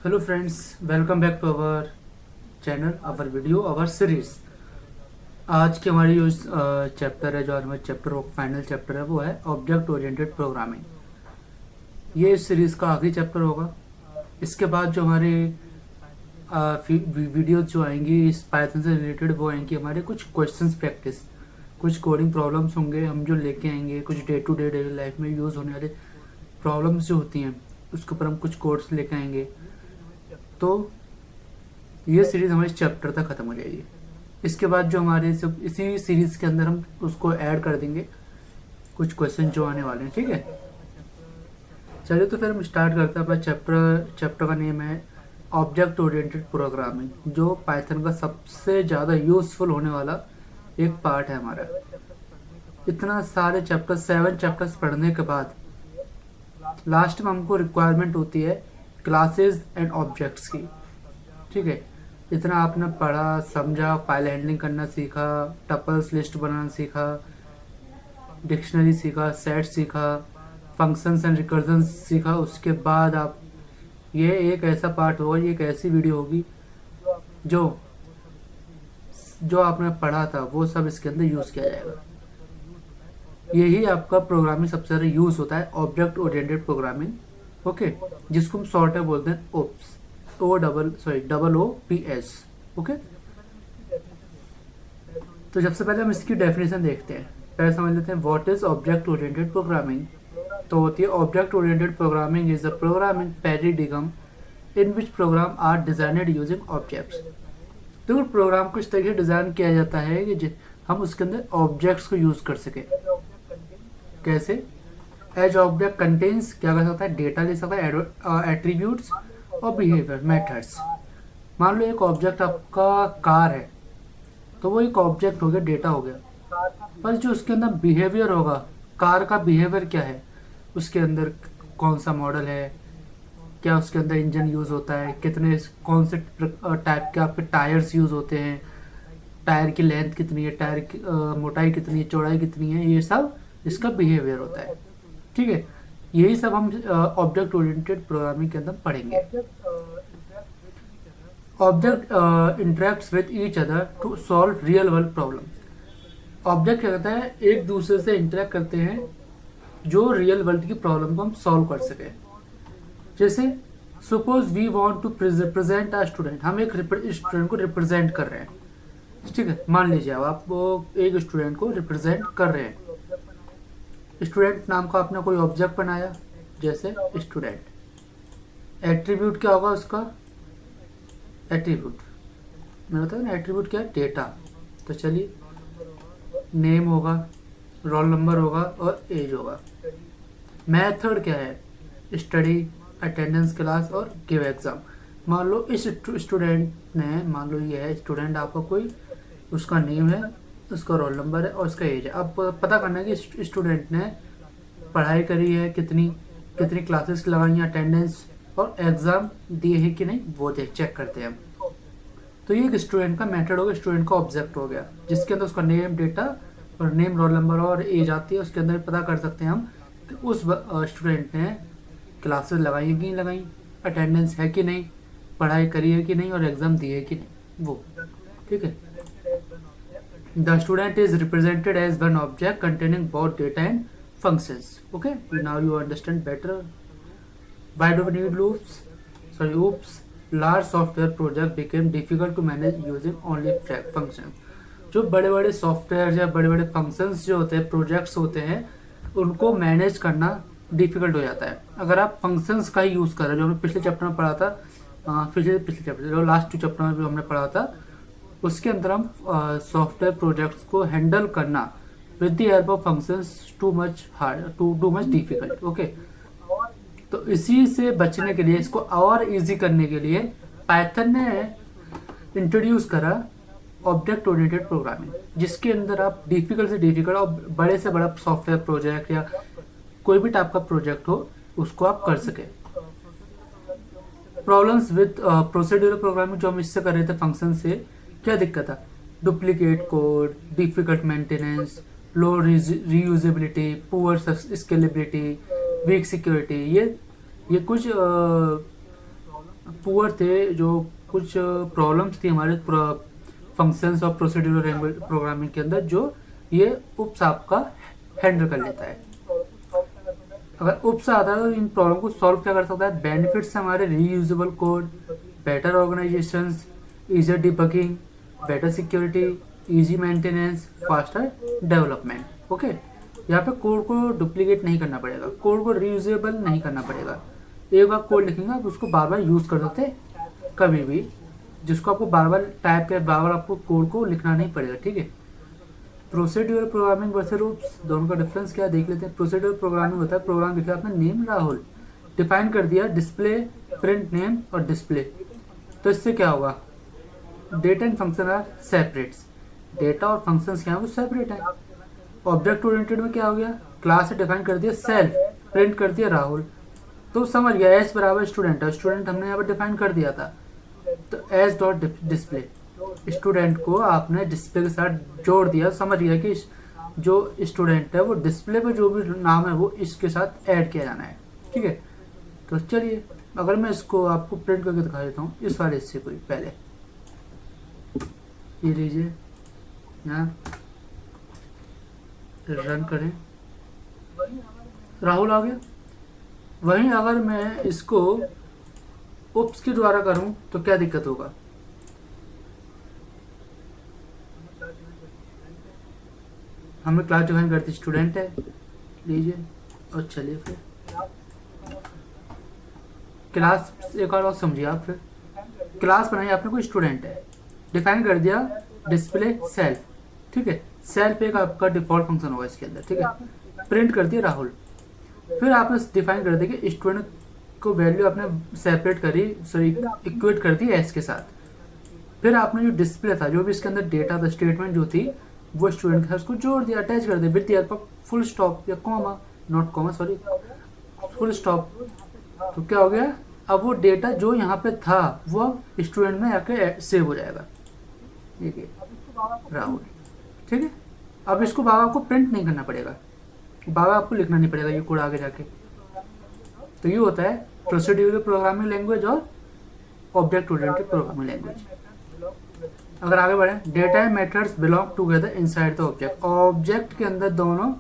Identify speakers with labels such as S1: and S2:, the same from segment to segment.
S1: Hello friends, welcome back to our channel, our video, our series. आज की हमारी जो चैप्टर है, जो आज हमारे चैप्टर फाइनल चैप्टर है, वो है ऑब्जेक्ट ओरिएंटेड प्रोग्रामिंग। ये इस सीरीज का आखिरी चैप्टर होगा। इसके बाद जो हमारे वीडियोज जो आएंगी इस पाइथन से रिलेटेड, वो आएंगी हमारे कुछ क्वेश्चंस प्रैक्टिस, कुछ कोडिंग प्रॉब्लम्स होंगे हम जो लेके आएंगे, कुछ day to day daily life में यूज़ होने वाले प्रॉब्लम्स जो होती हैं उसके ऊपर हम कुछ कोड्स लेके आएंगे। तो ये सीरीज हमारे चैप्टर तक खत्म हो जाएगी। इसके बाद जो हमारे सब इसी सीरीज के अंदर हम उसको ऐड कर देंगे कुछ क्वेश्चन जो आने वाले हैं। ठीक है, चलिए तो फिर हम स्टार्ट करते हैं। अपना चैप्टर चैप्टर का नेम है ऑब्जेक्ट ओरिएंटेड प्रोग्रामिंग, जो पाइथन का सबसे ज़्यादा यूजफुल होने वाला एक पार्ट है हमारा। इतना सारे चैप्टर 7 चैप्टर्स पढ़ने के बाद लास्ट में हमको रिक्वायरमेंट होती है क्लासेस एंड ऑब्जेक्ट्स की। ठीक है, इतना आपने पढ़ा समझा, फाइल हैंडलिंग करना सीखा, टपल्स लिस्ट बनाना सीखा, डिक्शनरी सीखा, सेट सीखा, फंक्शंस एंड रिकर्जन सीखा। उसके बाद आप ये एक ऐसा पार्ट होगा, ये एक ऐसी वीडियो होगी जो जो आपने पढ़ा था वो सब इसके अंदर यूज़ किया जाएगा। यही आपका प्रोग्रामिंग सबसे ज़्यादा यूज़ होता है, ऑब्जेक्ट ओरिएंटेड प्रोग्रामिंग। ओके, जिसको हम शॉर्ट में बोलते हैं OOPS, double O P S. Okay, तो सबसे पहले हम इसकी डेफिनेशन देखते हैं। पहले समझ लेते हैं what is object oriented programming. तो होती है object oriented programming is a programming paradigm in which program are designed using objects. तो प्रोग्राम को इस तरीके से डिजाइन किया जाता है कि हम उसके अंदर ऑब्जेक्ट्स को यूज कर सके। कैसे? एज ऑब्जेक्ट कंटेन्स क्या कर सकता है, डेटा ले सकता है, एट्रीब्यूट्स और बिहेवियर मेथड्स। मान लो एक ऑब्जेक्ट आपका कार है, तो वो एक ऑब्जेक्ट हो गया, डेटा हो गया। पर जो उसके अंदर बिहेवियर होगा, कार का बिहेवियर क्या है, उसके अंदर कौन सा मॉडल है, क्या उसके अंदर इंजन यूज़ होता है, कितने कौन से टाइप के आपके टायर्स यूज़ होते हैं, टायर की लेंथ कितनी है, टायर की मोटाई कितनी है, चौड़ाई कितनी है, ये सब इसका बिहेवियर होता है। ठीक है, यही सब हम ऑब्जेक्ट ओरिएंटेड प्रोग्रामिंग के अंदर पढ़ेंगे। Object interacts with each other to solve real world problem. Object क्या करता है, एक दूसरे से इंटरेक्ट करते हैं जो रियल वर्ल्ड की प्रॉब्लम को हम सॉल्व कर सके। जैसे suppose we want to present a student, हम एक स्टूडेंट को रिप्रेजेंट कर रहे हैं। ठीक है, मान लीजिए आप वो एक स्टूडेंट को रिप्रेजेंट कर रहे हैं। स्टूडेंट नाम का आपने कोई ऑब्जेक्ट बनाया, जैसे स्टूडेंट। एट्रीब्यूट क्या होगा उसका, एट्रीब्यूट मैंने बताया ना, एट्रीब्यूट क्या है, डेटा। तो चलिए, नेम होगा, रोल नंबर होगा और एज होगा। मेथड क्या है, स्टडी, अटेंडेंस क्लास और गिव एग्जाम। मान लो इस स्टूडेंट ने, मान लो ये है स्टूडेंट आपका कोई, उसका नेम है, उसका रोल नंबर है और उसका एज है। अब पता करना है कि स्टूडेंट ने पढ़ाई करी है कितनी, कितनी क्लासेस लगाई हैं, अटेंडेंस और एग्जाम दिए है कि नहीं, वो चेक करते हैं हम। तो ये एक स्टूडेंट का मेथड हो गया, स्टूडेंट का ऑब्जेक्ट हो गया, जिसके अंदर उसका नेम, डेटा और नेम, रोल नंबर और एज आती है। उसके अंदर पता कर सकते हैं हम कि उस स्टूडेंट ने क्लासेस लगाई है कि नहीं लगाई, अटेंडेंस है कि नहीं, पढ़ाई करी है कि नहीं और एग्जाम दिए है कि नहीं, वो। ठीक है, the student is represented as one object containing both data and functions. Okay, now you understand better. Why do we need loops? Sorry, oops. Large software project became difficult to manage using only functions. जो बड़े बड़े software या बड़े बड़े functions जो होते हैं, projects होते हैं, उनको मैनेज करना डिफिकल्ट हो जाता है अगर आप फंक्शंस का ही यूज़ कर रहे हैं। जो हमने पिछले चैप्टर में पढ़ा था, पिछले चैप्टर जो लास्ट 2 चैप्टर में भी हमने पढ़ा था, उसके अंदर हम सॉफ्टवेयर प्रोजेक्ट्स को हैंडल करना with the help of functions too much hard, too much difficult. Okay, तो इसी से बचने के लिए, इसको और इजी करने के लिए पाइथन ने इंट्रोड्यूस करा ऑब्जेक्ट ओरिएंटेड प्रोग्रामिंग, जिसके अंदर आप डिफिकल्ट से डिफिकल्ट और बड़े से बड़ा सॉफ्टवेयर प्रोजेक्ट या कोई भी टाइप का प्रोजेक्ट हो, उसको आप कर सके। प्रॉब्लम्स विद प्रोसीड्यूरल प्रोग्रामिंग, जो हम इससे कर रहे थे फंक्शन से, क्या दिक्कत है, duplicate code, difficult maintenance, low reusability, poor scalability, weak security. ये कुछ पुअर थे, जो कुछ प्रॉब्लम्स थी हमारे फंक्शंस और प्रोसीड्यूरल प्रोग्रामिंग के अंदर, जो ये उप्स आपका हैंडल कर लेता है। अगर उप्स आता है तो इन प्रॉब्लम को सॉल्व क्या कर सकता है? बेनिफिट्स हमारे reusable code, better organisation, easier debugging, better security, easy maintenance, faster development. Okay, यहाँ पे कोड को डुप्लीकेट नहीं करना पड़ेगा, कोड को रीयूजेबल नहीं करना पड़ेगा। एक बार कोड लिखेंगे आप उसको बार बार यूज़ कर सकते हैं कभी भी, जिसको आपको बार बार टाइप या बार बार आपको कोड को लिखना नहीं पड़ेगा। ठीक है, प्रोसीड्यूरल प्रोग्रामिंग वर्सेस रूट्स, दोनों का डिफरेंस क्या देख लेते हैं। प्रोसीड्यूरल प्रोग्रामिंग होता है, प्रोग्राम लिखा आपने नेम राहुल, डिफाइन कर दिया डिस्प्ले, प्रिंट नेम और डिस्प्ले। तो इससे क्या होगा? Data and function are separates, data और फंक्शंस क्या है वो सेपरेट है। ऑब्जेक्ट ओरिएंटेड में क्या हो गया? क्लास से डिफाइन कर दिया सेल्फ, प्रिंट कर दिया राहुल, तो समझ गया एस बराबर स्टूडेंट है, स्टूडेंट हमने यहाँ पर डिफाइन कर दिया था। तो एस डॉट डिस्प्ले, स्टूडेंट को आपने डिस्प्ले के साथ जोड़ दिया, समझ गया कि जो स्टूडेंट है वो डिस्प्ले पे जो भी नाम है वो इसके साथ ऐड किया जाना है। ठीक है, तो चलिए अगर मैं इसको आपको प्रिंट करके दिखा देता हूँ इस वाले हिस्से को। पहले ये लीजिए, यहाँ रन करें, राहुल आ गया। वहीं अगर मैं इसको उप्स के द्वारा करूं तो क्या दिक्कत होगा? हमें क्लास डिफाइन करती स्टूडेंट है, लीजिए, और चलिए फिर क्लास एक और समझिए आप। फिर क्लास बनाई आपने, कोई स्टूडेंट है, डिफाइन कर दिया डिस्प्ले सेल्फ। ठीक है, सेल्फ एक आपका डिफॉल्ट फंक्शन होगा इसके अंदर। ठीक है, प्रिंट कर दिया राहुल। फिर आपने डिफाइन कर दिया कि स्टूडेंट को वैल्यू आपने सेपरेट करी, सॉरी इक्वेट कर दी एस के साथ। फिर आपने जो डिस्प्ले था, जो भी इसके अंदर डेटा था, स्टेटमेंट जो थी, वो स्टूडेंट के साथ उसको जोड़ दिया, अटैच कर दिया विद द फुल स्टॉप या comma, not comma sorry, full stop. तो क्या हो गया? अब वो डेटा जो यहाँ पे था वो स्टूडेंट में आके सेव हो जाएगा। देखिए राहुल, ठीक है। अब इसको बाबा को प्रिंट नहीं करना पड़ेगा, बाबा आपको लिखना नहीं पड़ेगा ये कोड आगे जाके। तो ये होता है प्रोसीड्यूरल प्रोग्रामिंग लैंग्वेज और ऑब्जेक्ट ओरिएंटेड प्रोग्रामिंग लैंग्वेज। अगर आगे बढ़े, data and methods belong together inside the object. Object के अंदर दोनों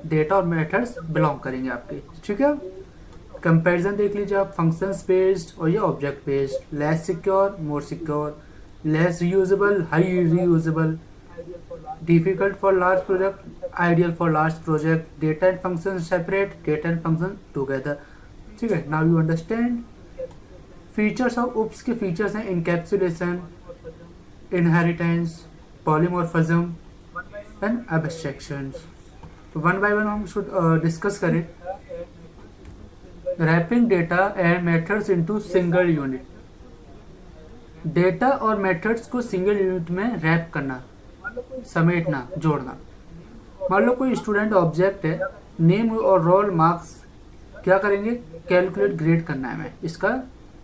S1: डेटा और मेथड्स बिलोंग करेंगे आपके। ठीक है, कंपैरिजन देख लीजिए आप, फंक्शंस बेस्ड और ये object based. Less secure, more secure, less reusable, high reusable, difficult for large project, ideal for large project, data and function separate, data and function together। ठीक है, now you understand features of OOPS के features हैं encapsulation, inheritance, polymorphism and abstractions। तो one by one हम should discuss करें। wrapping data and methods into single unit, data और methods को single unit में रैप करना, समेटना, जोड़ना। मान लो कोई स्टूडेंट ऑब्जेक्ट है, नेम और रोल मार्क्स क्या करेंगे? कैलकुलेट, ग्रेड करना है, हमें इसका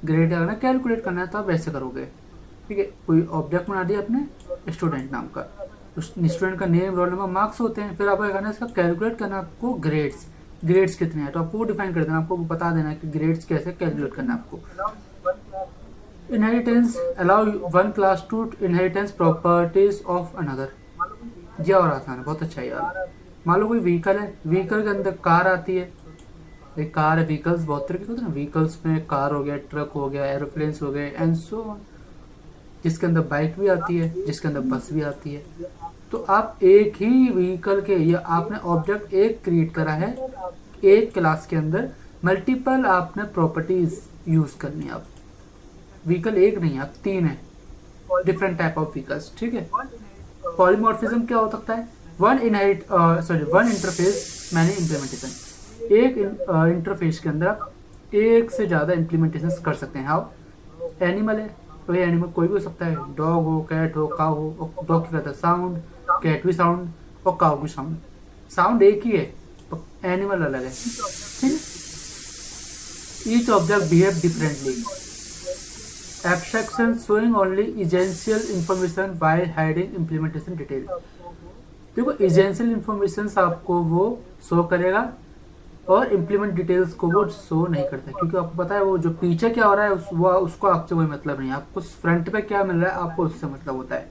S1: ग्रेड करना, कैलकुलेट करना है, तो आप वैसे करोगे। ठीक है, कोई ऑब्जेक्ट बना दिया अपने स्टूडेंट नाम का, स्टूडेंट का नेम, रोल नंबर, मार्क्स होते हैं। फिर आपको करना है इसका कैलकुलेट करना, आपको ग्रेड्स, ग्रेड्स कितने हैं तो आपको डिफाइन कर देना, आपको बता देना कि ग्रेड्स कैसे कैलकुलेट करना है आपको। Inheritance, allow one class to inheritance properties of another. ये और आसान है, बहुत अच्छा है यार। मान लो कोई व्हीकल है, व्हीकल के अंदर कार आती है, एक कार है, व्हीकल्स बहुत तरह के होते हैं ना, व्हीकल्स में कार हो गया, ट्रक हो गया, एरोप्लेन्स हो गए एंड सो ऑन। जिसके अंदर बाइक भी आती है, जिसके अंदर बस भी आती है। तो आप एक ही व्हीकल के, या आपने ऑब्जेक्ट एक क्रिएट करा है एक क्लास के अंदर, मल्टीपल आपने प्रॉपर्टीज यूज करनी है। आप व्हीकल एक नहीं है, आप तीन है, डिफरेंट टाइप ऑफ व्हीकल्स। ठीक है, पॉलीमॉर्फिज्म क्या हो सकता है? One interface many implementation. एक इंटरफेस के अंदर आप एक से ज्यादा इम्प्लीमेंटेशन कर सकते हैं। हाउ? एनिमल है तो ये एनिमल कोई भी हो सकता है, डॉग हो, कैट हो, काउ हो। डॉग की कहता है साउंड, कैट भी साउंड और काउ भी साउंड। साउंड एक ही है तो एनिमल अलग है। ठीक है, each object behave differently. Abstraction showing only essential information while hiding implementation details। देखो essential information आपको वो शो करेगा और इम्प्लीमेंट डिटेल्स को वो शो नहीं करता, क्योंकि आपको पता है वो जो पीछे क्या हो रहा है वो उसको आपसे कोई मतलब नहीं है, आपको फ्रंट पे क्या मिल रहा है आपको उससे मतलब होता है,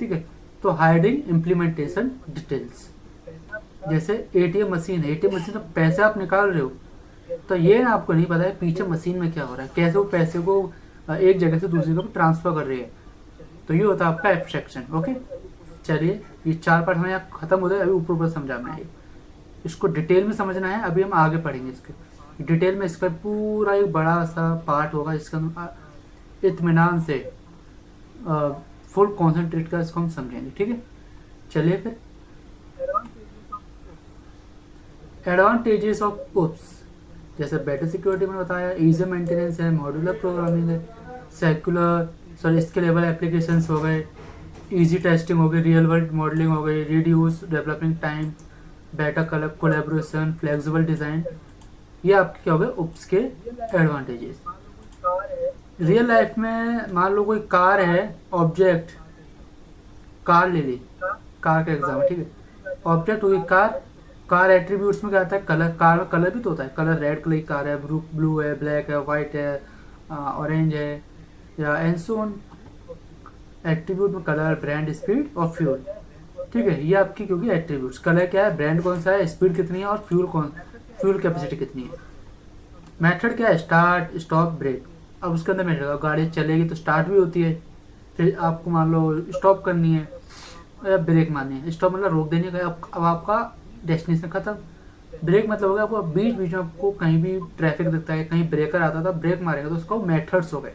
S1: ठीक है। तो हाइडिंग इम्प्लीमेंटेशन डिटेल्स, जैसे एटीएम मशीन है, एटीएम मशीन में पैसे आप निकाल रहे हो, तो ये ना आपको नहीं पता है पीछे मशीन में क्या हो रहा है, कैसे वो पैसे को एक जगह से दूसरी जगह ट्रांसफर कर रही है। तो ये होता है आपका एब्स्ट्रैक्शन। ओके, चलिए ये 4 पार्ट हमें यहाँ खत्म हो गए, अभी ऊपर ऊपर समझाना है, इसको डिटेल में समझना है, अभी हम आगे पढ़ेंगे इसके डिटेल में। इसका पूरा एक बड़ा सा पार्ट होगा, इसका हम इत्मीनान से फुल कॉन्सेंट्रेट कर इसको हम समझेंगे, ठीक है। चलिए फिर एडवांटेजेस ऑफ ओप्स, जैसे बेटर सिक्योरिटी में बताया, इजी मेंटेनेंस है, मॉड्यूलर प्रोग्रामिंग है, स्केलेबल एप्लीकेशंस हो गए, इजी टेस्टिंग हो गई, रियल वर्ल्ड मॉडलिंग हो गई, reduce developing time, better collaboration, flexible design, ये आपके क्या हो गए ओप्स के एडवांटेजेस। रियल लाइफ में मान लो कोई कार है, ऑब्जेक्ट, कार ले ली, कार का एग्जाम, ठीक है। ऑब्जेक्ट हुई कार, कार एट्रीब्यूट्स में क्या आता है, कलर, कार में कलर भी तो होता है, कलर रेड कलर की कार है, ब्लू है, ब्लैक है, वाइट है, ऑरेंज है, या एंड सो ऑन। एट्रीब्यूट में कलर, ब्रांड, स्पीड और फ्यूल, ठीक है। ये आपकी क्योंकि एट्रीब्यूट्स, कलर क्या है, ब्रांड कौन सा है, स्पीड कितनी है, और फ्यूल कैपेसिटी कितनी है। मेथड क्या है, स्टार्ट, स्टॉप, ब्रेक। अब उसके अंदर मेथड, गाड़ी चलेगी तो स्टार्ट भी होती है, फिर आपको मान लो स्टॉप करनी है या ब्रेक मारनी है। स्टॉप मतलब रोक देने का, अब आपका डेस्टिनेशन खत्म। ब्रेक मतलब होगा आपको बीच बीच में आपको कहीं भी ट्रैफिक दिखता है, कहीं ब्रेकर आता था, ब्रेक मारेगा तो उसको मेथड्स हो गए।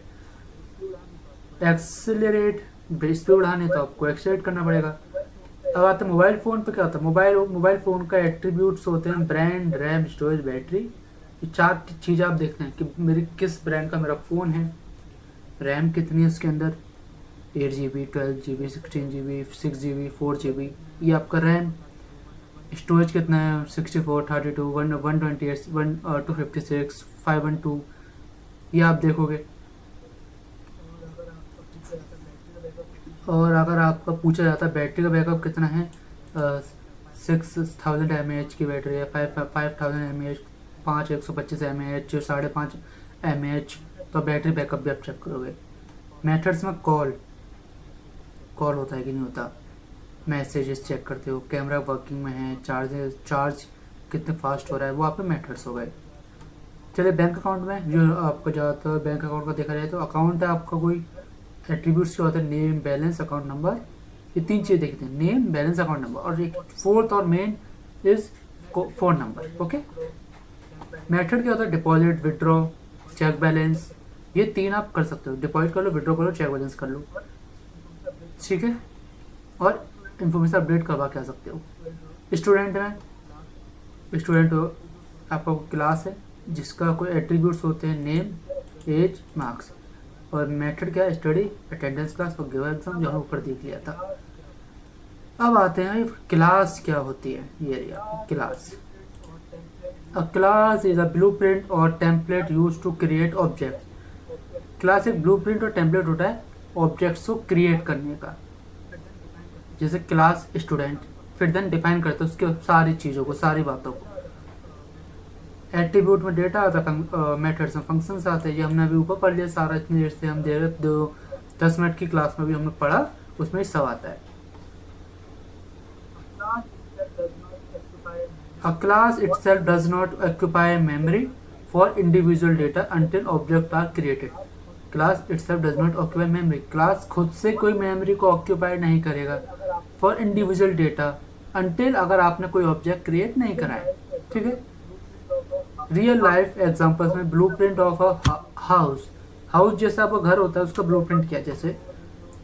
S1: एक्सेलरेट, स्पीड बढ़ाने तो आपको एक्सेलरेट करना पड़ेगा। अब आता है मोबाइल फ़ोन पे, क्या होता है, मोबाइल फ़ोन का एट्रीब्यूट्स होते हैं ब्रांड, रैम, स्टोरेज, बैटरी। ये 4 चीज़ आप देखते हैं कि मेरी किस ब्रांड का मेरा फ़ोन है, रैम कितनी है उसके अंदर, 8 GB, 12 GB, 16 GB, 6 GB, 4 GB, ये आपका रैम। स्टोरेज कितना है, 64, 32, 128, 256, 512, ये आप देखोगे। और अगर आपका पूछा जाता है बैटरी का बैकअप कितना है, 6000 mAh की बैटरी है, 5000 mAh, 125 mAh, 5.5 mAh, तो बैटरी बैकअप भी आप चेक करोगे। मेथड्स में कॉल होता है कि नहीं होता, मैसेजेस चेक करते हो, कैमरा वर्किंग में है, चार्ज कितने फास्ट हो रहा है, वो आपके मेथड्स हो गए। चलिए बैंक अकाउंट में, जो आपका ज़्यादातर बैंक अकाउंट का देखा जाए तो अकाउंट है आपका, कोई एट्रीब्यूट्स क्या होते हैं, नेम, बैलेंस, अकाउंट नंबर, ये 3 चीज़ें देखते हैं, नेम, बैलेंस, अकाउंट नंबर, और एक फोर्थ और main is phone number. Okay, method क्या होता है, डिपॉजिट, विड्रॉ, चेक बैलेंस, ये 3 आप कर सकते हो, डिपॉजिट कर लो, विड्रॉ कर लो, चेक बैलेंस कर लो, ठीक है। और इन्फॉर्मेशन अपडेट करवा के आ सकते हो। स्टूडेंट में, स्टूडेंट हो आपका क्लास है जिसका कोई एट्रीब्यूट्स होते हैं, नेम, एज, मार्क्स, और मेथड क्या है, स्टडी, अटेंडेंस, क्लास और गिव एग्जाम, जो हमने ऊपर देख लिया था। अब आते हैं क्लास क्या होती है, ये area class. A class is a blueprint और template used to create object. Class एक ब्लूप्रिंट और टेम्पलेट होता है ऑब्जेक्ट्स को क्रिएट करने का। जैसे क्लास स्टूडेंट, फिर देन डिफाइन करते हैं उसके सारी चीज़ों को, सारी बातों को। एट्रीब्यूट में डेटा आता है, मेथड्स में फंक्शंस आते हैं, ये हमने अभी ऊपर पढ़ लिया सारा, इतनी देर से हम दे रहे 10 मिनट की क्लास में भी हमने पढ़ा, उसमें सब आता है। A class itself does not occupy memory for individual data until objects are created. Class itself does not occupy memory. Class खुद से कोई मेमोरी को ऑक्यूपाई नहीं करेगा for individual data until अगर आपने कोई ऑब्जेक्ट क्रिएट नहीं करा है, ठीक है। रियल लाइफ एग्जांपल्स में ब्लूप्रिंट ऑफ अ हाउस जैसा आपका घर होता है उसका ब्लूप्रिंट क्या, जैसे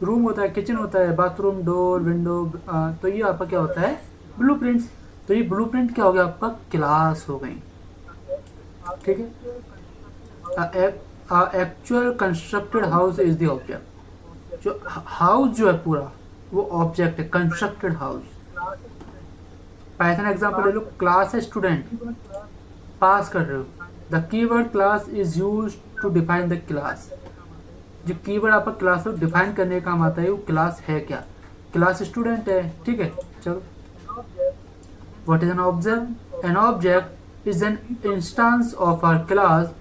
S1: रूम होता है, किचन होता है, बाथरूम, डोर, विंडो, तो ये आपका क्या होता है, ब्लूप्रिंट्स। तो ये ब्लूप्रिंट क्या हो गया, आपका क्लास हो गई, ठीक है। Actual constructed house is the object. जो हाउस जो है पूरा वो ऑब्जेक्ट है, कंस्ट्रक्टेड हाउस। पाइथन एग्जांपल ले लो, क्लास है स्टूडेंट, पास कर रहे हो, the keyword class is used to define the class. जो कीवर्ड आपका क्लास को डिफाइन करने का काम आता है वो क्लास है क्या, क्लास स्टूडेंट है, ठीक है। चलो, what is an object, an object is an instance of our class.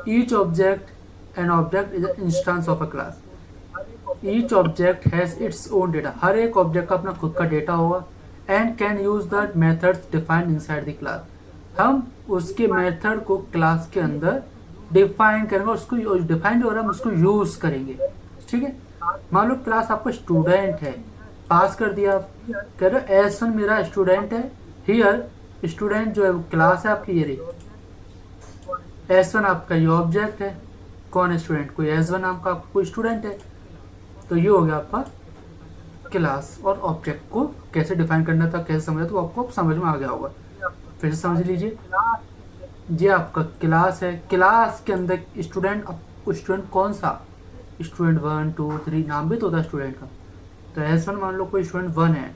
S1: Each object, an object is an instance of a class. Each object has its own data. हर एक object का अपना खुद का data होगा. And can use the methods defined inside the class. हम उसके method को class के अंदर डिफाइन करेंगे, उसको डिफाइन हो रहा है, हम उसको यूज करेंगे. ठीक है. मान लो क्लास आपका स्टूडेंट है, पास कर दिया, आप कह रहे हो S1 मेरा स्टूडेंट है. हियर स्टूडेंट जो है वो क्लास है आपकी, ये रही. S1 आपका ये ऑब्जेक्ट है. कौन है स्टूडेंट? कोई S1 नाम का आपका कोई स्टूडेंट है. तो ये हो गया आपका क्लास. और ऑब्जेक्ट को कैसे डिफाइन करना था, कैसे समझा, तो आपको समझ में आ गया होगा. फिर से समझ लीजिए. ये आपका क्लास है. क्लास के अंदर स्टूडेंट, स्टूडेंट कौन सा? स्टूडेंट 1 2 3 नाम भी तो होता है स्टूडेंट का. तो S1 मान लो कोई स्टूडेंट 1 है,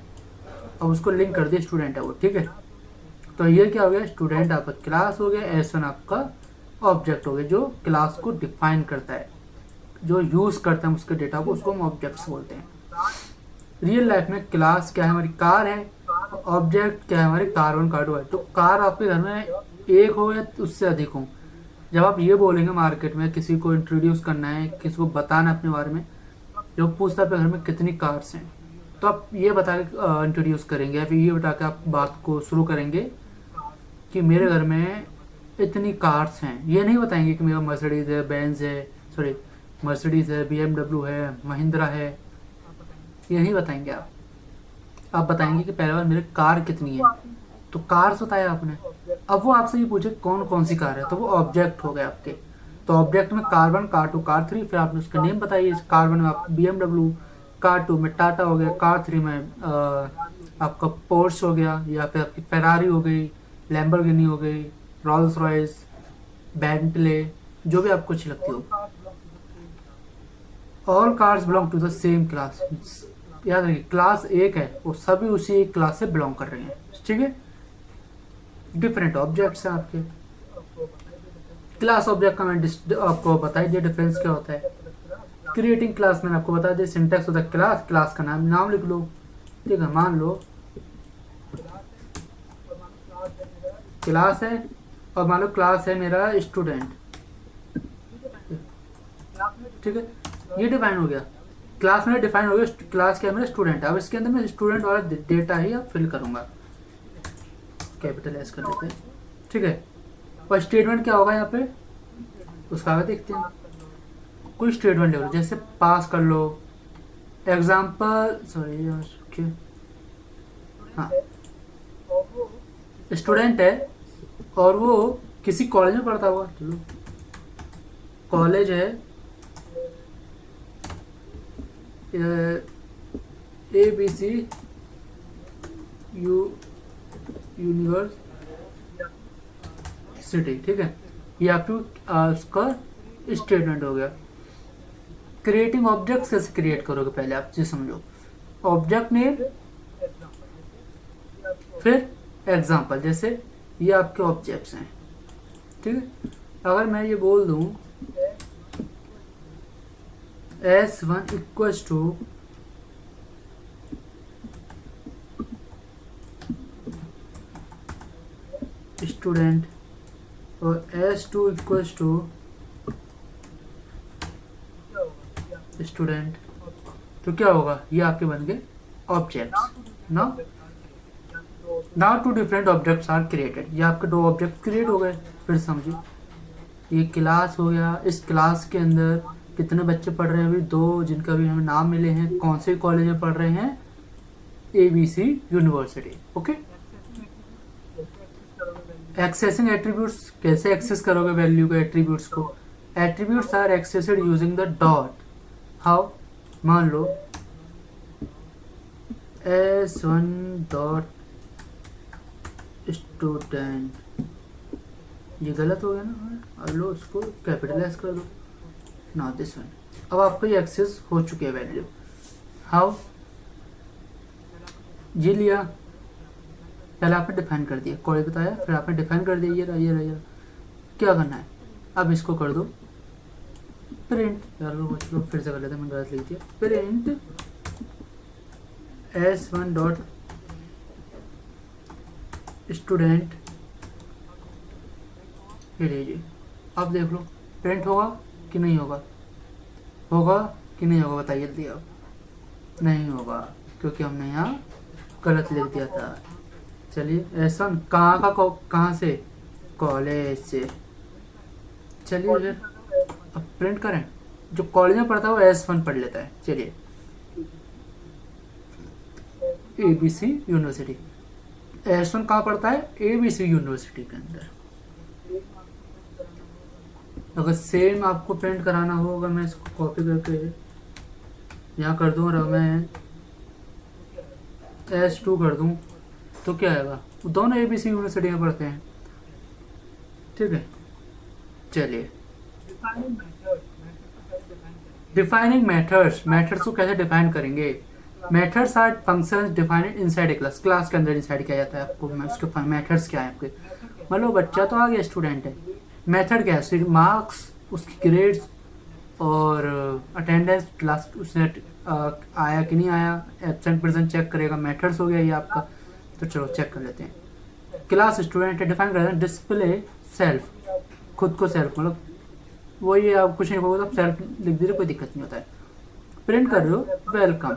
S1: अब उसको लिंक कर दिया स्टूडेंट है वो. ठीक है. तो ये क्या हो गया? स्टूडेंट आपका क्लास हो गया, S1 आपका ऑब्जेक्ट हो गया जो क्लास को डिफाइन करता है, जो यूज करते हैं उसके डेटा को, उसको हम ऑब्जेक्ट्स बोलते हैं. रियल लाइफ में क्लास क्या है? हमारी कार है. ऑब्जेक्ट क्या है? हमारी कार 1 कार 2 है. तो कार आपके घर में एक हो या उससे अधिक हो. जब आप ये बोलेंगे मार्केट में किसी को इंट्रोड्यूस करना है, किसी को बताना अपने बारे में, जो पूछता है अपने घर में कितनी कार्स हैं, तो आप ये बता के इंट्रोड्यूस करेंगे, या फिर ये बता के आप बात को शुरू करेंगे कि मेरे घर में इतनी कार्स हैं. ये नहीं बताएंगे कि मेरा मर्सिडीज है, बेंज है, सॉरी मर्सिडीज है, BMW है, महिंद्रा है. ये नहीं बताएंगे आप बताएंगे कि पहले बार मेरे कार कितनी है. तो कार्स बताया आपने. अब वो आपसे ये पूछे कौन कौन सी कार है, तो वो ऑब्जेक्ट हो गए आपके. तो ऑब्जेक्ट में कार 1 कार 2 कार 3, फिर आपने उसका नेम बताइए. कार 1 में आप BMW, कार 2 में टाटा हो गया, कार 3 में आपका पोर्श हो गया, या फिर आपकी फेरारी हो गई, लैम्बोर्गिनी हो गई, रोल्स रॉयस, बेंटले, जो भी आपको अच्छी लगती हो. All cars belong to the same class. याद रखिए क्लास एक है, वो सभी उसी एक क्लास से बिलोंग कर रहे हैं. ठीक है. डिफरेंट ऑब्जेक्ट्स हैं आपके. क्लास ऑब्जेक्ट का मैंने आपको बताई दिया डिफरेंस क्या होता है. क्रिएटिंग क्लास मैंने आपको बता दिया. सिंटैक्स होता है क्लास, क्लास का नाम लिख लो. ठीक है. मान लो क्लास है, और मान लो क्लास है मेरा स्टूडेंट. ठीक है. ये डिफाइन हो गया. क्लास में डिफाइन हो गया. क्लास क्या है? मेरा स्टूडेंट है. अब इसके अंदर मैं स्टूडेंट वाला डेटा ही अब फिल करूंगा. कैपिटल एस कर देते हैं. ठीक है. और स्टेटमेंट क्या होगा यहाँ पे, उसका आगे देखते हैं. कोई स्टेटमेंट ले लो, जैसे पास कर लो. एग्जाम्पल, सॉरी यार, हाँ, स्टूडेंट है और वो किसी कॉलेज में पढ़ता हुआ. चलो कॉलेज है ABC यूनिवर्सिटी. ठीक है. ये आपकी उसका स्टेटमेंट हो गया. क्रिएटिंग ऑब्जेक्ट कैसे क्रिएट करोगे, पहले आप चीज समझो. ऑब्जेक्ट नेम, फिर एग्जाम्पल. जैसे ये आपके ऑब्जेक्ट्स हैं. ठीक है. अगर मैं ये बोल दूं S1 इक्वल्स टू स्टूडेंट और S2 इक्वल्स टू स्टूडेंट, तो क्या होगा? ये आपके बन गए objects. Now two different objects are created. ये आपके दो ऑब्जेक्ट क्रिएट हो गए. फिर समझिए, ये क्लास हो गया. इस क्लास के अंदर कितने बच्चे पढ़ रहे हैं? अभी 2 जिनका भी हमें नाम मिले हैं. कौन से कॉलेज में पढ़ रहे हैं? ABC university. Okay. Accessing attributes. कैसे एक्सेस करोगे वैल्यू के एट्रीब्यूट्स को? Attributes are accessed using the dot. How? मान लो S1 डॉट स्टूडेंट. ये गलत हो गया ना. अब लो उसको कैपिटल एस कर दो. ना दिस वन. अब आपको ये एक्सेस हो चुकी है वैल्यू. हाउ? ये लिया, पहले आपने डिफाइन कर दिया, कॉलेज बताया, फिर आपने डिफाइन कर दिया. ये रहा, ये रहा, ये रहा. क्या करना है? अब इसको कर दो प्रिंट. यार लो फिर से कर लेते हैं, मैंने गलत लिख दिया. प्रिंट S1 डॉट स्टूडेंट ये लीजिए, अब देख लो प्रिंट होगा कि नहीं होगा, होगा कि नहीं होगा बताइए जल्दी अब। नहीं होगा क्योंकि हमने यहाँ गलत लिख दिया था। चलिए ऐसा कहाँ का कहाँ से, कॉलेज से। चलिए फिर अब प्रिंट करें। जो कॉलेज में पढ़ता है वो S1 पढ़ लेता है। चलिए ABC यूनिवर्सिटी, S1 कहाँ पढ़ता है, ABC यूनिवर्सिटी के अंदर। अगर सेम आपको प्रिंट कराना हो, अगर मैं इसको कॉपी करके यहाँ कर दूँ और मैं S2 कर दूँ तो क्या आएगा, दोनों ABC यूनिवर्सिटी में पढ़ते हैं। ठीक है, चलिए डिफाइनिंग मेथड्स, मेथड्स को कैसे डिफाइन करेंगे। Methods are functions defined inside a class, class के अंदर डिसाइड किया जाता है आपको उसके मेथड्स क्या है आपके। मतलब बच्चा तो आ गया, स्टूडेंट है, मेथड क्या है, मार्क्स, उसकी ग्रेड्स और अटेंडेंस, क्लास उसने आया कि नहीं आया, एब्सेंट प्रेजेंट चेक करेगा, मेथड्स हो गया ये आपका। तो चलो चेक कर लेते हैं। क्लास स्टूडेंट है, डिफाइन कर डिस्प्ले सेल्फ, खुद को सेल्फ, मतलब वही आप कुछ नहीं बोलोगे तो आप सेल्फ लिख दीजिए, कोई दिक्कत नहीं होता है। प्रिंट कर रहे हो वेलकम,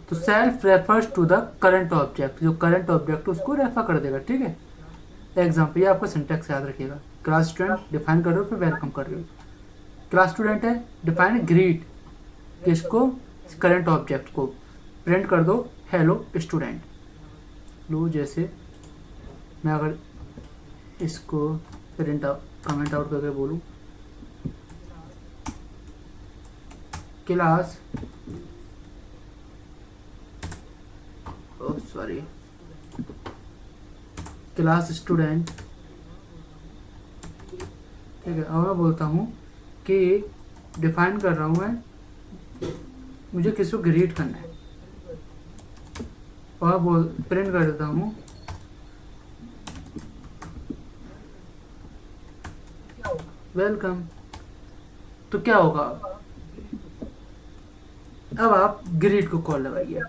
S1: तो self refers to the current object, जो करंट ऑब्जेक्ट उसको रेफर कर देगा। ठीक है, एग्जाम्पल, ये आपको सिंटेक्स याद रखिएगा। क्लास स्टूडेंट डिफाइन कर रहे हो, फिर वेलकम कर रहे हो। क्लास स्टूडेंट है, डिफाइन ग्रीट, किसको, करंट ऑब्जेक्ट को। प्रिंट कर दो हेलो स्टूडेंट। लो जैसे मैं अगर इसको प्रिंट आउट कमेंट आउट करके बोलूँ, क्लास, सॉरी, क्लास स्टूडेंट। ठीक है, अब मैं बोलता हूँ कि डिफाइन कर रहा हूँ मैं, मुझे किसी को ग्रीट करना है, और बोल प्रिंट कर देता हूँ वेलकम। तो क्या होगा, अब आप ग्रीट को कॉल लगाइए।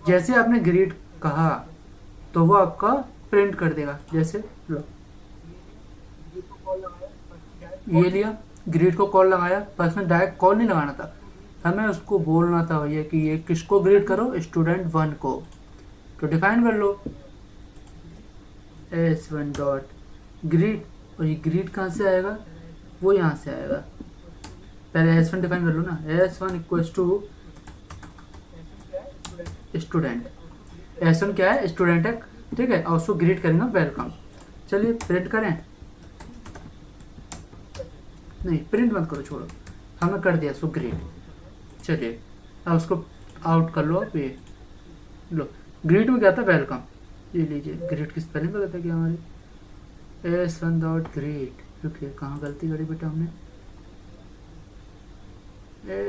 S1: जैसे आपने ग्रीट कहा तो वो आपका प्रिंट कर देगा। जैसे लो ये लिया, ग्रीट को कॉल लगाया, पर इसमें डायरेक्ट कॉल नहीं लगाना था, हमें उसको बोलना था भैया कि ये किसको ग्रीट करो, स्टूडेंट 1 को। तो डिफाइन कर लो S1 डॉट ग्रीट, और ये ग्रीट कहाँ से आएगा, वो यहाँ से आएगा। पहले S1 डिफाइन कर लो ना, S1 equals to student, S1 क्या है, स्टूडेंट है। ठीक है, और उसको ग्रीट करेंगे वेलकम। चलिए प्रिंट करें, नहीं प्रिंट मत करो, छोड़ो, हमने कर दिया उसको ग्रीट। चलिए अब उसको आउट कर लो आप। ये लो, ग्रीट में क्या था, वेलकम। ये लीजिए, ग्रीट की स्पेलिंग पता था क्या हमारी, S1 डॉट ग्रीट। रुकिए, कहाँ गलती करी बेटा हमने,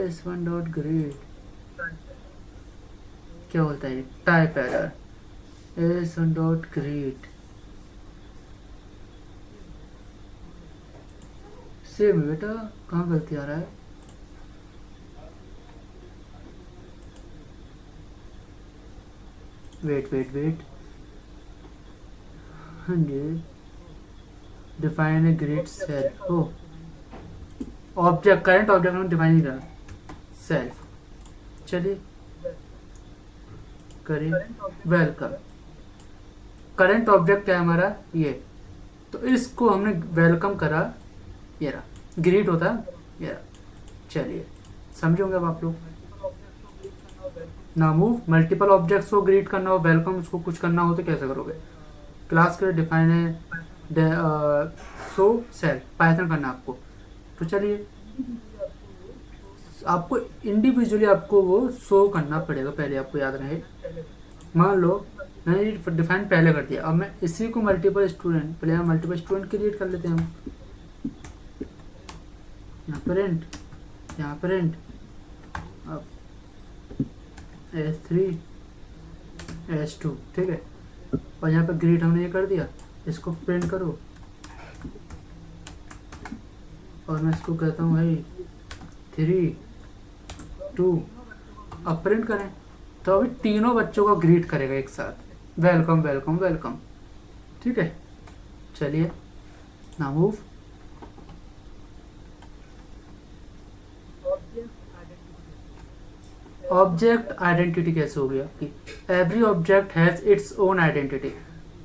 S1: S1 डॉट ग्रीट, क्या बोलता है, type error, S1 dot greet. Same बेटा, कहाँ गलती आ रहा है, वेट वेट वेट, हाँ जी, डिफाइन ए ग्रीट सेल्फ, हो ऑब्जेक्ट, करंट ऑब्जेक्ट में डिफाइन नहीं करा, सेल्फ। चलिए करिए वेलकम, करंट ऑब्जेक्ट क्या है हमारा, ये, तो इसको हमने वेलकम करा, ये रहा ग्रीट होता है, ये रहा। चलिए समझोगे अब आप लोग। ना मूव, मल्टीपल ऑब्जेक्ट्स को ग्रीट करना हो, वेलकम उसको कुछ करना हो तो कैसे करोगे। क्लास के डिफाइन है सो सेल्फ, पाइथन करना आपको। तो चलिए आपको इंडिविजुअली आपको वो शो करना पड़ेगा, पहले आपको याद रहे। मान लो मैंने डिफाइन पहले कर दिया, अब मैं इसी को मल्टीपल स्टूडेंट, पहले हम मल्टीपल स्टूडेंट क्रिएट कर लेते हैं हम। यहाँ प्रिंट, यहाँ प्रिंट, अब S3 S2, ठीक है, और यहाँ पे ग्रीट हमने ये कर दिया, इसको प्रिंट करो, और मैं इसको कहता हूँ भाई 3 2, अब प्रिंट करें। तो अभी तीनों बच्चों को ग्रीट करेगा एक साथ, वेलकम वेलकम वेलकम। ठीक है, चलिए ना मूव। ऑब्जेक्ट आइडेंटिटी कैसे हो गया कि every object has its own identity,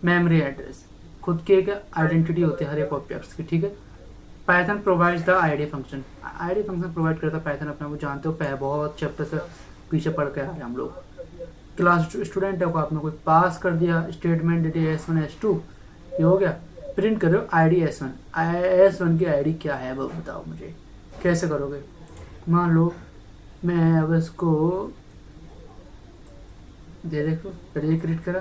S1: memory address, खुद की एक आइडेंटिटी होती है हर एक ऑब्जेक्ट्स की, ठीक है। Python provides the ID function, ID function provide करता है पाइथन अपना, वो जानते हो बहुत चैप्टर से पीछे पढ़ के आ रहे हैं हम लोग। क्लास स्टूडेंट है को आपने कोई पास कर दिया, स्टेटमेंट दे दिया S1 S2, ये हो गया। प्रिंट करो आईडी S1 की आईडी क्या है वो बताओ मुझे, कैसे करोगे। मान लो मैं अब इसको दे देखो पहले क्रिएट करा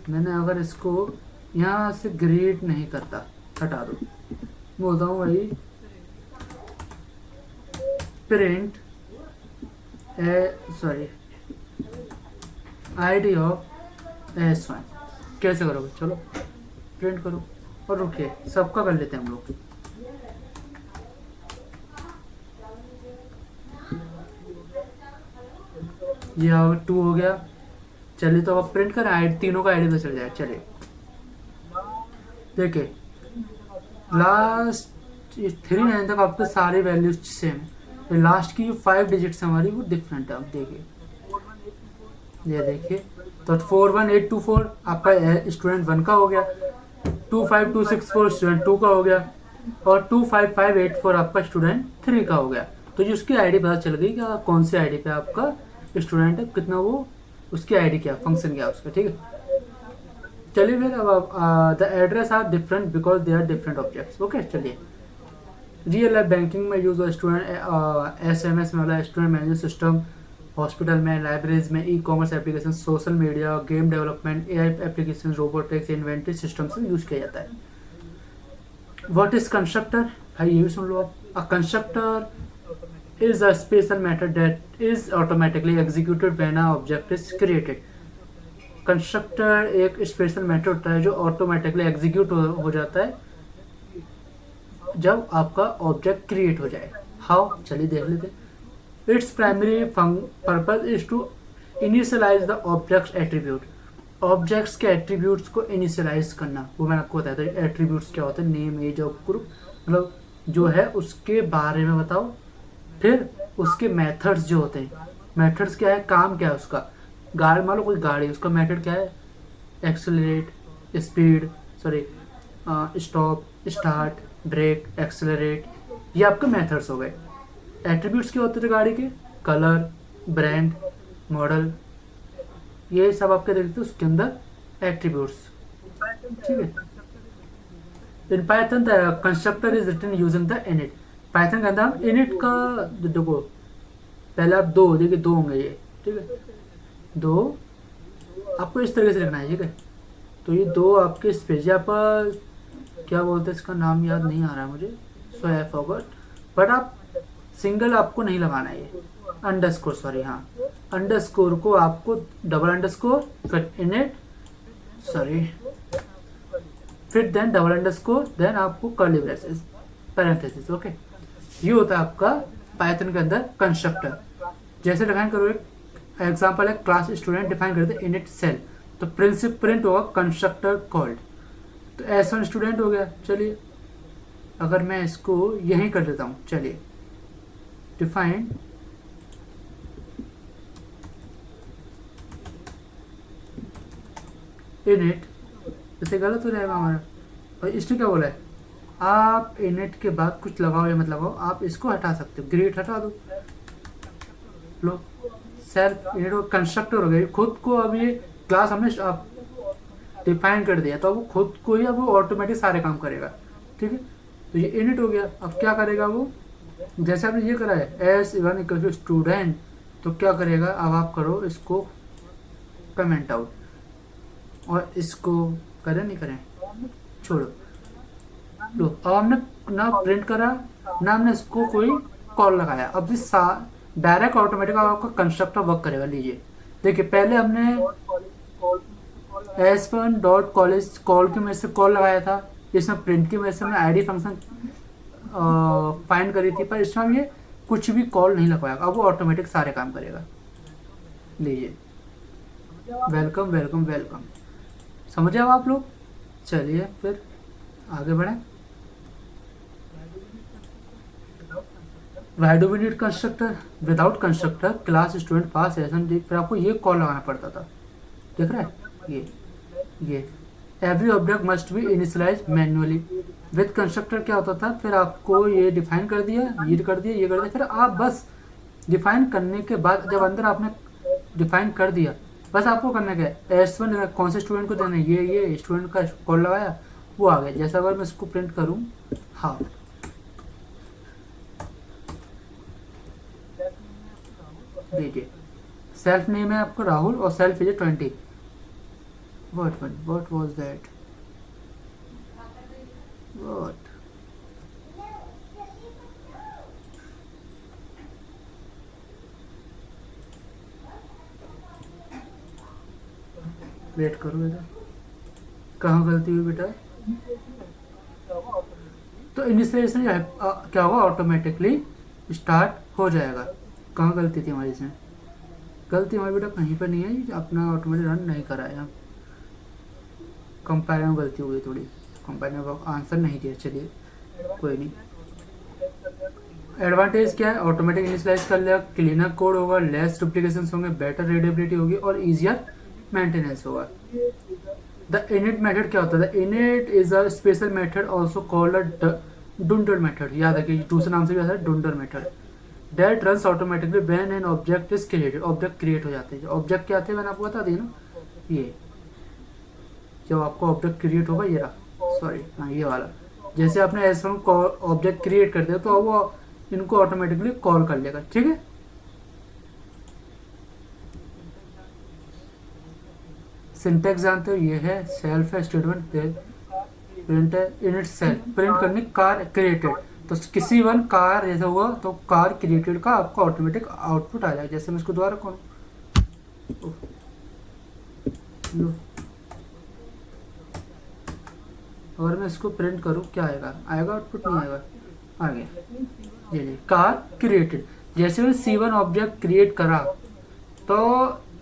S1: मैंने, अगर इसको यहाँ से ग्रेड नहीं करता, हटा दो, बोलता हूँ भाई प्रिंट आईडी ऑफ S1, कैसे करोगे, चलो प्रिंट करो। और रुकिए सबका कर लेते हैं हम लोग। ये 2 हो गया। चलिए तो अब प्रिंट करें, आईडी तीनों का आईडी तो चल जाए। चलिए देखिए लास्ट 3 तक आपके सारे वैल्यूज सेम है, लास्ट की जो 5 डिजिट्स हमारी वो डिफरेंट है। आप देखिए ये देखिए, तो 41824 आपका स्टूडेंट 1 का हो गया, 25264 स्टूडेंट 2 का हो गया, और 25584 आपका स्टूडेंट 3 का हो गया। तो जो उसकी आईडी पता चल गई कि कौन सी आईडी पे आपका स्टूडेंट है, कितना वो उसकी आईडी क्या फंक्शन क्या उसका, ठीक है। चलिए फिर अब the address are different because they are different objects, okay. चलिए रियल लाइफ बैंकिंग में यूज हो स्टूडेंट SMS में वाला स्टूडेंट मैनेजमेंट सिस्टम, हॉस्पिटल में, लाइब्रेरीज में, e commerce application, social media, game development, AI application, robotics, inventory system से use किया जाता है। व्हाट इज कंस्ट्रक्टर, भाई ये भी सुन लो आप। अ constructor is a special method that is automatically executed when a object is created. Constructor एक special method होता है जो ऑटोमेटिकली एग्जीक्यूट हो जाता है जब आपका ऑब्जेक्ट क्रिएट हो जाए। हाउ, चलिए देख लेते हैं। Its primary purpose is to initialise the objects attribute, objects के एट्रीब्यूट्स को इनिशियलाइज करना। वो मैंने आपको बताया था एट्रीब्यूट्स क्या होते हैं, नेम, एज और ग्रुप, मतलब जो है उसके बारे में बताओ। फिर उसके मेथड्स जो होते हैं, मेथड्स क्या है, काम क्या है उसका। गाड़ी, मान लो कोई गाड़ी, उसका मेथड क्या है, accelerate, speed, stop, start, brake, accelerate, ये आपके मेथड्स हो गए। एट्रीब्यूट्स क्या होते थे गाड़ी के, कलर, ब्रांड, मॉडल, ये सब आपके देखते हैं उसके अंदर एट्रीब्यूट्स, ठीक है। In Python the constructor is written using the init, Python के अंदर हम इनिट का देखो, पहले आप 2 देखिए 2 होंगे ये, ठीक है। 2 आपको इस तरीके से लिखना है, ठीक है। तो ये 2 आपके स्पेस, यहाँ पर क्या बोलते हैं, इसका नाम याद नहीं आ रहा है मुझे, सो आई फॉरगॉट, बट आप सिंगल आपको नहीं लगाना है, ये अंडरस्कोर, हाँ अंडरस्कोर को आपको डबल अंडरस्कोर, फिर इनिट, फिर देन डबल अंडरस्कोर, देन आपको कर्ली ब्रेसेस, पैरेंथेसिस, ओके। ये होता है आपका पाइथन के अंदर कंस्ट्रक्टर। जैसे डिफाइन करो, एक एग्जांपल है, क्लास स्टूडेंट डिफाइन करते हैं इनिट सेल, तो प्रिंट होगा कंस्ट्रक्टर कॉल्ड, तो S1 स्टूडेंट हो गया। चलिए अगर मैं इसको यहीं कर देता हूँ, चलिए डिफाइन इनिट, इसे गलत हो जाएगा हमारा। और इसने क्या बोला है, आप इनिट के बाद कुछ लगाओ या मत लगाओ, आप इसको हटा सकते हो, ग्रेड हटा दो, लो सेल्फ इनिट कंस्ट्रक्टर हो गया खुद को। अब ये क्लास हमने डिफाइन कर दिया, तो अब वो खुद को ही अब वो ऑटोमेटिक सारे काम करेगा, ठीक है। तो ये इनिट हो गया। अब क्या करेगा वो, जैसे आपने ये करा है S1 इक्वल टू स्टूडेंट, तो क्या करेगा, अब आप करो इसको कमेंट आउट, और इसको करें नहीं करें छोड़ो, लो अब हमने ना प्रिंट करा ना हमने इसको कोई कॉल लगाया। अब इस डायरेक्ट ऑटोमेटिक आपका कंस्ट्रक्टर वर्क करेगा। लीजिए देखिए, पहले हमने S1 डॉट कॉलेज कॉल की वजह से कॉल लगाया था, इसमें प्रिंट की वजह से हमने आईडी फंक्शन फाइंड करी थी, पर इसमें ये कुछ भी कॉल नहीं लगवाएगा, अब वो ऑटोमेटिक सारे काम करेगा। लीजिए, वेलकम वेलकम वेलकम, समझे अब आप लोग। चलिए फिर आगे बढ़े। Why do we need constructor, without constructor class student pass एसन, फिर आपको ये कॉल लगाना पड़ता था, देख रहे हैं ये every object must be initialise manually. With constructor क्या होता था, फिर आपको ये डिफाइन कर दिया, ये कर दिया, ये कर दिया, फिर आप बस डिफाइन करने के बाद जब अंदर आपने डिफाइन कर दिया, बस आपको करना क्या है, एस वन कौन से स्टूडेंट को देना है, ये स्टूडेंट का कॉल लगाया, वो आ गया। जैसा अगर मैं इसको प्रिंट करूँ, हाँ देखिए सेल्फ नेम है आपको राहुल और self is 20। what was that, what, wait करो बेटा, कहाँ गलती हुई बेटा। तो इनिशियलाइजेशन क्या होगा, ऑटोमेटिकली स्टार्ट हो जाएगा। कहाँ गलती थी हमारी इसमें, गलती हमारी बेटा कहीं पर नहीं है, अपना ऑटोमेटिक रन नहीं करा है। कंपाइलर में गलती हो गई थोड़ी, कंपाइलर में आंसर नहीं दिया, चलिए कोई नहीं। एडवांटेज क्या है, ऑटोमेटिक इनिशियलाइज कर लिया, क्लीनर कोड होगा, लेस डुप्लीकेशन होंगे, बेटर रीडेबिलिटी होगी और इजियर मेंटेनेंस होगा। द इनिट मेथड क्या होता है, the init is a special method also called dunder method, याद रखिए दूसरे नाम से भी आता है dunder method. That runs automatically when an object is created, object create हो जाते हैं। ऑब्जेक्ट क्या आते हैं मैंने आपको बता दिया ना, ये जब आपको ऑब्जेक्ट क्रिएट होगा, ये रहा, सॉरी हाँ ये वाला, जैसे आपने एस वन ऑब्जेक्ट क्रिएट कर दिया तो वो इनको ऑटोमेटिकली कॉल कर लेगा, ठीक है। सिंटेक्स जानते हो, ये है सेल्फ है, स्टेटमेंट प्रिंट है, इनिट सेल्फ प्रिंट करने कार क्रिएटेड, तो किसी वन कार जैसा हुआ तो कार क्रिएटेड का आपको ऑटोमेटिक आउटपुट आ जाएगा। जैसे मैं इसको दोबारा कौन अगर मैं इसको प्रिंट करूँ क्या आएगा, आउटपुट नहीं आएगा, आ गया ये कार क्रिएटेड। जैसे मैंने C1 ऑब्जेक्ट क्रिएट करा तो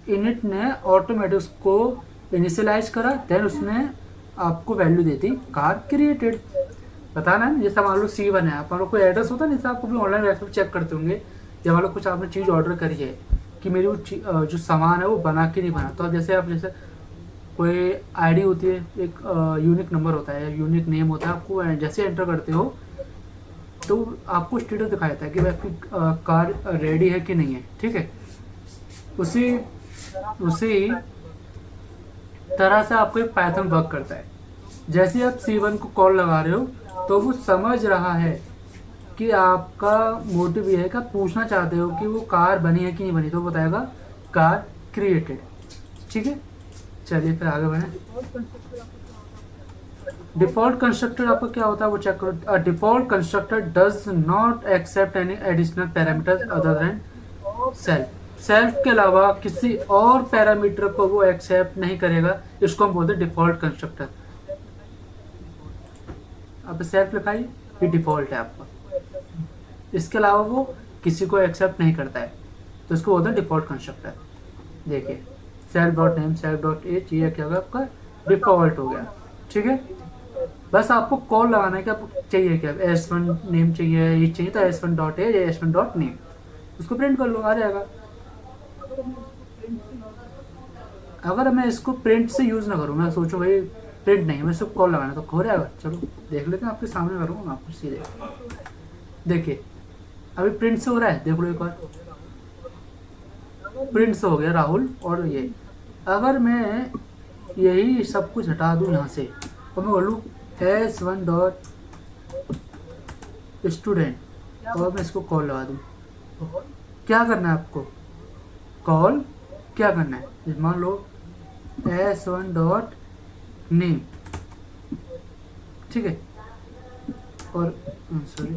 S1: इनिट ने ऑटोमेटिक उसको इनिशियलाइज करा, देन उसने आपको वैल्यू दी थी कार क्रिएटेड। बताना है, जैसे मान लो C1 है, आप मान लो कोई एड्रेस होता है, जैसे आप कभी ऑनलाइन वेबसाइट चेक करते होंगे, या मान लो कुछ आपने चीज़ ऑर्डर करी है कि मेरी वो जो सामान है वो बना के नहीं बना, तो जैसे आप जैसे कोई आईडी होती है, एक यूनिक नंबर होता है, यूनिक नेम होता है, आपको जैसे एंटर करते हो तो आपको स्टेटस दिखाता है कि आपकी कार रेडी है कि नहीं है, ठीक है। उसी तरह से आपको एक पाइथन वर्क करता है। जैसे आप C1 को कॉल लगा रहे हो तो वो समझ रहा है कि आपका मोटिव ये है कि आप पूछना चाहते हो कि वो कार बनी है कि नहीं बनी, तो बताएगा कार क्रिएटेड, ठीक है। चलिए फिर आगे बढ़ें। डिफॉल्ट कंस्ट्रक्टर आपका क्या होता है वो चेक करो। A default constructor does not accept any additional parameters other than self, self के अलावा किसी और पैरामीटर को वो एक्सेप्ट नहीं करेगा, इसको हम बोलते हैं डिफॉल्ट कंस्ट्रक्टर। अब सेल्फ लिखा ये डिफॉल्ट है आपका, इसके अलावा वो किसी को एक्सेप्ट नहीं करता है, तो इसको बोलते हैं डिफॉल्ट कंस्ट्रक्टर। देखिए self dot name, self dot age, ये क्या होगा आपका डिफॉल्ट हो गया, ठीक है। बस आपको कॉल लगाना है कि आपको चाहिए क्या, S1 नेम चाहिए, ये चाहिए तो S1 डॉट एज या S1 डॉट नेम, उसको प्रिंट कर लो, आ जाएगा। अगर मैं इसको प्रिंट से यूज़ ना करूँ, मैं सोचूं भाई प्रिंट नहीं, मैं इसको कॉल लगाना, तो हो जाएगा। चलो देख लेते हैं, आपके सामने करूँगा मैं आपको सीधे। देखिए अभी प्रिंट से हो रहा है, देख लो एक बार, प्रिंट से हो गया राहुल। और ये अगर मैं यही सब कुछ हटा दूँ यहाँ से और मैं बोलूँ S1 डॉट स्टूडेंट और मैं इसको कॉल लगा दूँ, क्या करना है आपको, कॉल क्या करना है, मान लो S1 डॉट नेम, ठीक है, और सॉरी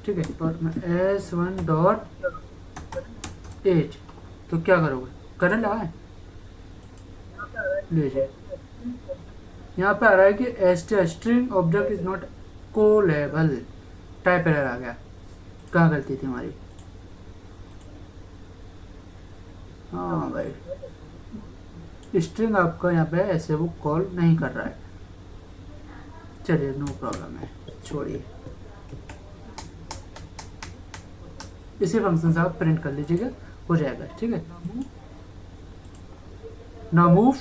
S1: ठीक है, और मैं S1 डॉट एज, तो क्या करोगे, करंट लगा है, लीजिए यहाँ पे आ रहा है कि string object is not callable, type error आ गया। कहाँ गलती थी हमारी, हाँ भाई स्ट्रिंग आपका यहाँ पे ऐसे वो कॉल नहीं कर रहा है, चलिए नो प्रॉब्लम है, छोड़िए, इसी फंक्शन से आप प्रिंट कर लीजिएगा, हो जाएगा। ठीक है, नाउ मूव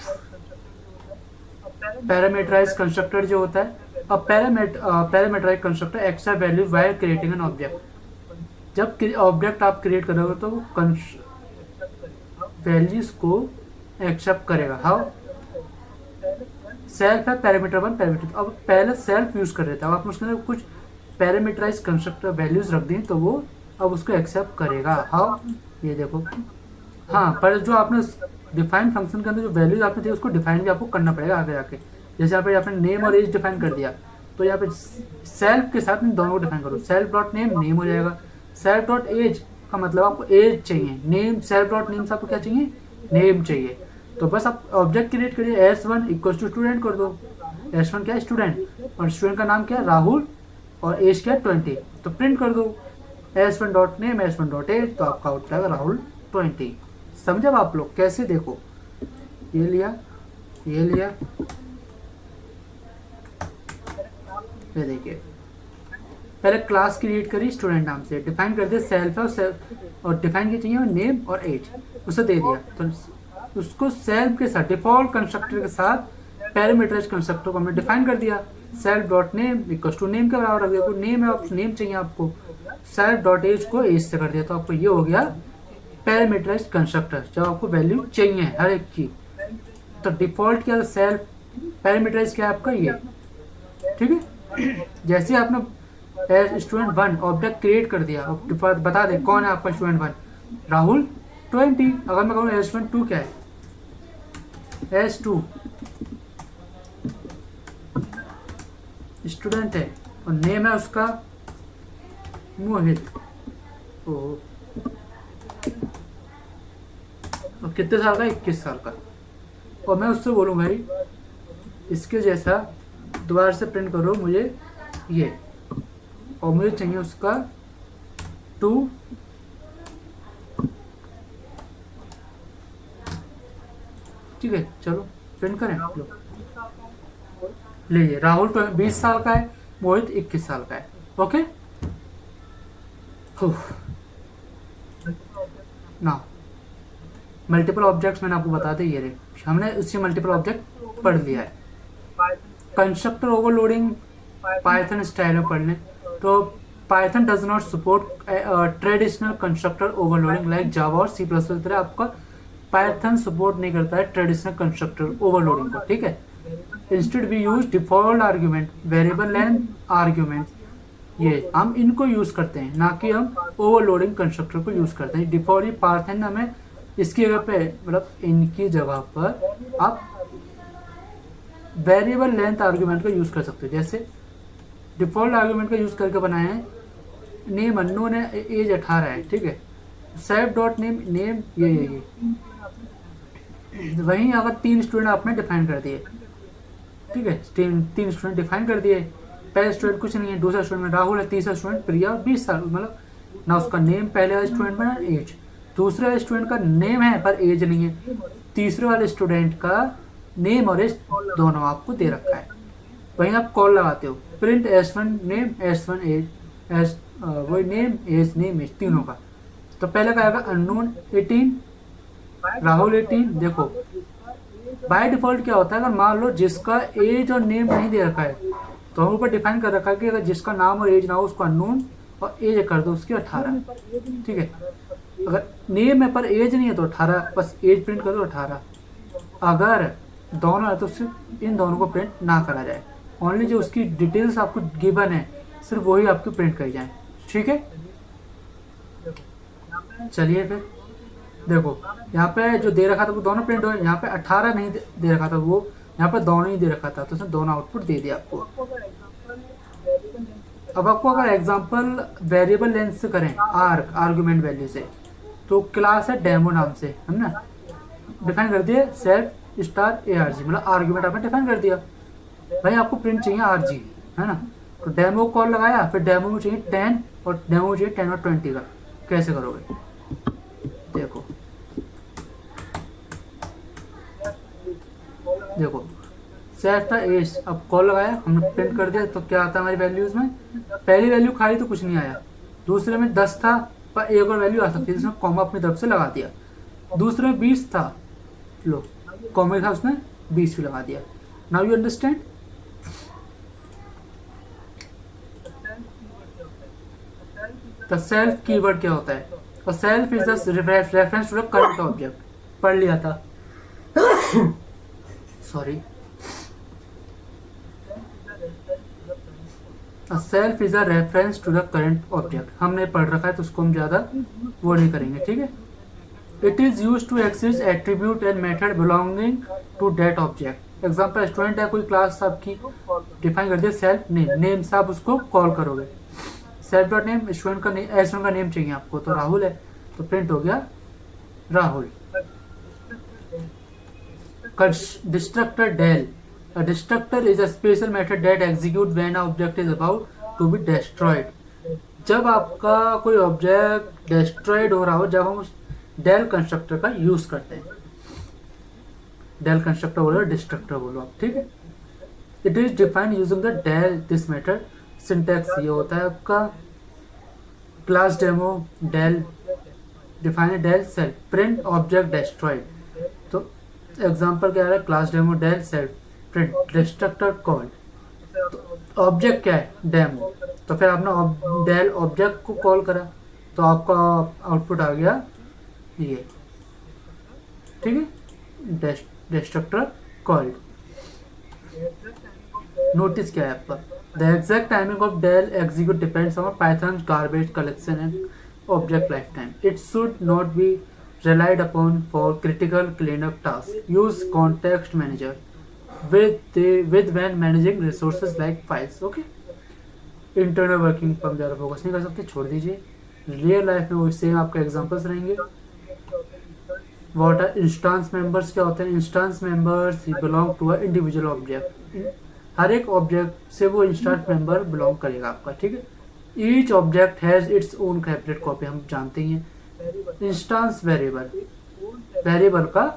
S1: पैरामीटराइज कंस्ट्रक्टर जो होता है। अब parameterize constructor accept value while creating an object. जब ऑब्जेक्ट आप क्रिएट करोगे तो वो वैल्यूज को एक्सेप्ट करेगा। हाउ? सेल्फ है पैरामीटर वन पैरामीटर, अब पहले सेल्फ यूज कर रहे थे, अब आप उसके अंदर कुछ पैरामीटराइज कंस्ट्रक्टर वैल्यूज रख दी तो वो अब उसको एक्सेप्ट करेगा। हाउ? ये देखो, हाँ, पर जो आपने डिफाइन फंक्शन के अंदर जो वैल्यूज आपने दी उसको डिफाइन भी आपको करना पड़ेगा आगे जाके। जैसे यहाँ पे आपने नेम और एज डिफाइन कर दिया, तो यहाँ पे सेल्फ के साथ इन दोनों को डिफाइन करो। सेल्फ डॉट नेम नेम हो जाएगा, सेल्फ डॉट एज का मतलब आपको एज चाहिए, नेम सेल्फ डॉट नेम से आपको क्या चाहिए, नेम चाहिए। तो बस आप ऑब्जेक्ट क्रिएट करिए, S1 इक्वल टू स्टूडेंट कर दो। S1 क्या है, स्टूडेंट, और स्टूडेंट का नाम क्या है, राहुल, और एज क्या है 20, तो प्रिंट कर दो S1 dot name S1 dot as, तो आपका आउट आएगा राहुल 20। समझा आप लोग कैसे? देखो, ये लिया, ये लिया, ये देखिए, पहले क्लास क्रिएट करी स्टूडेंट नाम से, डिफाइन कर दिया सेल्फ है, और डिफाइन क्या चाहिए नेम और एज, उसे दे दिया। तो उसको सेल्फ के साथ डिफॉल्ट कंस्ट्रक्टर के साथ पैरामीटराइज कंस्ट्रक्टर को हमने डिफाइन कर दिया। Self dot name equal to name के बराबर रख दिया, तो नेम है, नेम चाहिए आपको। सेल्फ डॉट एज को एज से कर दिया, तो आपको ये हो गया पैरामीटराइज कंस्ट्रक्टर, जब आपको वैल्यू चाहिए हर एक की। तो डिफॉल्ट क्या, सेल्फ पैरामीटराइज क्या है आपका, ये। ठीक है, जैसे आपने स्टूडेंट 1 ऑब्जेक्ट क्रिएट कर दिया, अब बता दें कौन है आपका स्टूडेंट 1, राहुल 20। अगर मैं कहूँ S12 क्या है, S2 स्टूडेंट है और नेम है उसका मोहित, और कितने साल का, 21 साल का। और मैं उससे बोलूँ भाई इसके जैसा दोबारा से प्रिंट करो मुझे ये, और मुझे चाहिए उसका 2, ठीक है, चलो प्रिंट करें आप लोग। लीजिए, राहुल 20 साल का है, मोहित 21 साल का है। ओके, ना मल्टीपल ऑब्जेक्ट्स मैंने आपको बता दिए, ये रहे, हमने उससे मल्टीपल ऑब्जेक्ट पढ़ लिया है। कंस्ट्रक्टर ओवरलोडिंग पाइथन स्टाइल में पढ़ लें तो Python does not support traditional constructor overloading like Java और सी प्लस प्लस। आपका पाइथन सपोर्ट नहीं करता है ट्रेडिशनल कंस्ट्रक्टर ओवरलोडिंग को। ठीक है, instead we use default argument, variable length argument, ये हम इनको यूज करते हैं, ना कि हम ओवरलोडिंग कंस्ट्रक्टर को यूज करते हैं। डिफॉल्ट पाइथन हमें इसकी जगह पे, मतलब इनकी जगह पर आप वेरिएबल लेंथ आर्ग्यूमेंट का यूज कर सकते हो। जैसे डिफॉल्ट आर्ग्यूमेंट का यूज करके बनाए हैं, नेम अननोन है, एज 18 है, ठीक है, सेल्फ डॉट नेम नेम ये वहीं अगर 3 स्टूडेंट आपने डिफाइन कर दिए, ठीक है, 3 स्टूडेंट डिफाइन कर दिए, पहले स्टूडेंट कुछ नहीं है, दूसरा स्टूडेंट में राहुल है, तीसरा स्टूडेंट प्रिया, 20 साल, मतलब ना उसका नेम पहले वाले स्टूडेंट में ना एज, दूसरे वाले स्टूडेंट का नेम है पर एज नहीं है, तीसरे वाले स्टूडेंट का नेम और एज दोनों आपको दे रखा है। वहीं आप कॉल लगाते हो, print S1 name S1 age, वही नेम एज तीनों का। तो पहले का आएगा अननोन 18, राहुल 18। देखो बाय डिफॉल्ट क्या होता है, अगर मान लो जिसका एज और नेम नहीं दे रखा है तो हम ऊपर डिफाइन कर रखा है कि अगर जिसका नाम और एज ना हो उसको अननोन और एज कर दो उसकी 18, ठीक है। अगर नेम है पर एज नहीं है तो 18, बस एज प्रिंट कर दो 18। अगर दोनों है तो सिर्फ इन दोनों को प्रिंट ना करा जाए, ओनली जो उसकी डिटेल्स आपको गिवन है सिर्फ वही आपको प्रिंट करी जाए, ठीक है। चलिए फिर देखो, यहाँ पे जो दे रखा था वो दोनों प्रिंट हो, यहाँ पे 18 नहीं दे रखा था, वो यहाँ पे दोनों ही दे रखा था, तो उसने दोनों आउटपुट दे दिया आपको। अब आपको अगर एग्जांपल वेरिएबल लेंथ से करें, आर्गुमेंट वैल्यू से, तो क्लास है डेमो नाम से, है ना, डिफाइन कर दिए सेल्फ स्टार ARG, मतलब आर्गुमेंट आपने डिफाइन कर दिया। भाई आपको प्रिंट चाहिए RG, है ना, तो डेमो कॉल लगाया, फिर डेमो में चाहिए 10 और डेमो में चाहिए 10 और 20 का, कैसे करोगे देखो। सेल्फ था एज, अब कॉल लगाया हमने प्रिंट कर दिया तो क्या आता है हमारी वैल्यूज में, पहली वैल्यू खाली तो कुछ नहीं आया, दूसरे में 10 था पर एक और वैल्यू आ सकती है जिसमें कॉमा अपनी तरफ से लगा दिया, दूसरे में 20 था, लो कॉमा था उसने 20 भी लगा दिया। Now you understand. The self keyword क्या होता है, और self is the reference to the current object, पढ़ लिया था sorry. Self is a reference to the current object, हमने पढ़ रखा है तो उसको हम ज़्यादा वो नहीं करेंगे, ठीक है। It is use to access attribute and method belonging to that object. Example student है, कोई क्लास आपकी डिफाइन कर दिया सेल्फ नेम, नेम से आप उसको कॉल करोगे, सेल्फ डॉट नेम, स्टूडेंट का नेम, स्टूडेंट का नेम चाहिए आपको तो राहुल है तो प्रिंट हो गया Rahul. Destructor del, a destructor is a special method that execute when an object is about to be destroyed। जब आपका कोई ऑब्जेक्ट डिस्ट्रॉयड हो रहा हो, जब हम उस डेल कंस्ट्रक्टर का यूज करते हैं, डेल कंस्ट्रक्टर बोलो डिस्ट्रक्टर बोलो आप, ठीक है। It is defined using the del this method, syntax ये होता है आपका, class demo del define del self print object destroyed, तो एग्जांपल क्या है, class demo del self print destructor called, तो ऑब्जेक्ट क्या है डेमो, तो फिर आपने डेल ऑब्जेक्ट को कॉल करा तो आपका आउटपुट आ गया ये, ठीक है, डिस्ट्रक्टर कॉल्ड। नोटिस क्या है आपका, the exact timing of del execute depends on Python garbage collection and object lifetime, it should not be relied upon for critical cleanup tasks, use context manager with when managing resources like files, okay। Internal working पर ज़्यादा focus नहीं कर सकते, छोड़ दीजिए। Real life में वो same आपके एग्जांपल्स रहेंगे। व्हाट आर इंस्टांस मेंबर्स, क्या होते हैं instance members, belong to a individual object, हर एक ऑब्जेक्ट से वो इंस्टांस मेंबर बिलोंग करेगा आपका, ठीक है। Each object has its own separate copy, हम जानते ही हैं। इंस्टांस वेरिएबल, वेरिएबल का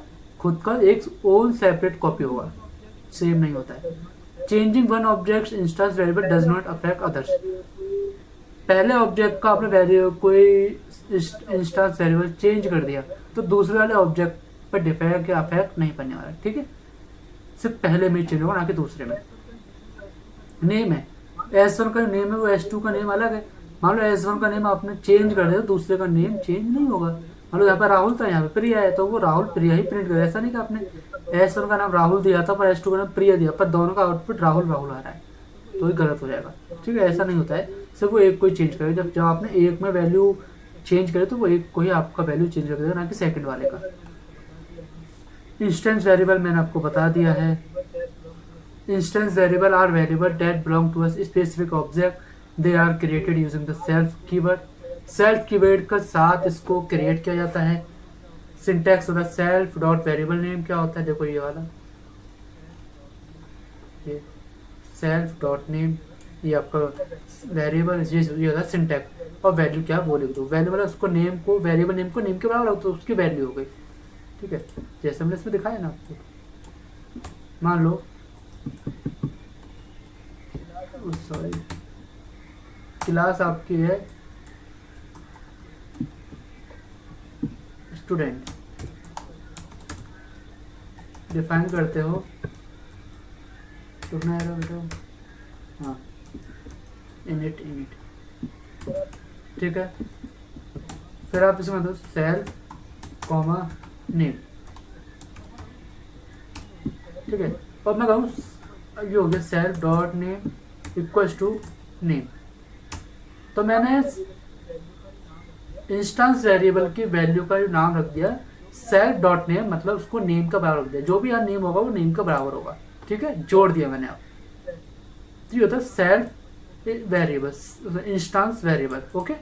S1: खुद का एक ओन सेपरेट कॉपी होगा, सेम नहीं होता है। Changing one object instance variable does not affect others, पहले ऑब्जेक्ट का आपने वेरिएबल कोई इंस्टांस वेरिएबल चेंज कर दिया तो दूसरे वाले ऑब्जेक्ट पर डिफेक्ट या अफेक्ट नहीं पड़ने वाला, ठीक है, सिर्फ पहले में चेंज होगा ना कि दूसरे में। नेम है, S1 का नेम है वो S2 का नेम अलग है, मान लो S1 का नेम आपने चेंज कर दिया तो दूसरे का नेम चेंज नहीं होगा। मान लो यहाँ पर राहुल था, यहाँ पे प्रिया है तो वो राहुल प्रिया ही प्रिंट करे, ऐसा नहीं कि आपने S1 का नाम राहुल दिया था पर S2 का नाम प्रिया दिया, पर दोनों का आउटपुट राहुल राहुल आ रहा है तो ये गलत हो जाएगा, ठीक है। ऐसा नहीं होता है, सिर्फ वो एक को ही चेंज करे, जब आपने एक में वैल्यू चेंज करे तो वो एक को ही आपका वैल्यू चेंज कर देगा, ना कि सेकंड वाले का। इंस्टेंस वेरिएबल मैंने आपको बता दिया है। Instance variable are variable that belong to a specific object, they are created using the self keyword, self keyword के साथ इसको क्रिएट किया जाता है। सिंटैक्स होता है सेल्फ डॉट वेरिएबल नेम, क्या होता है देखो ये वाला, ये सेल्फ डॉट नेम, ये आपका वेरिएबल ये होता है सिंटैक्स, और वैल्यू क्या वो लिख दो, वैल्यू वाला उसको नेम को वेरिएबल नेम को नेम के बराबर तो उसकी वैल्यू हो गई, ठीक है, जैसे हमने इसमें दिखाया ना आपको। मान लो सॉरी क्लास आपकी है स्टूडेंट, डिफाइन करते हो कितना है बेटा, हाँ इनिट इनिट, ठीक है। फिर आप इसमें दो सेल्फ कॉमा नेम, ठीक है, और मैं कहूँ ये हो गया self dot name equals to name, तो मैंने इंस्टेंस वेरिएबल की वैल्यू का नाम रख दिया सेल्फ डॉट नेम, मतलब उसको नेम का बराबर रख दिया, जो भी यहाँ नेम होगा वो नेम का बराबर होगा, ठीक है, जोड़ दिया मैंने। आप तो ये होता है self variable instance variable, okay.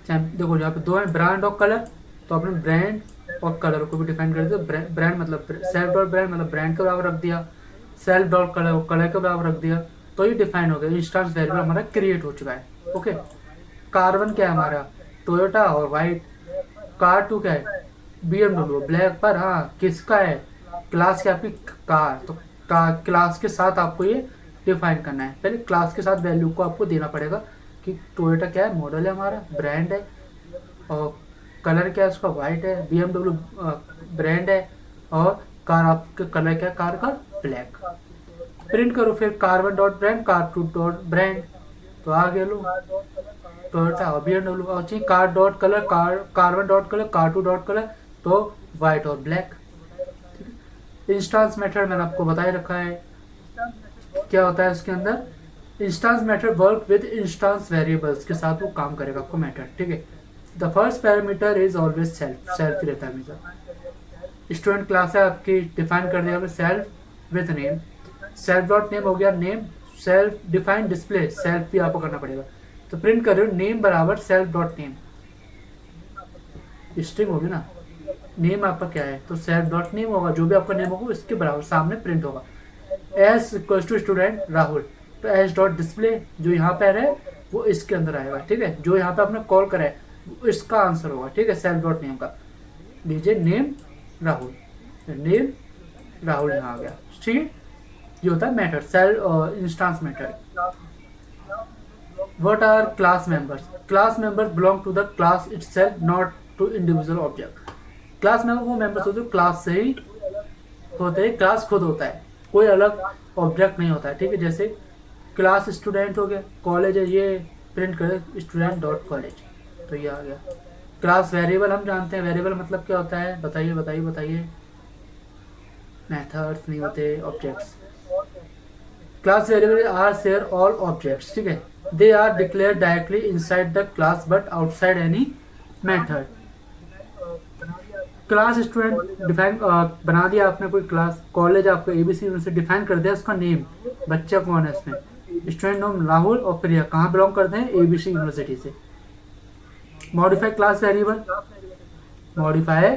S1: देखो यहाँ पे दो है ब्रांड और कलर, तो आपने ब्रांड और कलर को भी डिफाइन कर दिया। ब्रांड मतलब सेल्फ डॉट ब्रांड मतलब ब्रांड के बराबर रख दिया, सेल्फ डॉट कलर कलर के बराबर रख दिया, तो ये डिफाइन हो गया, इंस्टेंस वेरिएबल हमारा क्रिएट हो चुका है, ओके। कार्बन क्या है हमारा टोयोटा और वाइट, कार टू क्या है BMW ब्लैक पर, हाँ किसका है, क्लास की आपकी कार, तो क्लास के साथ आपको ये डिफाइन करना है। पहले क्लास के साथ वैल्यू को आपको देना पड़ेगा कि टोयोटा क्या है, मॉडल है हमारा, ब्रांड है, और कलर क्या है उसका, वाइट है, BMW ब्रांड है, और कार आपका कलर क्या है, कार का ब्लैक। प्रिंट करो फिर car 1 dot brand, car 2 dot brand, तो आ गया लो टोयोटा और BMW। और चाहिए car dot colour, car 1 dot colour, car 2 dot colour, तो वाइट और ब्लैक। इंस्टांस मेथड मैंने आपको बताए रखा है क्या होता है उसके अंदर। Instance method work with instance variables के साथ वो काम करेगा आपको मेथड, ठीक है। The first parameter is always self, self ही रहता है हमेशा। स्टूडेंट क्लास है आपकी, डिफाइन कर दिया self with name, self dot name हो गया name, self define display, self भी आपको करना पड़ेगा, तो प्रिंट कर रहे हो नेम बराबर सेल्फ डॉट नेम, स्ट्रिंग होगी ना, नेम आपका क्या है तो सेल्फ डॉट नेम होगा, जो भी आपका नेम होगा इसके बराबर सामने प्रिंट होगा। S equal to student Rahul, तो एस डॉट डिस्प्ले जो यहाँ पे है वो इसके अंदर आएगा, ठीक है, जो यहाँ पे आपने कॉल करा है वो इसका आंसर होगा, ठीक है, सेल्फ डॉट नेम का। लीजिए नेम राहुल, नेम राहुल यहाँ आ गया, ठीक है। ये होता है method, self instance method. What are class members, class members belong to the class itself, not to individual object. Class member वो मेंबर्स होते हैं क्लास से ही होते हैं, क्लास खुद होता है, कोई अलग ऑब्जेक्ट नहीं होता है, ठीक है। जैसे क्लास स्टूडेंट हो गया, कॉलेज है, ये प्रिंट करें स्टूडेंट डॉट कॉलेज, तो ये आ गया। क्लास वेरिएबल हम जानते हैं, वेरिएबल मतलब क्या होता है, बताइए बताइए बताइए, मेथड्स नहीं होते, objects. Class variable are share all objects, ठीक है, they are declare directly inside the class but outside any method. Class student define बना दिया आपने कोई क्लास, कॉलेज आपको ABC यूनिवर्सिटी डिफाइन कर दिया, उसका नेम, बच्चा कौन है इसमें, स्टूडेंट नेम राहुल और प्रिया, कहाँ बिलोंग करते हैं, ABC यूनिवर्सिटी से। Modify class variable, modify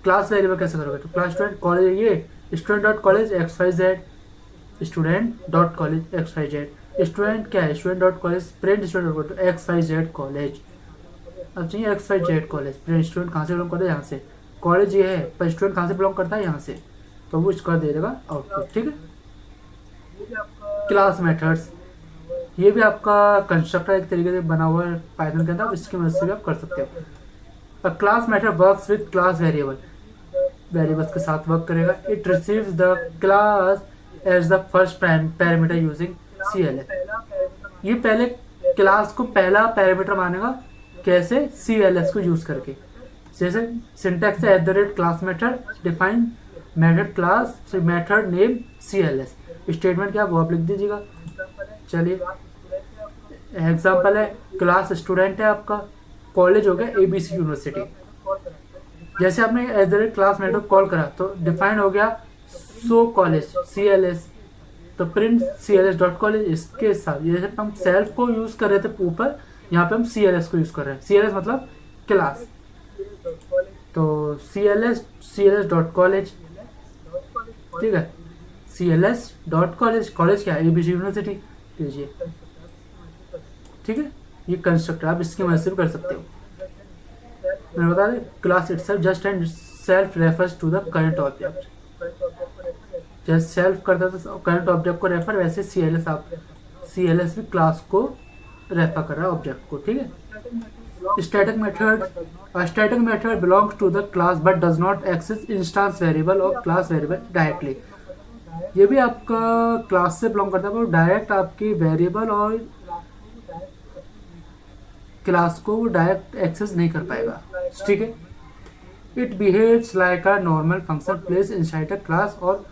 S1: class variable कैसे करोगे, तो क्लास स्टूडेंट कॉलेज, ये student dot college XYZ, student dot college XYZ, student क्या है, student dot college print student dot XYZ college. अब चाहिए XYZ कॉलेज, प्रिंट स्टूडेंट कहाँ से बिलोंग करता है, यहाँ से, कॉलेज ये है पर स्टूडेंट कहाँ से बिलोंग करता है, यहाँ से, तो वो इसका दे देगा आउटपुट, ठीक है। क्लास मेथड्स, ये भी आपका कंस्ट्रक्टर एक तरीके से बना हुआ है पाइथन के अंदर, इसकी मदद से भी आप कर सकते हो। Class method works with class variable, variables के साथ वर्क करेगा। It receives the class as the first parameter using CLS, ये पहले क्लास को पहला पैरामीटर मानेगा, कैसे, CLS को यूज करके। जैसे सिंटैक्स है @class method define method class method name CLS, statement क्या वो आप लिख दीजिएगा। चलिए एग्जांपल है, क्लास स्टूडेंट है आपका, कॉलेज हो गया ABC यूनिवर्सिटी। जैसे आपने @क्लास मेथड कॉल करा तो डिफाइन हो गया सो कॉलेज CLS, तो प्रिंट CLS डॉट कॉलेज, इसके साथ जैसे हम सेल्फ को यूज कर रहे थे ऊपर, यहाँ पे हम CLS को यूज कर रहे हैं, CLS मतलब क्लास, तो CLS डॉट कॉलेज, ठीक है, CLS डॉट कॉलेज, कॉलेज क्या है, ABC यूनिवर्सिटी लीजिए, ठीक है। ये कंस्ट्रक्टर आप इसकी मदद से भी कर सकते हो। मैंने बता दें class itself just and self refers to the current object, जैसे सेल्फ करता था करंट ऑब्जेक्ट को रेफर, वैसे CLS भी क्लास को रेफर कर रहा है ऑब्जेक्ट को, ठीक है। Static method, static method belongs to the class but does not access instance variable और क्लास वेरिएबल डायरेक्टली, ये भी आपका क्लास से बिलोंग करता है पर डायरेक्ट आपकी वेरिएबल और क्लास को वो डायरेक्ट एक्सेस नहीं कर पाएगा, ठीक है। It behaves like a normal function place inside a class, और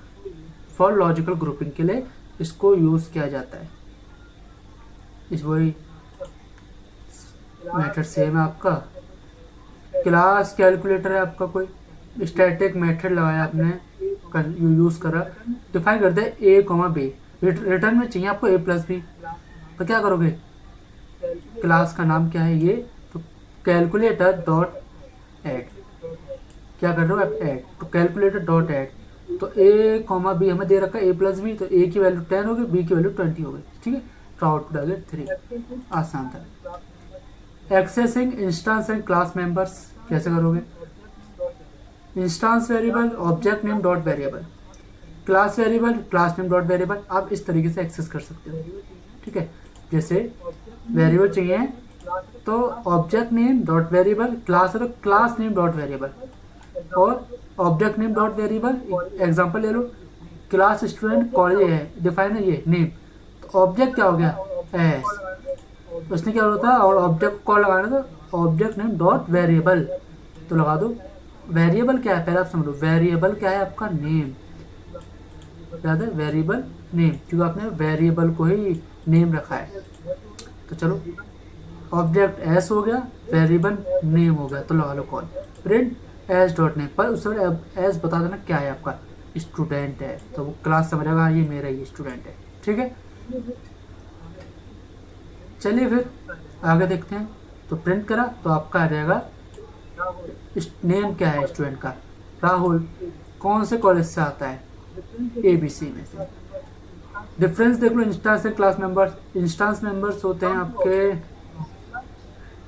S1: फॉर लॉजिकल ग्रुपिंग के लिए इसको यूज किया जाता है। इस वही मेथड सेम है आपका। क्लास कैलकुलेटर है आपका, कोई स्टैटिक मेथड लगाया आपने, यूज करा, डिफाइन करते हैं A, B, रिटर्न में चाहिए आपको A+B, तो क्या करोगे, क्लास का नाम क्या है ये, तो कैलकुलेटर डॉट एड, क्या कर रहे हो आप, ऐड, तो कैलकुलेटर डॉट ऐड, तो A, B हमें दे रखा है A+B, तो A की वैल्यू 10 हो गई, B की वैल्यू 20 हो गई, ठीक है, तो आउटपुट आ गया 3, आसान था। Accessing instance and class members कैसे करोगे, instance variable, object name dot variable, class variable, class name dot variable, आप इस तरीके से एक्सेस कर सकते हो। ठीक है, जैसे वेरिएबल चाहिए तो object name dot variable, class है तो क्लास नेम डॉट वेरिएबल, और object name dot variable. Example ले लो, क्लास स्टूडेंट कॉलेज है, डिफाइन है ये नेम, तो ऑब्जेक्ट क्या हो गया एस, उसने क्या होता है, और ऑब्जेक्ट को कॉल लगाना तो ऑब्जेक्ट नेम डॉट वेरिएबल, तो लगा दो। वेरिएबल क्या है पहले आप समझो, वेरिएबल क्या है आपका नेम, याद है वेरिएबल नेम, क्योंकि आपने वेरिएबल को ही नेम रखा है। तो चलो ऑब्जेक्ट एस हो गया, वेरिएबल नेम हो गया, तो लगा लो call print S dot name, पर उस समय एस बता देना क्या है आपका, स्टूडेंट है, तो वो क्लास समझेगा ये मेरा ही स्टूडेंट है। ठीक है, चलिए फिर आगे देखते हैं। तो प्रिंट करा तो आपका आ जाएगा नेम क्या है स्टूडेंट का, राहुल, कौन से कॉलेज से आता है, ABC में से। डिफरेंस देख लो instance and class members. Instance members होते हैं आपके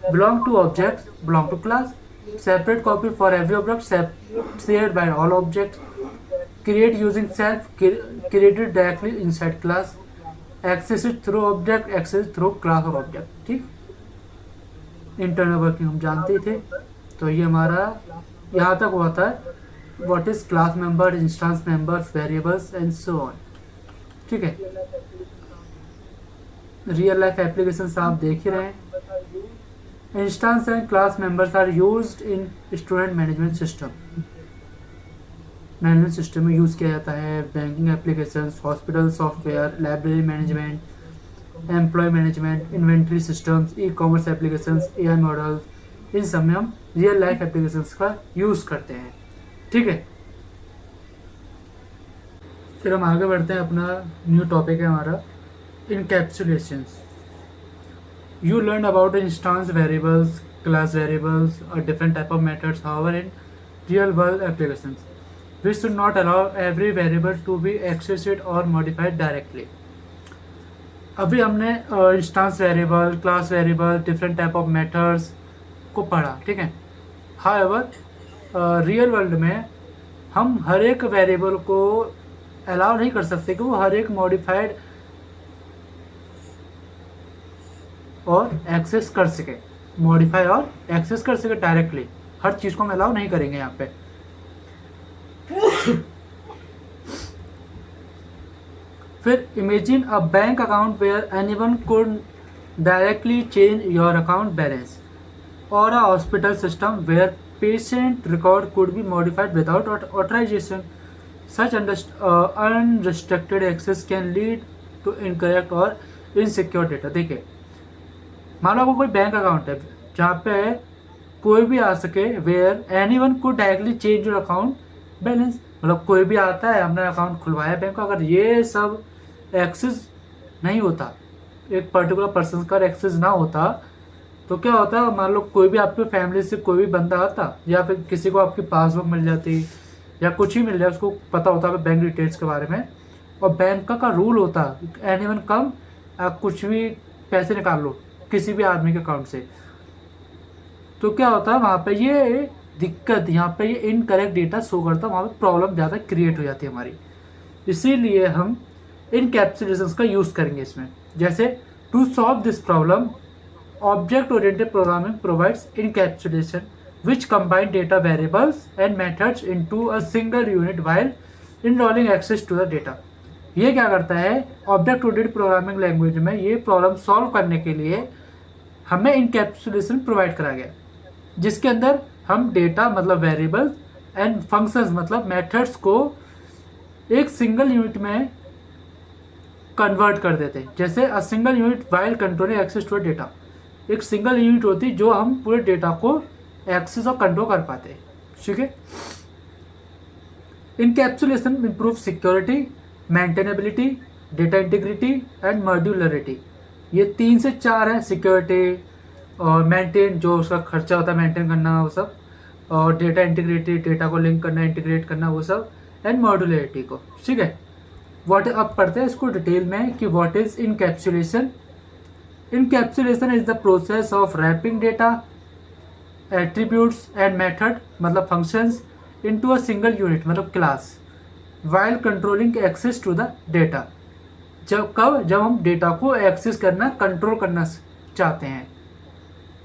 S1: belong to object, belong to class, separate copy for every object, shared by all object, create using self, created directly inside class, access through object, access through class और object. ठीक, internal working हम जानते ही थे। तो ये हमारा यहाँ तक हुआ था what is class member, instance members, variables and so on. ठीक है, रियल लाइफ एप्लीकेशंस आप देख ही रहे हैं। Instance and class members are used इन student management system, management system में यूज़ किया जाता है। Banking applications, hospital software, library management, employ management, inventory systems, e commerce एप्लीकेशंस, AI मॉडल्स, इन सब में हम रियल लाइफ एप्लीकेशंस का यूज़ करते हैं। ठीक है, फिर हम आगे बढ़ते हैं, अपना न्यू टॉपिक है हमारा इनकैप्सुलेशंस। You learned about instance variables, class variables, or different type of methods. However, in real-world applications, we should not allow every variable to be accessed or modified directly. अभी हमने instance variable, class variable, different type of methods को पढ़ा। ठीक है, however real world में हम हर एक variable को अलाउ नहीं कर सकते कि वो हर एक मॉडिफाइड और एक्सेस कर सके, मॉडिफाई और एक्सेस कर सके डायरेक्टली, हर चीज़ को हम अलाउ नहीं करेंगे यहाँ पे। फिर imagine a bank account where anyone could directly change your account balance, और a hospital system where patient record could be modified without authorization. Such unrestricted access can lead to incorrect और insecure data. देखिए, मान लो कोई bank account है जहाँ पे कोई भी आ सके, वेयर एनीवन को directly change your account balance, मतलब कोई भी आता है, हमने अकाउंट खुलवाया बैंक का, अगर ये सब एक्सेस नहीं होता, एक पर्टिकुलर पर्सन का एक्सेस ना होता, तो क्या होता, मान लो कोई भी आपके फैमिली से कोई भी बंदा आता, या फिर किसी को आपकी पासबुक मिल जाती या कुछ ही मिल जाए, उसको पता होता है बैंक डिटेल्स के बारे में, और बैंक का रूल होता एनीवन कम, आप कुछ भी पैसे निकाल लो किसी भी आदमी के अकाउंट से, तो क्या होता है वहाँ पे ये दिक्कत, यहाँ पे ये इनकरेक्ट डेटा शो करता है, वहाँ पे प्रॉब्लम ज़्यादा क्रिएट हो जाती है हमारी। इसीलिए हम इनकैप्सुलेशंस का यूज़ करेंगे इसमें। जैसे to solve this problem, object oriented programming provides encapsulation which combine data variables and methods into a single unit while enrolling access to the data। ये क्या करता है, ऑब्जेक्ट ओरिएंटेड प्रोग्रामिंग लैंग्वेज में ये प्रॉब्लम सॉल्व करने के लिए हमें इनकैप्सुलेशन प्रोवाइड करा गया, जिसके अंदर हम डेटा मतलब वेरिएबल्स एंड फंक्शंस मतलब मेथड्स को एक सिंगल यूनिट में कन्वर्ट कर देते हैं। जैसे a single unit while controlling access to data, एक सिंगल यूनिट होती है जो हम पूरे डेटा को एक्सेस और कंट्रोल कर पाते हैं। ठीक है, encapsulation improve security, maintainability, data integrity and modularity. ये 3 से 4 है, सिक्योरिटी और मेंटेन, जो उसका खर्चा होता है मेंटेन करना वो सब, और डेटा इंटीग्रिटी, डेटा को लिंक करना, इंटीग्रेट करना वो सब, एंड मॉड्यूलरिटी को। ठीक है, व्हाट अब पढ़ते हैं इसको डिटेल में कि what is encapsulation. Encapsulation is the process of wrapping data, attributes and method मतलब functions into a single unit मतलब class while controlling access to the data. जब हम डेटा को एक्सेस करना कंट्रोल करना चाहते हैं।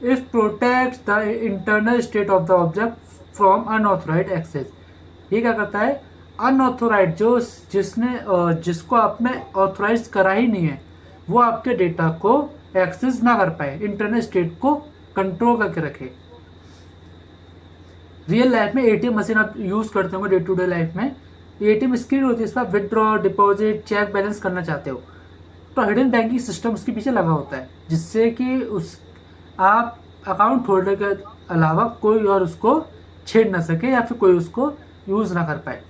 S1: If protects the internal state of the object from unauthorise access. ये क्या करता है, अनऑथोराइज जो जिसको आपने ऑथोराइज करा ही नहीं है वो आपके डेटा को एक्सेस ना कर पाए, इंटरनल स्टेट को कंट्रोल करके रखे। रियल लाइफ में एटीएम मशीन आप यूज करते होंगे डे टू डे लाइफ में, एटीएम स्क्रीन होती है, इस पर विदड्रॉ डिपॉजिट चेक बैलेंस करना चाहते हो तो हिडन बैंकिंग सिस्टम उसके पीछे लगा होता है, जिससे कि उस आप अकाउंट होल्डर के अलावा कोई और उसको छेड़ ना सके या फिर कोई उसको यूज ना कर पाए।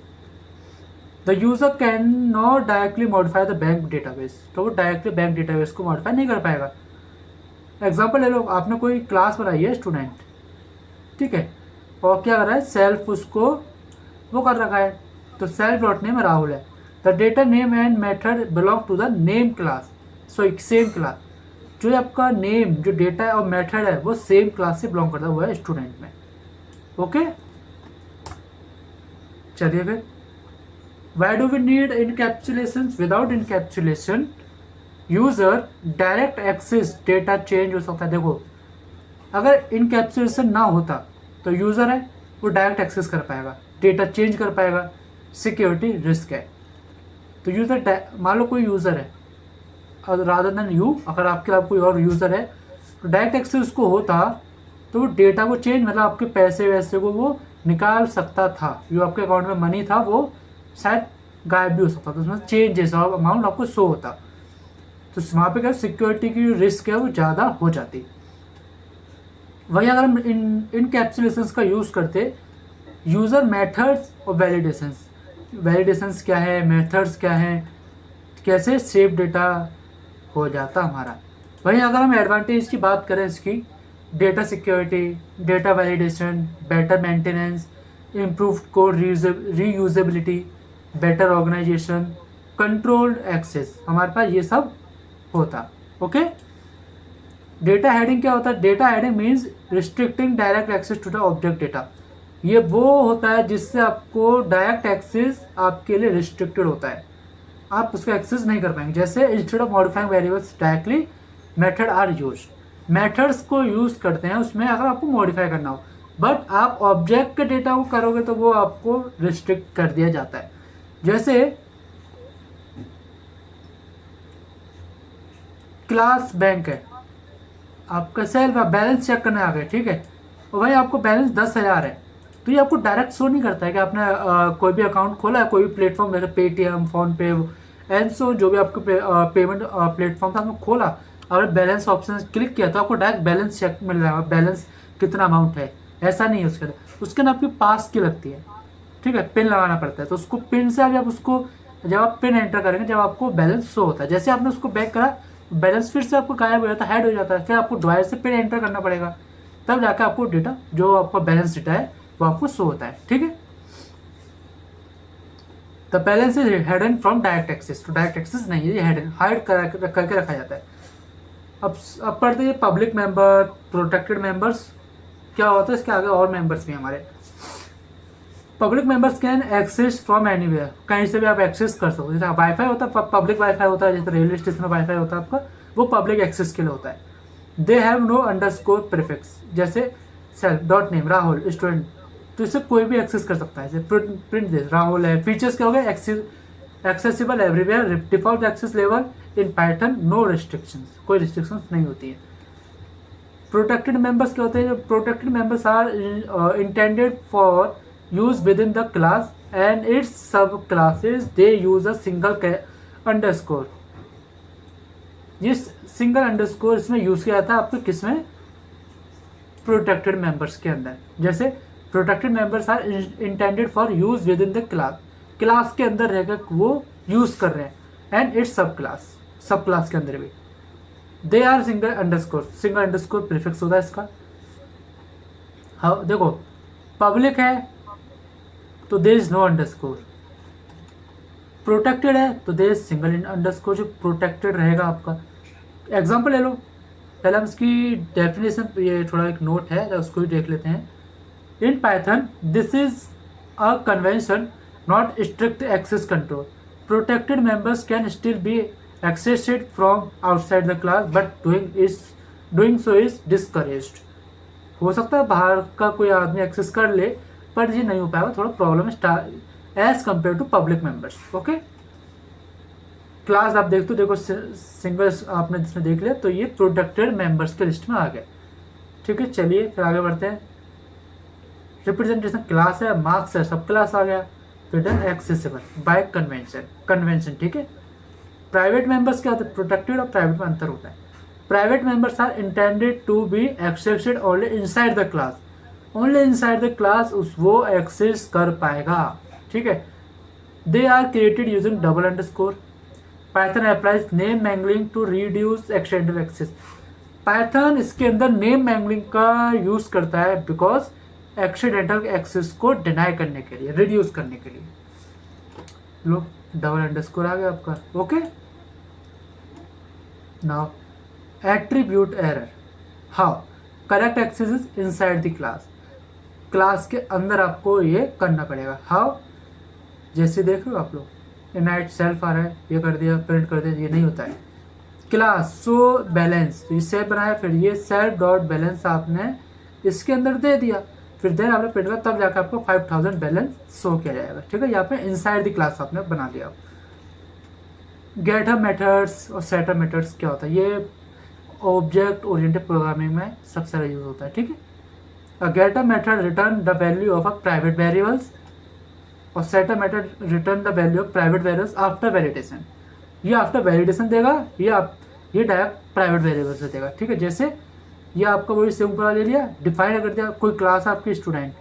S1: The user can not directly modify the bank database, तो वो डायरेक्टली बैंक डेटाबेस को मॉडिफाई नहीं कर पाएगा। एग्जाम्पल ले लो, आपने कोई क्लास बनाई है स्टूडेंट, ठीक है, और क्या कर रहा है, सेल्फ उसको वो कर रखा है, तो सेल्फ डॉट नेम राहुल है। The data name and method belong to the name class, so same class, जो आपका नेम जो डेटा है और मेथड है वो सेम क्लास से बिलोंग करता हुआ है स्टूडेंट में। ओके, चलिए फिर, why do we need encapsulation? Without encapsulation user direct access data change हो सकता है। देखो, अगर इनकैप्सुलेशन ना होता तो यूजर है वो डायरेक्ट एक्सेस कर पाएगा, डेटा चेंज कर पाएगा, सिक्योरिटी रिस्क है। तो यूजर, मान लो कोई यूजर है रादर देन यू, अगर आपके अलावा कोई और यूजर है तो डायरेक्ट एक्सेस उसको होता तो वो डेटा को चेंज, मतलब आपके पैसे वैसे को वो निकाल सकता था, जो आपके अकाउंट में मनी था वो शायद गायब भी हो सकता था, उसमें चेंज जैसा अमाउंट आपको शो होता, तो वहाँ पे क्या सिक्योरिटी की रिस्क है वो ज़्यादा हो जाती। वही अगर हम इनकैप्सुलेशंस का यूज़ करते, यूज़र मेथड्स और वैलिडेशंस क्या है, मेथड्स क्या है, कैसे सेव डेटा हो जाता हमारा। वहीं अगर हम एडवांटेज की बात करें इसकी, data security, data validation, better maintenance, improved code reusability, better organisation, controlled access, हमारे पास ये सब होता। ओके, डेटा हेडिंग क्या होता है? Data hiding means restricting direct access to the object data. ये वो होता है जिससे आपको डायरेक्ट एक्सेस आपके लिए रिस्ट्रिक्टेड होता है, आप उसका एक्सेस नहीं कर पाएंगे। जैसे instead of modifying variables directly method are use, methods को यूज करते हैं उसमें अगर आपको मॉडिफाई करना हो, बट आप ऑब्जेक्ट के डेटा को करोगे तो वो आपको रिस्ट्रिक्ट कर दिया जाता है। जैसे क्लास बैंक है, आपका सेल्फ बैलेंस चेक करने आ गए, ठीक है, और भाई आपको बैलेंस 10,000 है, तो ये आपको डायरेक्ट शो नहीं करता है कि आपने कोई भी अकाउंट खोला है, कोई भी प्लेटफॉर्म जैसे पेटीएम, फोनपे एंड सो जो भी आपको पेमेंट प्लेटफॉर्म था, आपने खोला, अगर बैलेंस ऑप्शन क्लिक किया तो आपको डायरेक्ट बैलेंस चेक मिल जाएगा, बैलेंस कितना अमाउंट है। ऐसा नहीं है उसके अंदर, उसके अंदर आपकी पास की लगती है, ठीक है, पिन लगाना पड़ता है, तो उसको पिन से अभी आप उसको जब आप पिन एंटर करेंगे जब आपको बैलेंस शो होता है, जैसे आपने उसको बैक करा बैलेंस फिर से आपको गायब हो जाता है, हेड हो जाता है, फिर आपको दोबारा से पिन एंटर करना पड़ेगा, तब जाकर आपको डेटा जो आपका बैलेंस डेटा है वो आपको शो होता है। ठीक है, the balance is hidden from direct access, तो डायरेक्ट एक्सेस नहीं है, हिडन हाइड करके रखा जाता है। अब पढ़ते हैं पब्लिक मेंबर, प्रोटेक्टेड मेंबर्स क्या होता है, इसके आगे और मेंबर्स भी हमारे। Public members can access from anywhere, कहीं से भी आप एक्सेस कर सकते हो। जैसे वाईफाई होता है, पब्लिक वाईफाई होता है, जैसे रेलवे स्टेशन में वाईफाई होता है आपका, वो पब्लिक एक्सेस के लिए होता है। They have no underscore prefix, जैसे self dot name Rahul student, तो इससे कोई भी एक्सेस कर सकता है। जैसे प्रिंट दिस राहुल है। फीचर्स क्या हो गए, accessible everywhere, default access level in Python, no restrictions, कोई रिस्ट्रिक्शंस नहीं होती है। प्रोटेक्टेड मेंबर्स क्या होते हैं, protected members are intended for use within the class and its subclasses, they use a single underscore। ये सिंगल अंडरस्कोर इसमें use किया जाता है आपको किसमें, प्रोटेक्टेड मेंबर्स के अंदर। जैसे protected members are intended for use within the class, class के अंदर रहकर वो यूज कर रहे हैं, एंड इट्स सब क्लास के अंदर भी they are single underscore prefix होता है इसका। हाँ देखो, पब्लिक है तो there is no underscore, protected है तो देयर इज सिंगल अंडरस्कोर, जो प्रोटेक्टेड रहेगा आपका। एग्जांपल ले लो, पहले हम इसकी डेफिनेशन, ये थोड़ा एक नोट है तो उसको भी देख लेते हैं। In Python this is a convention, not strict access control. Protected members can still be accessed from outside the class, but doing so is discouraged. हो सकता है बाहर का कोई आदमी एक्सेस कर ले, पर ये नहीं हो पाएगा, थोड़ा प्रॉब्लम है as compare to public members. Okay, class आप देखो सिंगल्स आपने जिसमें देख लिया, तो ये प्रोटेक्टेड मेंबर्स के लिस्ट में आ गया. ठीक है, चलिए फिर आगे बढ़ते हैं. रिप्रेजेंटेशन क्लास है, मार्क्स है, सब क्लास आ गया. फिर एक्सेसिबल बाय कन्वेंशन. ठीक है, प्राइवेट मेंबर्स क्या होते हैं, प्रोटेक्टेड और प्राइवेट में अंतर होता है. Private members are intended to be accepted only inside the class. Only inside the class वो एक्सेस कर पाएगा. ठीक है, they are created using double underscore. Python applies name mangling to reduce extended access. Python इसके अंदर name mangling का use करता है बिकॉज एक्सीडेंटल एक्सेस को डिनाई करने के लिए, रिड्यूस करने के लिए. लो डबल अंडरस्कोर आ गया आपका. Okay, now attribute error. How correct access is inside the class. Class के अंदर आपको ये करना पड़ेगा. हाउ, जैसे देख रहे हो आप लोग, इनाइट सेल्फ आ रहा है, ये कर दिया, प्रिंट कर दिया, ये नहीं होता है. क्लास सो बैलेंस, तो ये सेल्फ बनाया, फिर ये सेल्फ डॉट बैलेंस आपने इसके अंदर दे दिया, फिर देन आपने प्रिंट किया, तब जाकर आपको 5000 बैलेंस शो किया जाएगा. ठीक है, यहाँ पे इनसाइड द क्लास आपने बना लिया. गेटअप मेथड्स और सेटअप मेथड्स क्या होता है, ये ऑब्जेक्ट ओरिएंटेड प्रोग्रामिंग में सबसे ज़्यादा यूज होता है. ठीक है, getter method return the value of a private variables और setter method return the value of private variables after validation. ये आफ्टर वैलिडेशन देगा, ये डायरेक्ट प्राइवेट वेरिएबल से देगा. ठीक है, जैसे ये आपका वही सेम पूरा ले लिया, डिफाइन कर दिया, कोई क्लास आपकी स्टूडेंट,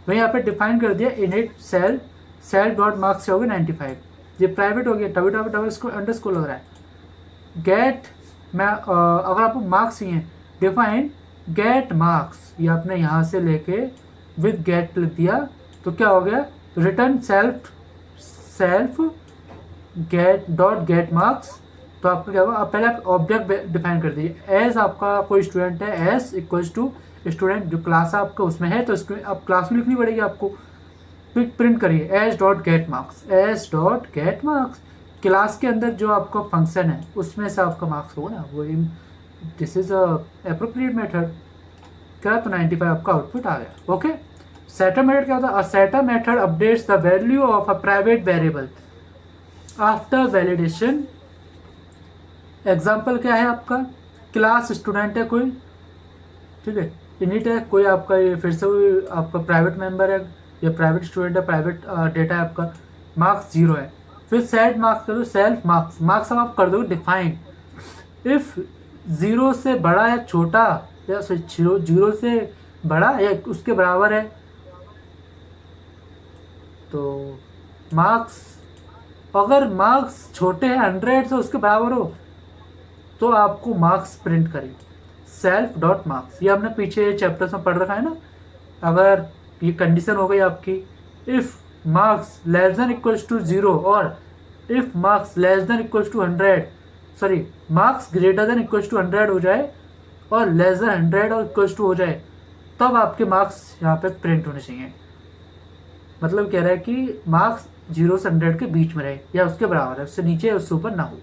S1: वही यहाँ पे डिफाइन कर दिया इनिट सेल डॉट मार्क्स से हो गया 95, ये प्राइवेट हो गया, डबल इसको अंडरस्कोर लग रहा है. गेट मैं अगर आपको मार्क्स चाहिए, डिफाइन गेट मार्क्स, ये आपने यहाँ से लेके विद गेट लिख दिया, तो क्या हो गया, return self get dot get marks. तो आपका क्या होगा, पहले आप ऑब्जेक्ट डिफाइन कर दीजिए. एज आपका कोई स्टूडेंट है, एज इक्वल्स टू स्टूडेंट, जो क्लास आपका उसमें है, तो अब क्लास में लिखनी पड़ेगी आपको. प्रिंट करिए S dot get marks, S dot get marks. Class के अंदर जो आपका फंक्शन है उसमें से आपका मार्क्स होगा ना, वो दिस इज अप्रोप्रिएट मेथड. क्या, तो 95 आपका आउटपुट आ गया. ओके, सेटअप मेथड क्या होता है, setup method updates the value of a private variable after validation. Example क्या है आपका, क्लास स्टूडेंट है कोई, ठीक है, इनिट है कोई आपका, ये फिर से कोई आपका प्राइवेट मेंबर है, या प्राइवेट स्टूडेंट है, प्राइवेट डेटा है आपका, मार्क्स 0 है. फिर सेट मार्क्स करो, सेल्फ मार्क्स आप कर दो डिफाइन. इफ 0 से बड़ा या छोटा, या 0 से बड़ा या उसके बराबर है, तो मार्क्स, अगर मार्क्स छोटे हैं 100 से उसके बराबर हो, तो आपको मार्क्स प्रिंट करें. सेल्फ डॉट मार्क्स, ये हमने पीछे चैप्टर्स में पढ़ रखा है ना. अगर ये कंडीशन हो गई आपकी, if marks less than equals to 0 और if marks less than equals to 100, sorry marks greater than equals to 100 हो जाए और लेस देन 100 और इक्वल्स टू हो जाए, तब आपके मार्क्स यहाँ पे प्रिंट होने चाहिए. मतलब कह रहा है कि मार्क्स 0 से 100 के बीच में रहे, या उसके बराबर है, उससे नीचे या उससे ऊपर ना हो.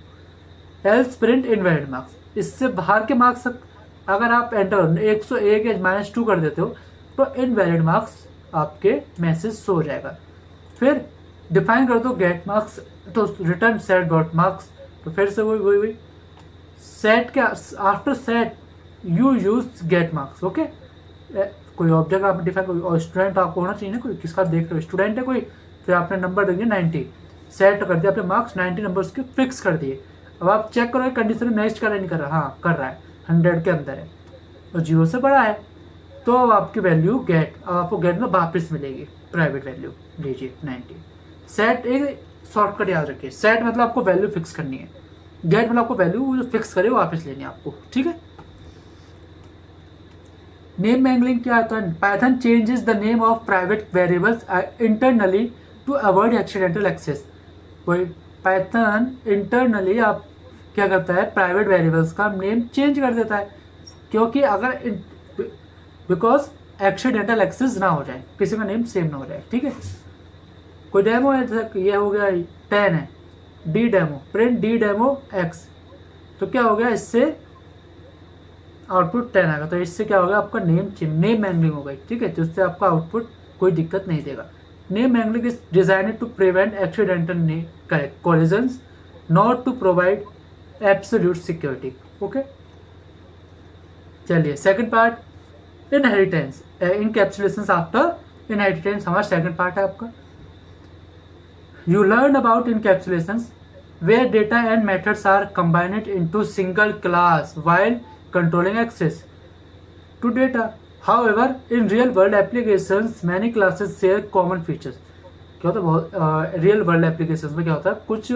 S1: एल्स प्रिंट इनवैलिड मार्क्स, इससे बाहर के मार्क्स अगर आप एंटर 101 या -2 कर देते हो, तो इनवैलिड मार्क्स आपके मैसेज शो हो जाएगा. फिर डिफाइन कर दो गेट मार्क्स, तो रिटर्न सेट डॉट मार्क्स. तो फिर से वही सेट के after set you use get marks. Okay, कोई ऑब्जेक्ट आपने डिफाइन, कोई स्टूडेंट आपको होना चाहिए ना, कोई किसका देख रहे हो, स्टूडेंट है कोई, फिर आपने नंबर दे दिया 90, सेट कर दिया आपने मार्क्स 90 नंबर उसके फिक्स कर दिए. अब आप चेक करो कंडीशन मैच कर रहा है नहीं कर रहा, हाँ कर रहा है, 100 के अंदर है और 0 से बड़ा है, तो अब आपकी वैल्यू गेट, अब आपको गेट में वापस मिलेगी प्राइवेट वैल्यू, लीजिए 90. सेट एक शॉर्टकट याद रखिए, सेट मतलब आपको वैल्यू फिक्स करनी है, गेट मतलब आपको वैल्यू जो फिक्स करे वापस लेनी है आपको. ठीक है, नेम मैंगलिंग क्या होता है, Python changes the name of private variables internally to avoid accidental access. कोई पाइथन इंटरनली आप क्या करता है, प्राइवेट वेरिएबल्स का नेम चेंज कर देता है, क्योंकि अगर बिकॉज एक्सीडेंटल एक्सेस ना हो जाए, किसी का नेम सेम ना हो जाए, ठीक है। कोई डेमो है, जैसे ये हो गया 10 है, D demo, print D demo x, तो क्या हो गया, इससे आउटपुट 10 आएगा, तो इससे क्या होगा, आपका नेम मैंगलिंग हो गई, ठीक है, जिससे आपका आउटपुट कोई दिक्कत नहीं देगा। Name mangling is designed to prevent accidental collisions, not to provide absolute security. Okay, चलिए second part, inheritance encapsulation after inheritance, हमारा सेकंड पार्ट है आपका। You learned about encapsulations where data and methods are combined into single class while controlling access to data. However, in real world applications, many classes share common features. क्या होता है, बहुत real world applications में क्या होता है, कुछ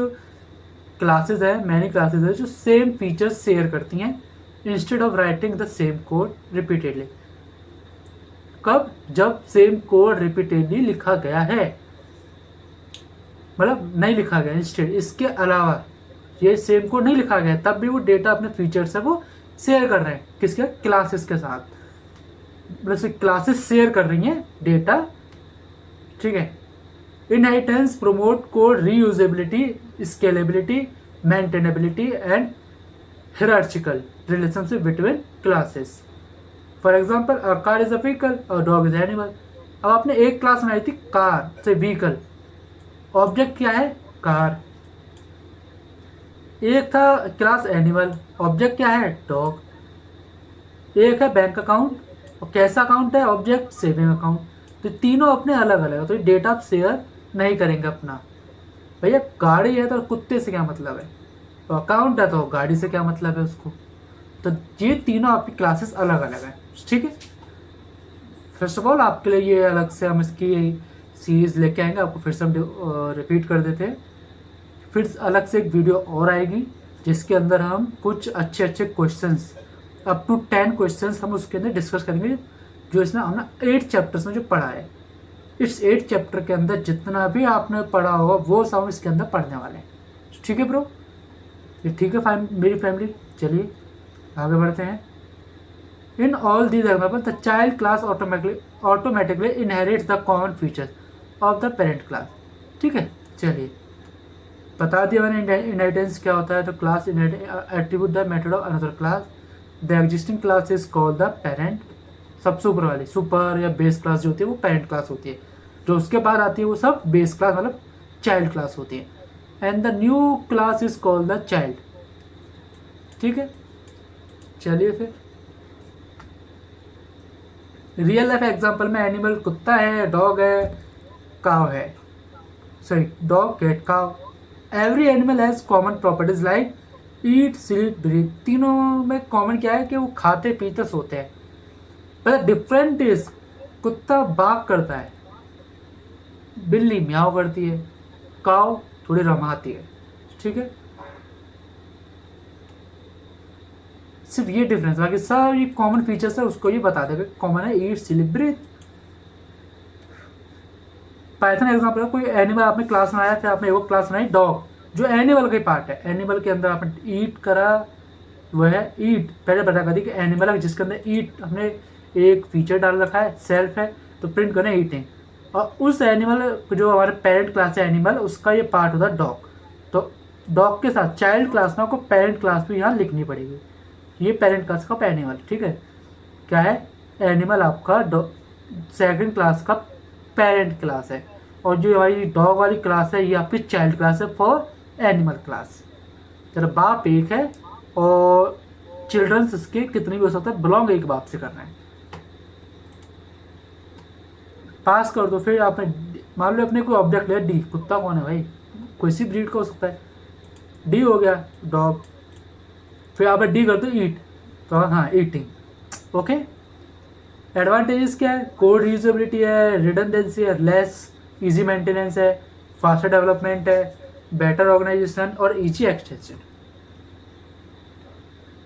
S1: classes है, मैनी क्लासेस है जो सेम फीचर्स शेयर करती हैं instead of writing the same code repeatedly. कब, जब सेम कोड रिपीटेडली लिखा गया है, मतलब नहीं लिखा गया, इंस्टेड इसके अलावा ये सेम कोड नहीं लिखा गया, तब भी वो डेटा अपने फीचर्स है वो शेयर कर रहे हैं, किसके, क्लासेस के साथ, मतलब क्लासेस शेयर कर रही हैं डेटा, ठीक है। Inheritance promote code reusability, scalability, maintainability and hierarchical relationship between classes. For example, a car is a vehicle और डॉग इज एनिमल। अब आपने एक क्लास बनाई थी कार से व्हीकल, ऑब्जेक्ट क्या है, कार। एक था क्लास एनिमल, ऑब्जेक्ट क्या है, डॉग। एक है बैंक अकाउंट, और कैसा अकाउंट है, ऑब्जेक्ट सेविंग अकाउंट। तो तीनों अपने अलग अलग है, तो ये डेटा आप शेयर नहीं करेंगे अपना। भैया गाड़ी है तो कुत्ते से क्या मतलब है, तो अकाउंट है तो गाड़ी से क्या मतलब है उसको। तो ये तीनों आपकी क्लासेस अलग अलग है, ठीक है। फर्स्ट ऑफ ऑल आपके लिए ये अलग से हम इसकी सीरीज लेके आएंगे, आपको फिर से हम रिपीट कर देते हैं। फिर अलग से एक वीडियो और आएगी जिसके अंदर हम कुछ अच्छे अच्छे क्वेश्चंस, अप टू 10 क्वेश्चंस हम उसके अंदर डिस्कस करेंगे, जो इसमें हमने 8 चैप्टर्स में जो पढ़ा है। इस 8 चैप्टर के अंदर जितना भी आपने पढ़ा होगा वो सब हम इसके अंदर पढ़ने वाले हैं, ठीक है ब्रो, ये ठीक है मेरी फैमिली। चलिए आगे बढ़ते हैं। In all these example the child class automatically inherits the common features of the parent class, ठीक है। चलिए बता दिया मैंने इनहेरिटेंस क्या होता है, तो class attribute the method of another class, the existing class is called the parent. सबसे ऊपर वाली सुपर या बेस क्लास जो होती है वो पेरेंट क्लास होती है, जो उसके बाद आती है वो सब बेस क्लास मतलब चाइल्ड क्लास होती है। And the new class is called the child, ठीक है। चलिए फिर रियल लाइफ एग्जांपल में एनिमल कुत्ता है, डॉग है, काव है, sorry dog, cat, cow. Every animal has common properties like eat, sleep, breathe. तीनों में कॉमन क्या है कि वो खाते पीते सोते हैं, पर डिफरेंट इज कुत्ता बाग करता है, बिल्ली म्याऊ करती है, काव थोड़ी रमाती है, ठीक है। सिर्फ ये डिफरेंस, बाकी सब ये कॉमन फीचर्स है, उसको ये बता देगा कॉमन है, ईट, स्लीप, ब्रीथ। पाइथन एग्जांपल है, कोई एनिमल आपने क्लास बनाया, फिर आपने एक क्लास बनाई डॉग, जो एनिमल का पार्ट है, एनिमल के अंदर आपने ईट करा, वह है ईट, पहले बता कर दी कि एनिमल है जिसके अंदर ईट हमने एक फीचर डाल रखा है, सेल्फ है, तो प्रिंट करना ईटिंग। और उस एनिमल जो हमारे पेरेंट क्लास है एनिमल, उसका ये पार्ट होता है डॉग। तो डॉग के साथ चाइल्ड क्लास में आपको पेरेंट क्लास भी यहाँ लिखनी पड़ेगी, ये पेरेंट क्लास का एनिमल, ठीक है। क्या है, एनिमल आपका सेकंड क्लास का पेरेंट क्लास है, और जो हमारी डॉग वाली क्लास है ये आपकी चाइल्ड क्लास है फॉर एनिमल क्लास। चलो बाप एक है और चिल्ड्रंस इसके कितने भी हो सकता है, बिलोंग एक बाप से करना है। पास कर दो, फिर आपने मान लो अपने कोई ऑब्जेक्ट लिया डी, कुत्ता कौन है भाई, कोई सी ब्रीड का हो सकता है, डी हो गया डॉग, फिर आप डी कर दो ईट, तो हाँ ईटिंग, ओके। एडवांटेजेस क्या है, कोड रीयूजेबिलिटी है, रिडंडेंसी है, लेस इजी मेंटेनेंस है, फास्टर डेवलपमेंट है, बेटर ऑर्गेनाइजेशन और easy extension.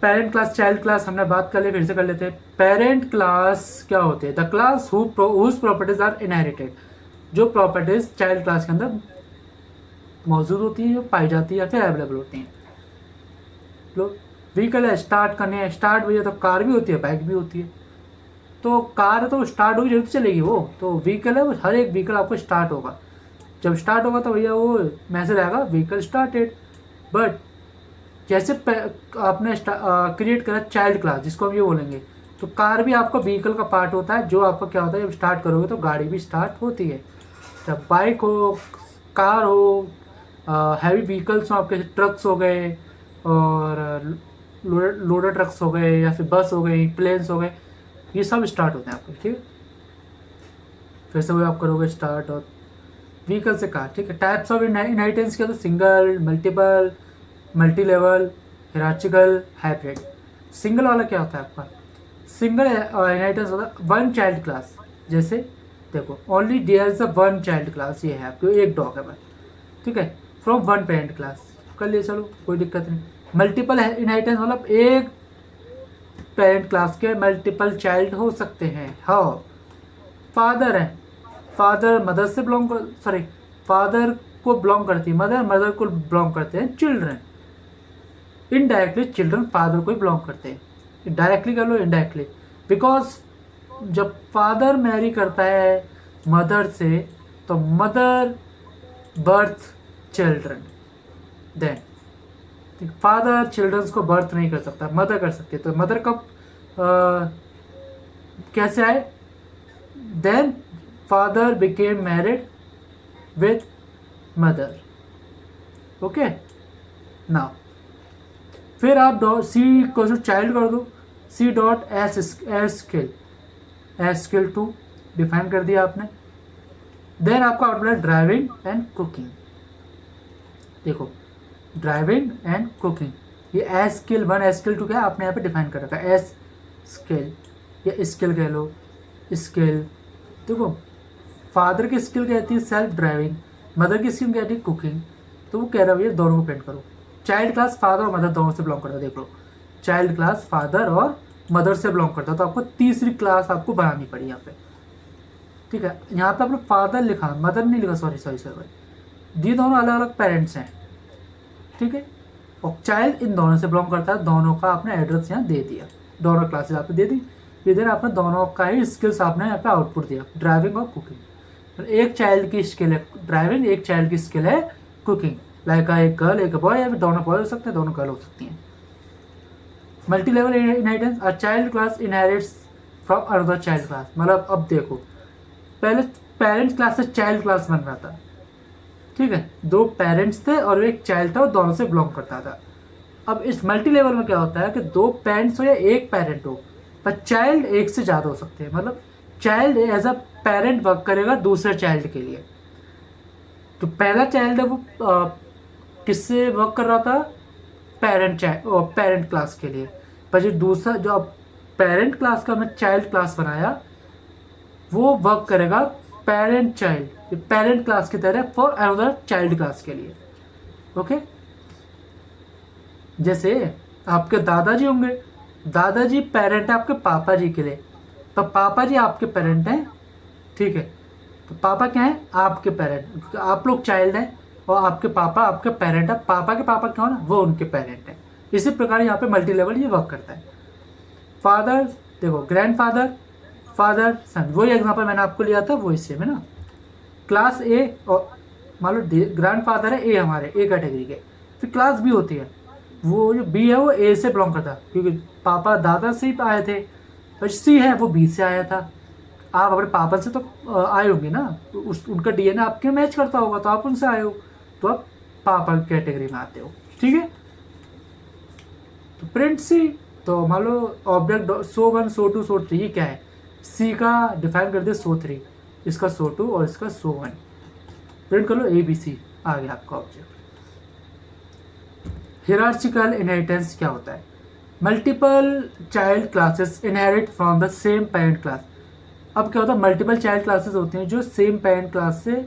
S1: Parent class, child class हमने बात कर ली, फिर से कर लेते हैं। पेरेंट क्लास क्या होते हैं, the class whose properties are inherited, जो प्रॉपर्टीज चाइल्ड क्लास के अंदर मौजूद होती है, जो पाई जाती है या फिर अवेलेबल होती हैं। लो व्हीकल है, स्टार्ट करने हैं, स्टार्ट भैया तो कार भी होती है, बाइक भी होती है। तो कार है तो स्टार्ट होगी जरूर तो चलेगी, वो तो व्हीकल है, वो हर एक व्हीकल आपको स्टार्ट होगा। जब स्टार्ट होगा तो भैया वो मैसेज आएगा व्हीकल स्टार्टेड। बट जैसे आपने क्रिएट करा चाइल्ड क्लास जिसको हम ये बोलेंगे, तो कार भी आपका व्हीकल का पार्ट होता है, जो आपका क्या होता है जब स्टार्ट करोगे तो गाड़ी भी स्टार्ट होती है। जब बाइक हो, कार हो, हैवी व्हीकल्स हो आपके, ट्रक्स हो गए और लोडर ट्रक्स हो गए या फिर बस हो गई, प्लेन्स हो गए, ये सब स्टार्ट होते हैं आपके। ठीक है, फिर से वो आप करोगे स्टार्ट और व्हीकल से कार। ठीक है, टाइप्स ऑफ इनहेरिटेंस क्या, तो single, multiple, multi level, hierarchical, hybrid. Single वाला क्या होता है आपका, सिंगल इनहेरिटेंस होता है वन चाइल्ड क्लास। जैसे देखो only there is a one child class, ये है आपके एक डॉग है बस। ठीक है, फ्रॉम वन पेरेंट क्लास कर लिए, चलो कोई दिक्कत नहीं। मल्टीपल इनहेरिटेंस मतलब एक पेरेंट क्लास के मल्टीपल चाइल्ड हो सकते हैं। हाँ, फादर है, फादर मदर से बिलोंग कर, सॉरी फादर को बिलोंग करती है मदर, मदर को बिलोंग करते हैं चिल्ड्रन। इनडायरेक्टली चिल्ड्रन फादर को ही बिलोंग करते हैं, डायरेक्टली कर लो इनडायरेक्टली, बिकॉज जब फादर मैरी करता है मदर से तो mother birth children, then father childrens को बर्थ नहीं कर सकता, मदर कर सकती है। तो मदर कब कैसे आए, then father became married with mother. Okay, now फिर आप सी को चाइल्ड कर दो, C dot S skill, S skill two डिफाइन कर दिया आपने। देन आपका आउटपुट है ड्राइविंग एंड कुकिंग। देखो ड्राइविंग एंड कुकिंग, ये S skill one S skill two क्या आपने यहाँ पे डिफाइन कर रखा है, एस स्किल या स्किल कह लो, स्किल। देखो फादर की स्किल कहती है सेल्फ ड्राइविंग, मदर की स्किल कहती है कुकिंग, तो वो कह रहा है भैया दोनों को पेंट करो। चाइल्ड क्लास फादर और मदर दोनों से बिलोंग करता है, देख लो चाइल्ड क्लास फादर और मदर से बिलोंग करता है, तो आपको तीसरी क्लास आपको बनानी पड़ी यहाँ पे। ठीक है, यहाँ पे आपने फादर लिखा, मदर नहीं लिखा, सॉरी सॉरी सर भाई, ये दोनों अलग अलग पेरेंट्स हैं। ठीक है, और चाइल्ड इन दोनों से बिलोंग करता है, दोनों का आपने एड्रेस यहाँ दे दिया, दोनों क्लासेस आपने दे दी, इधर आपने दोनों का ही स्किल्स आपने यहाँ पे आउटपुट दिया, ड्राइविंग और कुकिंग। एक चाइल्ड की स्किल है ड्राइविंग, एक चाइल्ड की स्किल है कुकिंग, लाइक एक गर्ल एक बॉय, या फिर दोनों बॉय हो सकते हैं दोनों गर्ल हो सकती हैं। Multi level inheritance, a child class inherits from another child class. मतलब अब देखो पहले पेरेंट्स क्लास से चाइल्ड क्लास बन रहा था, ठीक है, दो पेरेंट्स थे और एक चाइल्ड था, और दोनों से बिलोंग करता था। अब इस मल्टी लेवल में क्या होता है कि दो पेरेंट्स हो या एक पेरेंट हो, पर चाइल्ड एक से ज़्यादा हो सकते हैं। मतलब child as a parent work करेगा दूसरे चाइल्ड के लिए। तो पहला चाइल्ड है वो किससे वर्क कर रहा था, पेरेंट क्लास के लिए, पर जो दूसरा जो अब पेरेंट क्लास का मैं चाइल्ड क्लास बनाया वो वर्क करेगा पेरेंट चाइल्ड, पेरेंट क्लास की तरह फॉर अनदर चाइल्ड क्लास के लिए। ओके, जैसे आपके दादाजी होंगे, दादाजी पेरेंट है आपके पापा जी के लिए, तो पापा जी आपके पेरेंट हैं। ठीक है, तो पापा क्या है आपके पेरेंट, आप लोग चाइल्ड हैं और आपके पापा आपके पेरेंट है, पापा के पापा क्या ना वो उनके पेरेंट हैं। इसी प्रकार यहाँ पे मल्टी लेवल ये वर्क करता है। फादर देखो ग्रैंडफादर, फादर सन, वही एग्जांपल मैंने आपको लिया था वही सेम है ना। क्लास ए और मान लो ग्रैंडफादर है ए, हमारे ए कैटेगरी के, फिर क्लास बी होती है, वो जो बी है वो ए से बिलोंग करता है क्योंकि पापा दादा से ही आए थे, पर सी है वो बी से आया था। आप अपने पापा से तो आए होंगे ना, तो उनका डीएनए आपके मैच करता होगा, तो आप उनसे आए हो, तो आप पापा की कैटेगरी में आते हो। ठीक है, तो प्रिंट सी, तो मान लो object so one so two so three, ये क्या है, सी का डिफाइन कर दिया सो थ्री, इसका सो टू और इसका सो वन, प्रिंट कर लो ए बी सी, आ गया आपका ऑब्जेक्ट। हियरार्चिकल इनहेरिटेंस क्या होता है, multiple child classes inherit from the same parent class. अब क्या होता है, मल्टीपल चाइल्ड क्लासेस होती हैं जो सेम पेरेंट क्लास से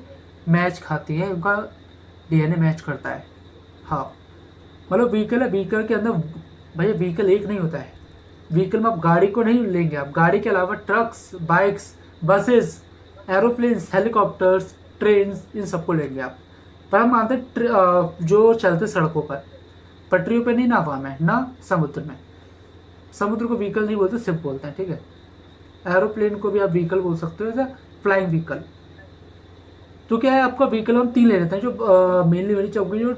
S1: मैच खाती हैं, उनका डीएनए मैच करता है। हाँ, मतलब व्हीकल है, व्हीकल के अंदर भैया व्हीकल एक नहीं होता है, व्हीकल में आप गाड़ी को नहीं लेंगे, आप गाड़ी के अलावा trucks, bikes, buses, aeroplanes, helicopters, trains, इन सबको लेंगे आप। पर हम मानते हैं जो चलते सड़कों पर, पटरियों पे नहीं, ना हवा में ना समुद्र में, समुद्र को व्हीकल नहीं बोलते, सिर्फ बोलते हैं। ठीक है, एरोप्लेन को भी आप व्हीकल बोल सकते हो, जैसे फ्लाइंग व्हीकल। तो क्या है, आपका व्हीकल हम 3 ले लेते हैं, जो मेनली वाली चौकी जो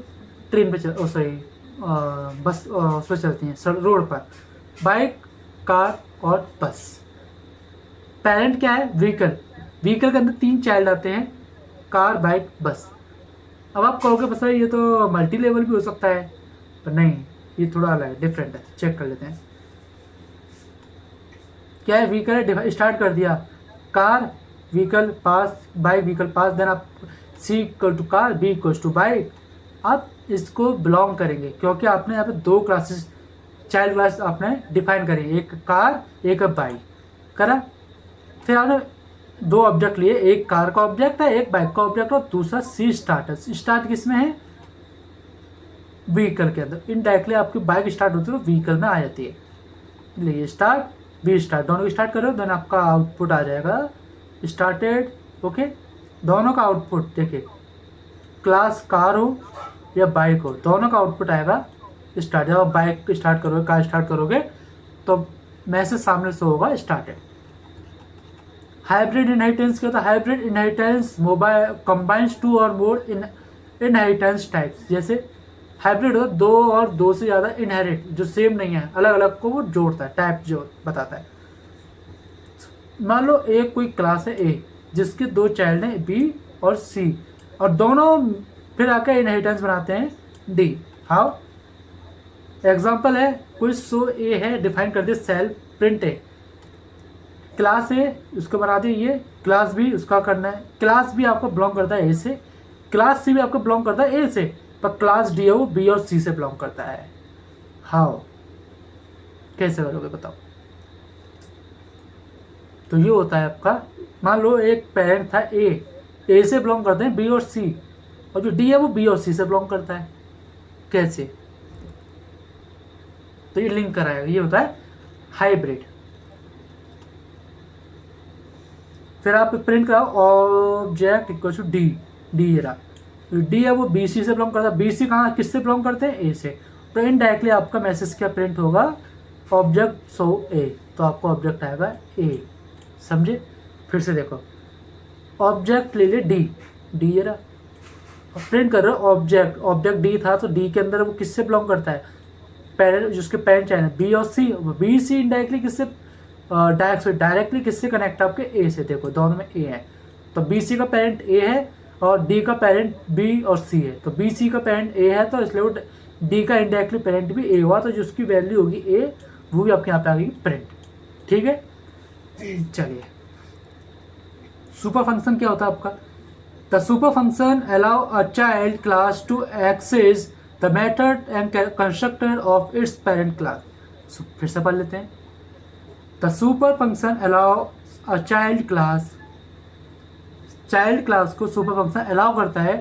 S1: ट्रेन पे चल, सॉरी बस उस पर चलती हैं रोड पर, बाइक, कार और बस। पेरेंट क्या है, व्हीकल। व्हीकल के अंदर 3 चाइल्ड आते हैं, कार, बाइक, बस। अब आप कहोगे बस ये तो मल्टी लेवल भी हो सकता है, पर नहीं, ये थोड़ा अलग है, डिफरेंट है। चेक कर लेते हैं क्या है। व्हीकल है, स्टार्ट कर दिया, car vehicle pass, bike vehicle pass, then आप C equal to car, B equal to bike. आप इसको बिलोंग करेंगे क्योंकि आपने यहाँ पे 2 क्लासेस, चाइल्ड क्लास आपने डिफाइन करी, एक कार एक बाइक करा। फिर आपने 2 ऑब्जेक्ट लिए, एक कार का ऑब्जेक्ट है, एक बाइक का ऑब्जेक्ट, और दूसरा सी स्टार्ट है। स्टार्ट किस में है, व्हीकल के अंदर। इनडायरेक्टली आपकी बाइक स्टार्ट होती है तो व्हीकल में आ जाती है। लिए स्टार्ट बी स्टार्ट, दोनों को स्टार्ट करो, देन आपका आउटपुट आ जाएगा स्टार्टेड। ओके, दोनों का आउटपुट देखिए, क्लास कार हो या बाइक हो, दोनों का आउटपुट आएगा स्टार्ट। जब आप बाइक स्टार्ट करोगे, कार स्टार्ट करोगे, तो मैसेज सामने से होगा स्टार्टेड। हाइब्रिड इनहेरिटेंस क्या होता है, हाइब्रिड इनहेरिटेंस मोबाइल कंबाइंस 2 और मोर इनहेरिटेंस टाइप्स। जैसे हाइब्रिड हो 2 और 2 से ज़्यादा इनहेरिट, जो सेम नहीं है, अलग अलग को वो जोड़ता है, टाइप जो बताता है। मान लो एक कोई क्लास है ए, जिसके 2 चाइल्ड हैं बी और सी, और दोनों फिर आकर इनहेरिटेंस बनाते हैं डी। हाउ, एग्जाम्पल है, कोई सो ए है, डिफाइन कर दिया सेल्फ प्रिंट ए, क्लास ए उसको बना दिए ये, क्लास बी उसका करना है, क्लास बी आपको बिलोंग करता है ए से, क्लास सी भी आपको बिलोंग करता है ए से, पर क्लास डी है वो बी और सी से बिलोंग करता है। हाउ, कैसे करोगे बताओ। तो ये होता है आपका, मान लो एक पेरेंट था ए से बिलोंग करते हैं बी और सी, और जो डी है वो बी और सी से बिलोंग करता है। कैसे, तो ये लिंक कराएगा, ये होता है हाइब्रिड। फिर आप प्रिंट कराओ object equal to D, D ये रहा, डी है वो बी सी से बिलोंग करता है, बी सी कहाँ किससे बिलोंग करते हैं, ए से। तो इनडायरेक्टली आपका मैसेज क्या प्रिंट होगा, ऑब्जेक्ट सो ए, तो आपको ऑब्जेक्ट आएगा ए। समझे, फिर से देखो, ऑब्जेक्ट ले ले डी, डी ये रहा, और प्रिंट कर रहे हो ऑब्जेक्ट, ऑब्जेक्ट डी था तो डी के अंदर वो किससे बिलोंग करता है, पेरेंट, जिसके पेरेंट चाइल्ड है बी और सी, बी सी इनडायरेक्टली किससे, डायरेक्टली किससे कनेक्ट आपके ए से। देखो दोनों में ए है, तो बी सी का पेरेंट ए है और डी का पेरेंट बी और सी है, तो बी सी का पेरेंट ए है, तो इसलिए वो डी का इनडायरेक्टली पेरेंट भी ए हुआ, तो जिसकी वैल्यू होगी ए, वो भी आपके यहाँ पे आ गई प्रिंट। ठीक है, चलिए, सुपर फंक्शन क्या होता है आपका, the super function allow a child class to access the method and constructor of its parent class. फिर से पढ़ लेते हैं, the super function allow a child class, child class को सुपर फंक्शन अलाउ करता है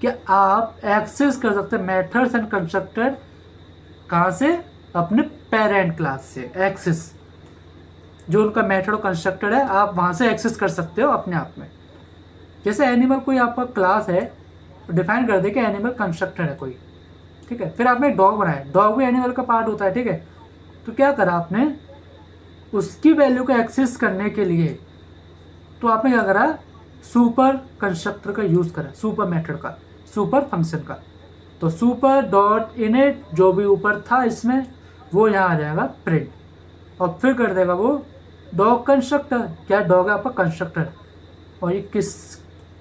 S1: कि आप एक्सेस कर सकते हैं मेथड्स एंड कंस्ट्रक्टर, कहाँ से, अपने पेरेंट क्लास से। एक्सेस, जो उनका मेथड और कंस्ट्रक्टर है, आप वहाँ से एक्सेस कर सकते हो अपने आप में। जैसे एनिमल कोई आपका क्लास है, डिफाइन कर दे कि एनिमल कंस्ट्रक्टर है कोई, ठीक है। फिर आपने डॉग बनाया, डॉग भी एनिमल का पार्ट होता है, ठीक है। तो क्या करा आपने, उसकी वैल्यू को एक्सेस करने के लिए तो आपने क्या करा, सुपर कंस्ट्रक्टर का यूज़ करा, सुपर मेथड का, सुपर फंक्शन का। तो सुपर डॉट इनिट, जो भी ऊपर था इसमें, वो यहाँ आ जाएगा प्रिंट, और फिर कर देगा वो डॉग कंस्ट्रक्टर। क्या डॉग है आपका कंस्ट्रक्टर, और ये किस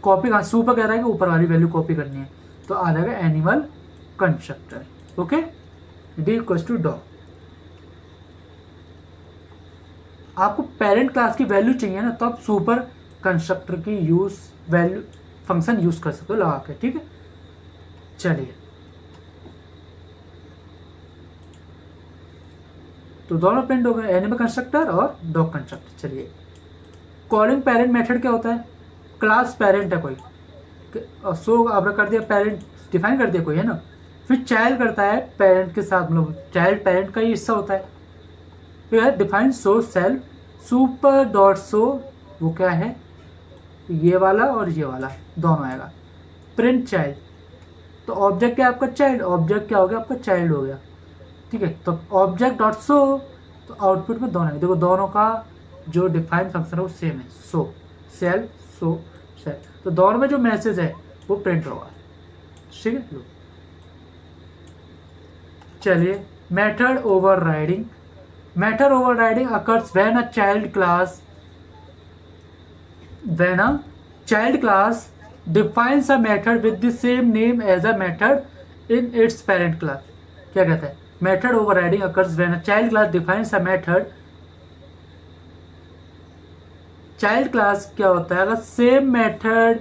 S1: कॉपी का, सुपर कह रहा है कि ऊपर वाली वैल्यू कॉपी करनी है, तो आ जाएगा animal constructor. Okay, D equals to dog. आपको पेरेंट क्लास की वैल्यू चाहिए ना, तो आप सुपर कंस्ट्रक्टर की यूज वैल्यू फंक्शन यूज कर सकते हो लगा के, ठीक है। चलिए, तो दोनों प्रिंट हो गए, एनिमल कंस्ट्रक्टर और डॉग कंस्ट्रक्टर। चलिए, कॉलिंग पेरेंट मेथड क्या होता है, क्लास पेरेंट है कोई, सो आपने कर दिया, पेरेंट डिफाइन कर दिया कोई, है ना। फिर चाइल्ड करता है पेरेंट के साथ, मतलब चाइल्ड पेरेंट का ही हिस्सा होता है। फिर define so self, super dot so, वो क्या है, ये वाला और ये वाला दोनों आएगा। प्रिंट चाइल्ड, तो ऑब्जेक्ट क्या है आपका, चाइल्ड, ऑब्जेक्ट क्या हो गया आपका, चाइल्ड हो गया, ठीक है। तो ऑब्जेक्ट डॉट सो, तो आउटपुट में दोनों है, देखो दोनों का जो डिफाइन फंक्शन है वो सेम है, सो सेल्फ सो सेल्फ, तो दोनों में जो मैसेज है वो प्रिंट होगा। ठीक है, लो चलिए method overriding. Method overriding occurs when a child class defines a method with the same name as a method in its parent class। क्या कहता है, method overriding occurs when a child class defines a method। Child class क्या होता है, अगर same method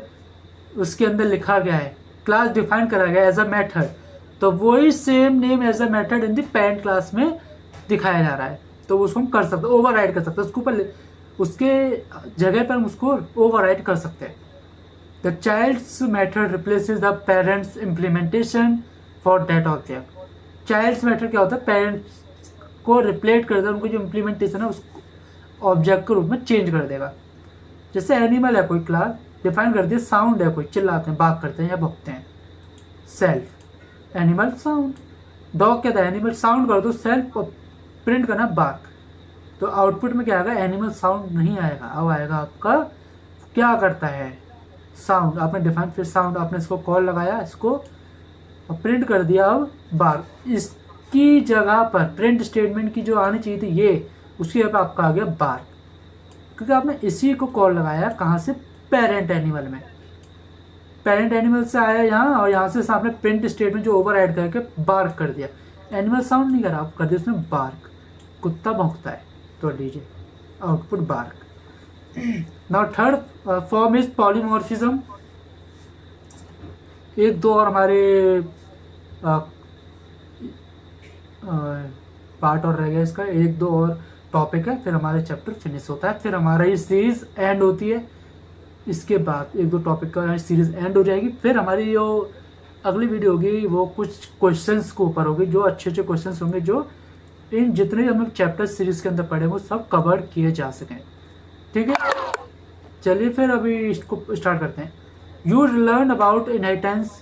S1: उसके अंदर लिखा गया है, क्लास डिफाइन करा गया एज अ मेथड, तो वही same name as a method in the parent class में दिखाया जा रहा है, तो उसको हम कर सकते हैं, ओवरराइड कर सकते हैं, उसके ऊपर उसके जगह पर हम उसको ओवरराइड कर सकते हैं। The child's method replaces the parent's implementation for that object. Child's method क्या होता है, पेरेंट्स को रिप्लेट कर देगा, उनको जो इम्प्लीमेंटेशन है उस ऑब्जेक्ट के रूप में चेंज कर देगा। जैसे एनिमल है, कोई क्लास डिफाइन कर दिया, साउंड है, कोई चिल्लाते हैं, बात करते हैं या भौंकते हैं, सेल्फ एनिमल साउंड। डॉग क्या था, एनिमल साउंड कर दो, सेल्फ प्रिंट करना बार्क, तो आउटपुट में क्या आएगा, एनिमल साउंड नहीं आएगा, अब आएगा आपका क्या करता है, साउंड। आपने डिफाइन, फिर साउंड, आपने इसको कॉल लगाया, इसको प्रिंट कर दिया, अब बार्क। इसकी जगह पर प्रिंट स्टेटमेंट की जो आनी चाहिए थी ये, उसकी जगह पर आपका आ गया बार्क, क्योंकि आपने इसी को कॉल लगाया कहाँ से, पेरेंट एनिमल में, पेरेंट एनिमल से आया यहाँ, और यहाँ से आपने प्रिंट स्टेटमेंट जो ओवर ऐड करके बार्क कर दिया, एनिमल साउंड नहीं करा, आप कर दिया उसमें बार्क, कुत्ता भौंकता है, तो लीजिए output bark. Now third form is polymorphism. एक दो और हमारे पार्ट और रह गया इसका, एक दो और टॉपिक है, फिर हमारा चैप्टर फिनिश होता है, फिर हमारा ये सीरीज एंड होती है। इसके बाद एक दो टॉपिक का सीरीज एंड हो जाएगी, फिर हमारी जो अगली वीडियो होगी वो कुछ क्वेश्चंस के ऊपर होगी, जो अच्छे अच्छे क्वेश्चंस होंगे जो इन जितने हम लोग चैप्टर सीरीज के अंदर पढ़े वो सब कवर किए जा सकें। ठीक है, चलिए फिर अभी इसको स्टार्ट करते हैं। You learn about inheritance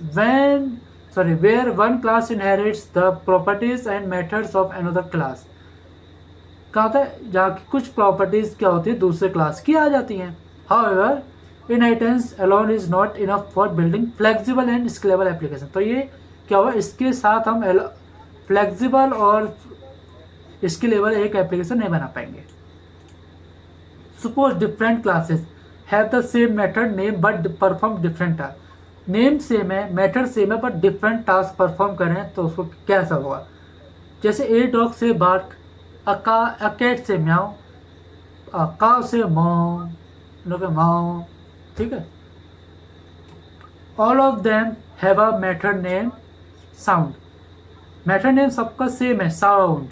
S1: where one class inherits the properties and methods of another class. कहा होता है जहाँ की कुछ प्रॉपर्टीज क्या होती है दूसरे क्लास की आ जाती हैं। However inheritance alone is not enough for building flexible and scalable application. तो ये क्या हुआ, इसके साथ हम फ्लेक्सिबल और स्केलेबल एक एप्लीकेशन नहीं बना पाएंगे। Suppose different classes have the same method name but perform different task. Name same है, मेथड सेम है, बट डिफरेंट टास्क परफॉर्म करें तो उसको कैसा होगा। जैसे ए डॉग से बार्क, अ कैट से म्याओ, अ काव से माओ, ठीक है। All of them have a method name sound. Method name सबका सेम है sound,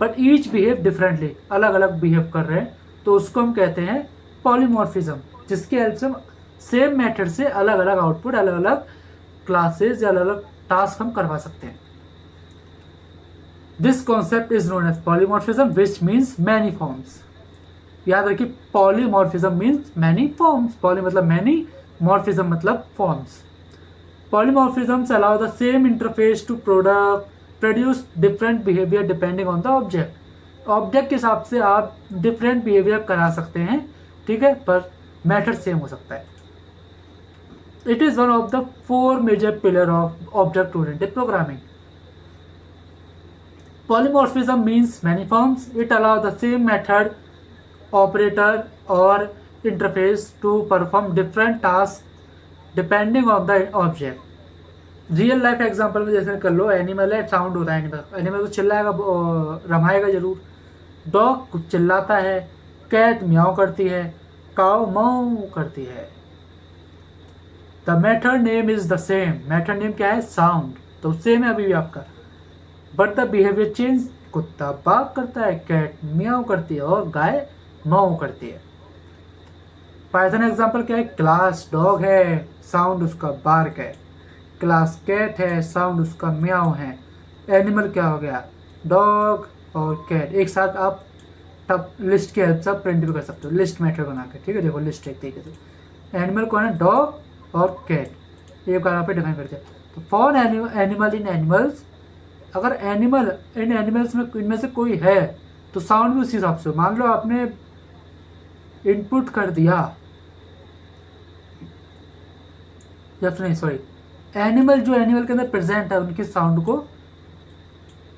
S1: but each behave differently, अलग अलग बिहेव कर रहे हैं, तो उसको हम कहते हैं पॉलीमॉर्फिज्म, जिसके हेल्प से हम सेम मेथड से अलग अलग आउटपुट, अलग अलग क्लासेस या अलग अलग टास्क हम करवा सकते हैं। This concept is known as polymorphism which means many forms. याद रखिए polymorphism means many forms, poly मतलब मैनी, मॉर्फिज्म मतलब forms. Polymorphisms allow the same interface to produce different behavior depending on the object। Object के हिसाब से आप different behaviour करा सकते हैं, ठीक है, पर मेथड सेम हो सकता है। It is one of the 4 major pillar of object oriented programming. Polymorphism means many forms. It allows the same method, operator or interface to perform different tasks depending on the object. Real life example में जैसे कर लो, animal है, sound होता है, animal तो चिल्लाएगा, रमाएगा जरूर। Dog कुछ चिल्लाता है, कैट म्याओ करती है, काव माऊ करती है। The method name is the same. Method name क्या है, साउंड, तो सेम है अभी भी आपका, बट द बिहेवियर चेंज। कुत्ता बाग करता है, कैट म्याओ करती है, और गाय माऊ करती है। पाइथन एग्जांपल क्या है, क्लास डॉग है, साउंड उसका बार्क है। क्लास कैट है, साउंड उसका म्याओ है। एनिमल क्या हो गया, डॉग और कैट। एक साथ आप तब लिस्ट की हेल्प से प्रिंट भी कर सकते हो, लिस्ट मेथड बना के, ठीक है। देखो लिस्ट एक तरीके से, एनिमल कौन है, डॉग और कैट, एक बार आप डिफाइन करते हैं। तो फॉर एनिमल इन एनिमल्स, अगर एनिमल इन एनिमल्स में इनमें से कोई है तो साउंड भी उसी हिसाब से। मान लो आपने इनपुट कर दिया, या फिर नहीं सॉरी, एनिमल जो एनिमल के अंदर प्रेजेंट है उनके साउंड को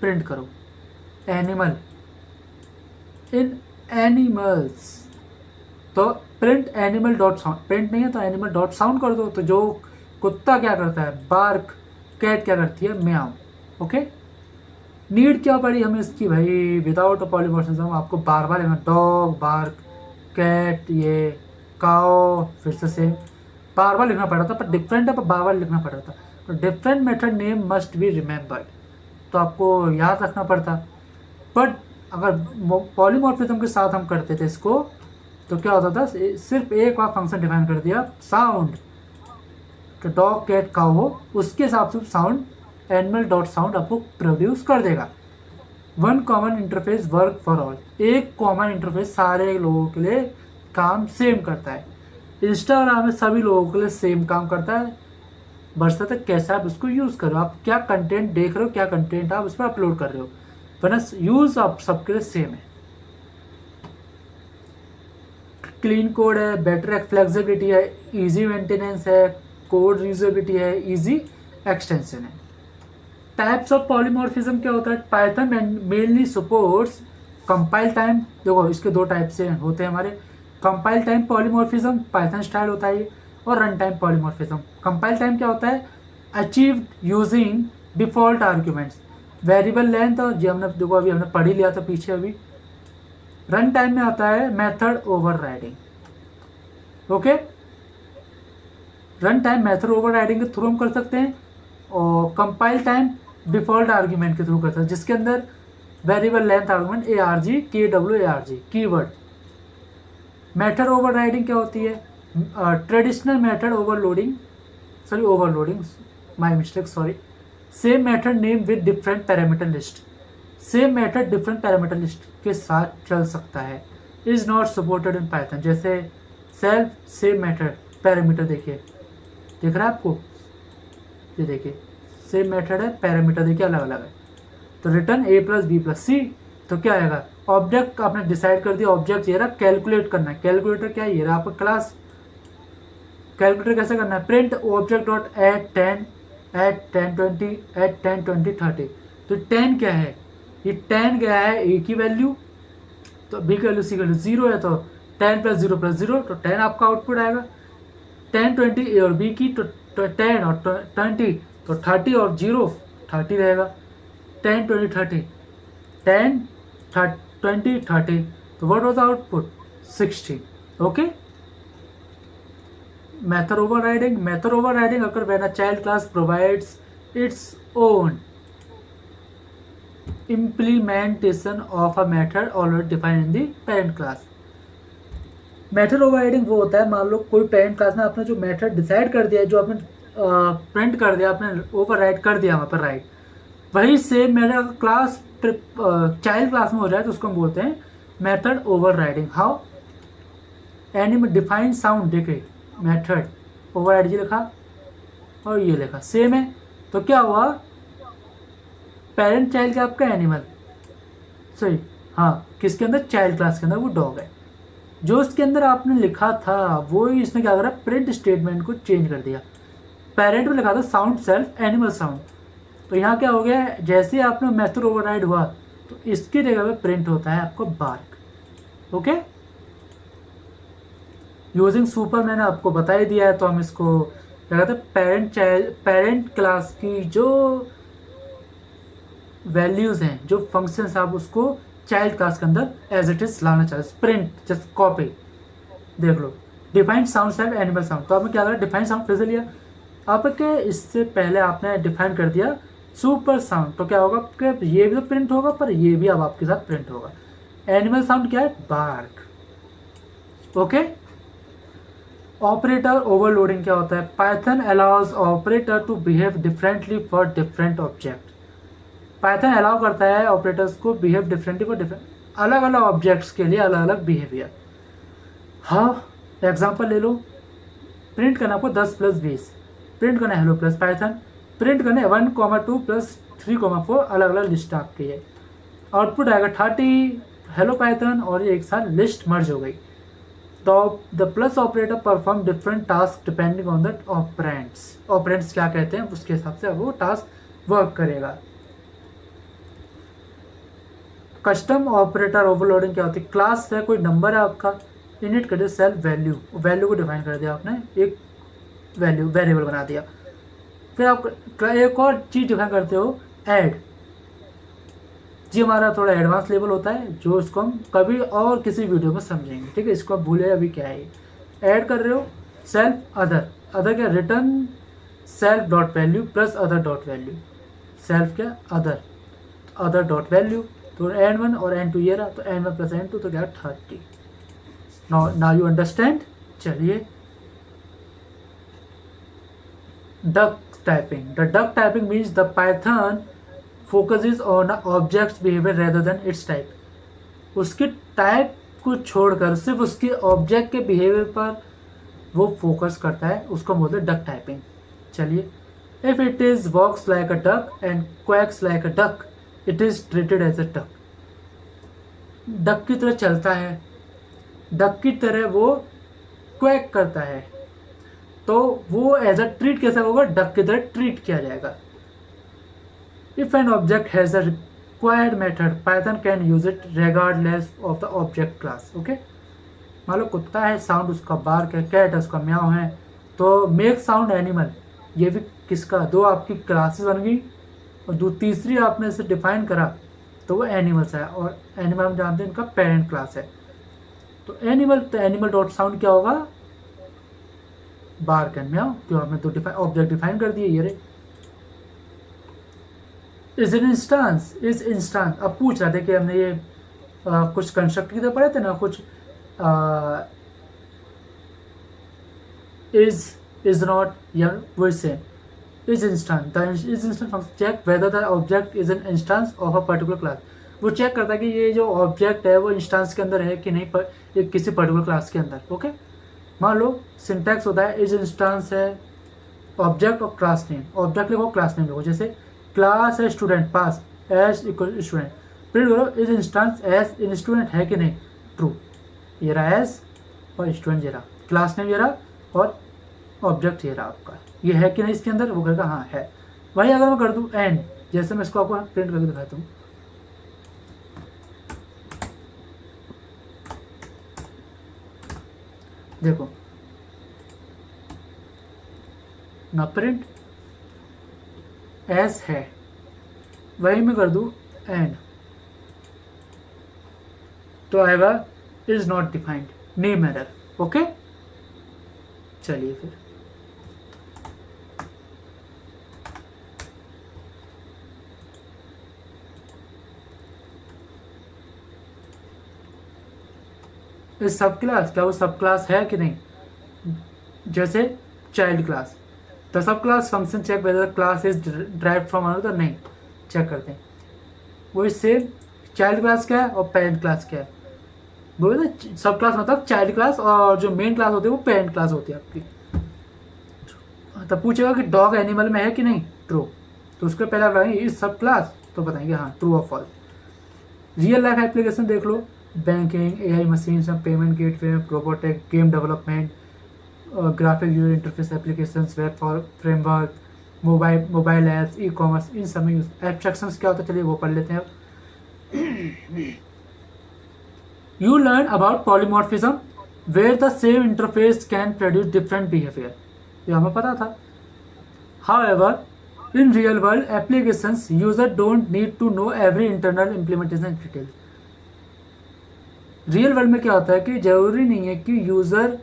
S1: प्रिंट करो। एनिमल इन एनिमल्स, तो print animal dot sound, print नहीं है तो एनिमल डॉट साउंड कर दो। तो जो कुत्ता क्या करता है बार्क, कैट क्या करती है म्याऊ। ओके, नीड क्या पड़ी हमें इसकी भाई, विदाउट अ पॉलीमॉर्फिज्म आपको बार बार लिखना, डॉग बार्क, कैट ये, काओ फिर से सेम, बार बार लिखना पड़ रहा था, पर डिफरेंट है पर बार बार लिखना पड़ रहा था। तो different method name must be remembered, तो आपको याद रखना पड़ता। बट अगर पॉलीमॉर्फिज्म के साथ हम करते थे इसको तो क्या होता था, सिर्फ एक बार फंक्शन डिफाइन कर दिया साउंड, तो डॉग कैट काऊ हो उसके हिसाब से साउंड एनिमल डॉट साउंड आपको प्रोड्यूस कर देगा। One common interface work for all, एक कॉमन इंटरफेस सारे लोगों के लिए काम सेम करता है। इंस्टाग्राम में सभी लोगों के लिए सेम काम करता है, बशर्ते कैसे आप उसको यूज़ करो, आप क्या कंटेंट देख रहे हो, क्या कंटेंट आप उस पर अपलोड कर रहे हो, वरना यूज़ आप सबके लिए सेम है। क्लीन कोड है, बेटर फ्लेक्सिबिलिटी है, इजी मेंटेनेंस है, कोड रीयूजेबिलिटी है, इजी एक्सटेंशन है। टाइप्स ऑफ पॉलीमॉर्फिज्म क्या होता है, Python mainly supports compile time, देखो इसके दो टाइप से होते हैं हमारे, compile time polymorphism Python style होता है ये, और run time polymorphism. Compile time क्या होता है, achieved using default arguments, variable length, और जो हमने देखो अभी हमने पढ़ ही लिया था पीछे अभी। रन टाइम में आता है method overriding. Okay, run time method overriding के थ्रू हम कर सकते हैं, और कंपाइल टाइम डिफॉल्ट आर्ग्यूमेंट के थ्रू कर सकते हैं, जिसके अंदर variable length argument ARG KWARG keyword. Method overriding क्या होती है, traditional method overloading my mistake sorry, same method name with different parameter list, same method different parameter list के साथ चल सकता है। Is not supported in Python, जैसे self same method parameter, देखिए दिख रहा है आपको, ये देखिए सेम मेथड है, पैरामीटर देखिए अलग अलग है। तो रिटर्न A+B+C, तो क्या आएगा, ऑब्जेक्ट आपने डिसाइड कर दिया, ऑब्जेक्ट ये रहा, कैलकुलेट करना है, कैलकुलेटर क्या है, ये रहा आपका क्लास। कैलकुलेटर कैसे करना है, print object dot add 10 add 10 20 add 10 20 30। तो 10 क्या है, ये 10 क्या है, ए की वैल्यू, तो बी की वैल्यू सी की वैल्यू 0 है, तो 10 + 0 + 0 तो 10 आपका आउटपुट आएगा। 10 20 ए और बी की, तो 10 और 20 तो 30 और 0 30 रहेगा। 10 20 30 10 20 30, तो what was output 60। Okay, method overriding occur when a child class provides its own implementation of a method already defined in the parent class। Method overriding वो होता है, मान लो कोई पेरेंट क्लास में आपने जो मेथड डिसाइड कर दिया है, जो आपने प्रिंट कर दिया, आपने ओवरराइड कर दिया वहाँ पर राइट, वही सेम मेरा क्लास चाइल्ड क्लास में हो जाए तो उसको हम बोलते हैं method overriding. How, animal define sound, देखिए मेथड ओवरराइड ये लिखा और ये लिखा सेम है, तो क्या हुआ, पेरेंट चाइल्ड का आपका एनिमल सही, हाँ किसके अंदर, चाइल्ड क्लास के अंदर वो डॉग है, जो उसके अंदर आपने लिखा था वो ही इसने क्या करा, प्रिंट स्टेटमेंट को चेंज कर दिया। पेरेंट में लिखा था साउंड सेल्फ एनिमल साउंड, तो यहाँ क्या हो गया, जैसे आपने मेथड ओवरराइड हुआ तो इसकी जगह पे प्रिंट होता है आपको बार्क। ओके, यूजिंग सुपर मैंने आपको बता ही दिया है, तो हम इसको क्या कहते हैं, पेरेंट क्लास की जो वैल्यूज हैं, जो फंक्शंस, आप उसको चाइल्ड क्लास के अंदर एज इट इज लाना चाहते, प्रिंट जस्ट कॉपी। देख लो, defined sound self animal sound, तो आपने क्या करा, डिफाइंड साउंड फिर से लिया, आपके इससे पहले आपने डिफाइन कर दिया सुपर साउंड, तो क्या होगा कि ये भी तो प्रिंट होगा, पर ये भी अब आपके साथ प्रिंट होगा। एनिमल साउंड क्या है, बार्क। ओके, ऑपरेटर ओवरलोडिंग क्या होता है, Python allows operator to behave differently for different object. Python allow करता है ऑपरेटर्स को बिहेव डिफरेंटली फॉर डिफरेंट, अलग अलग ऑब्जेक्ट्स के लिए अलग अलग बिहेवियर। हाँ, एग्जांपल ले लो, प्रिंट करना आपको 10 + 20, प्रिंट करना हेलो प्लस पाइथन, प्रिंट करना 1,2 + 3,4, अलग अलग लिस्ट आपकी है, आउटपुट आएगा 30 हेलो पाइथन, और ये एक साथ लिस्ट मर्ज हो गई। The plus operator perform different task depending on the operands. Operands क्या कहते हैं उसके हिसाब से वो टास्क वर्क करेगा। कस्टम ऑपरेटर ओवरलोडिंग क्या होती है? क्लास है, कोई नंबर है आपका, इनिट कर दिया सेल्फ वैल्यू, वैल्यू को डिफाइन कर दिया आपने, एक वैल्यू वेरिएबल बना दिया। फिर आप एक और चीज़ डिफाइन करते हो ऐड। जी हमारा थोड़ा एडवांस लेवल होता है जो इसको हम कभी और किसी वीडियो में समझेंगे, ठीक है, इसको आप भूले अभी क्या है। ऐड कर रहे हो सेल्फ अदर, अदर क्या, return self dot value plus other dot value, self क्या अदर, अदर डॉट वैल्यू, तो n1 और n2 ये रहा, तो n1 प्लस n2 तो क्या 30। Now you understand. चलिए duck typing. The duck typing means the Python focuses on objects behaviour rather than its type. उसके टाइप को छोड़कर सिर्फ उसके ऑब्जेक्ट के बिहेवियर पर वो फोकस करता है, उसको बोलते हैं डक टाइपिंग। चलिए, if it is walks like a duck and quacks like a duck it is treated as a duck. Duck की तरह चलता है, डक की तरह वो क्वैक करता है, तो वो एज अ ट्रीट कैसा होगा, डक की तरह ट्रीट किया जाएगा। If an object has a required method Python can use it regardless of the object class. Okay, मान लो कुत्ता है, साउंड उसका बार्क है, कैट है उसका म्याऊ है, तो मेक साउंड एनिमल, ये भी किसका, दो आपकी क्लासेस बन गई और दो तीसरी आपने इसे डिफाइन करा तो वो एनिमल्स है, और एनिमल हम जानते हैं इनका पेरेंट क्लास है। तो एनिमल डॉट साउंड क्या होगा, बार्क एंड म्याऊ, क्यों हमने तो ऑब्जेक्ट डिफाइन कर दिए। ये रे is an instance, is instance. अब पूछ रहे थे कि हमने ये कुछ कंस्ट्रक्ट की तरह पढ़े थे ना, कुछ is not या वही same is instance, the is instance function check whether the object is an instance of a particular class। वो चेक करता है कि ये जो ऑब्जेक्ट है वो इंस्टांस के अंदर है कि नहीं, पर ये किसी पर्टिकुलर क्लास के अंदर। ओके, मान लो सिंटैक्स होता है इज इंस्टांस है ऑब्जेक्ट और क्लास नेम, ऑब्जेक्ट लिखो क्लास नेम लिखो, जैसे क्लास है student pass S equal student, print करो is instance S in student है कि नहीं, ट्रू, ये रहा एस और स्टूडेंट ये रहा, क्लास नेम ये रहा और ऑब्जेक्ट ये रहा आपका, ये है कि नहीं इसके अंदर, वो कहेगा हाँ है। वही अगर मैं कर दूँ एंड, जैसे मैं इसको आपको प्रिंट करके दिखाता हूँ, देखो ना प्रिंट एस है, वही मैं कर दूँ एंड, तो आएगा is not defined, name error. Okay, चलिए फिर इस सब क्लास, क्या वो सब क्लास है कि नहीं, जैसे child class, the sub class function check whether class is derived from another, नहीं चेक करते हैं। वही सेम चाइल्ड क्लास क्या है और पेरेंट क्लास क्या है, बोले ना सब क्लास मतलब चाइल्ड क्लास, और जो मेन क्लास होती है वो पेरेंट क्लास होती है आपकी। तब पूछेगा कि डॉग एनिमल में है कि नहीं, ट्रू, तो उसके पहले आप लगाएंगे इस सब क्लास, तो बताएंगे हाँ ट्रू और फॉल्स। रियल लाइफ एप्लीकेशन देख लो, banking, AI machine, payment gateway, robotic, game development, graphic user interface applications, web for framework, mobile apps, e commerce, इन सब में यूज। एब्स्ट्रैक्शंस क्या होता है, चलिए वो पढ़ लेते हैं अब। You learn about polymorphism where the same interface can produce different behavior, ये हमें पता था। However, in real world applications, user don't need to know every internal implementation detail। Real world में क्या होता है कि जरूरी नहीं है कि यूजर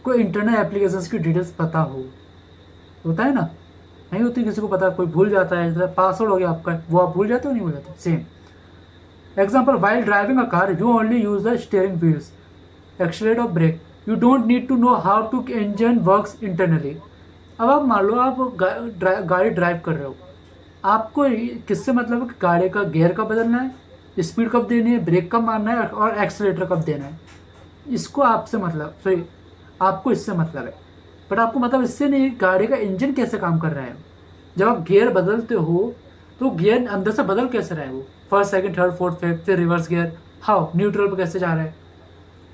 S1: को इंटरनल एप्लीकेशंस की डिटेल्स पता हो, होता है ना, नहीं होती किसी को पता, कोई भूल जाता है, जैसे पासवर्ड हो गया आपका, वो आप भूल जाते हो नहीं भूल जाते, same. Example, while driving a car, you only use the steering wheels, accelerate or brake. You don't need to know how to engine works internally। अब आप मान लो आप गाड़ी ड्राइव कर रहे हो, आपको किससे मतलब है कि गाड़ी का गियर कब बदलना है, स्पीड कब देनी है, ब्रेक कब मारना है और एक्सीलेटर कब देना है, इसको आपसे मतलब, सॉरी आपको इससे मतलब है, बट आपको मतलब इससे नहीं गाड़ी का इंजन कैसे काम कर रहा है। जब आप गियर बदलते हो तो गियर अंदर से बदल कैसे रहा है, वो first second third fourth fifth, फिर रिवर्स गियर, हाउ न्यूट्रल पर कैसे जा रहा है,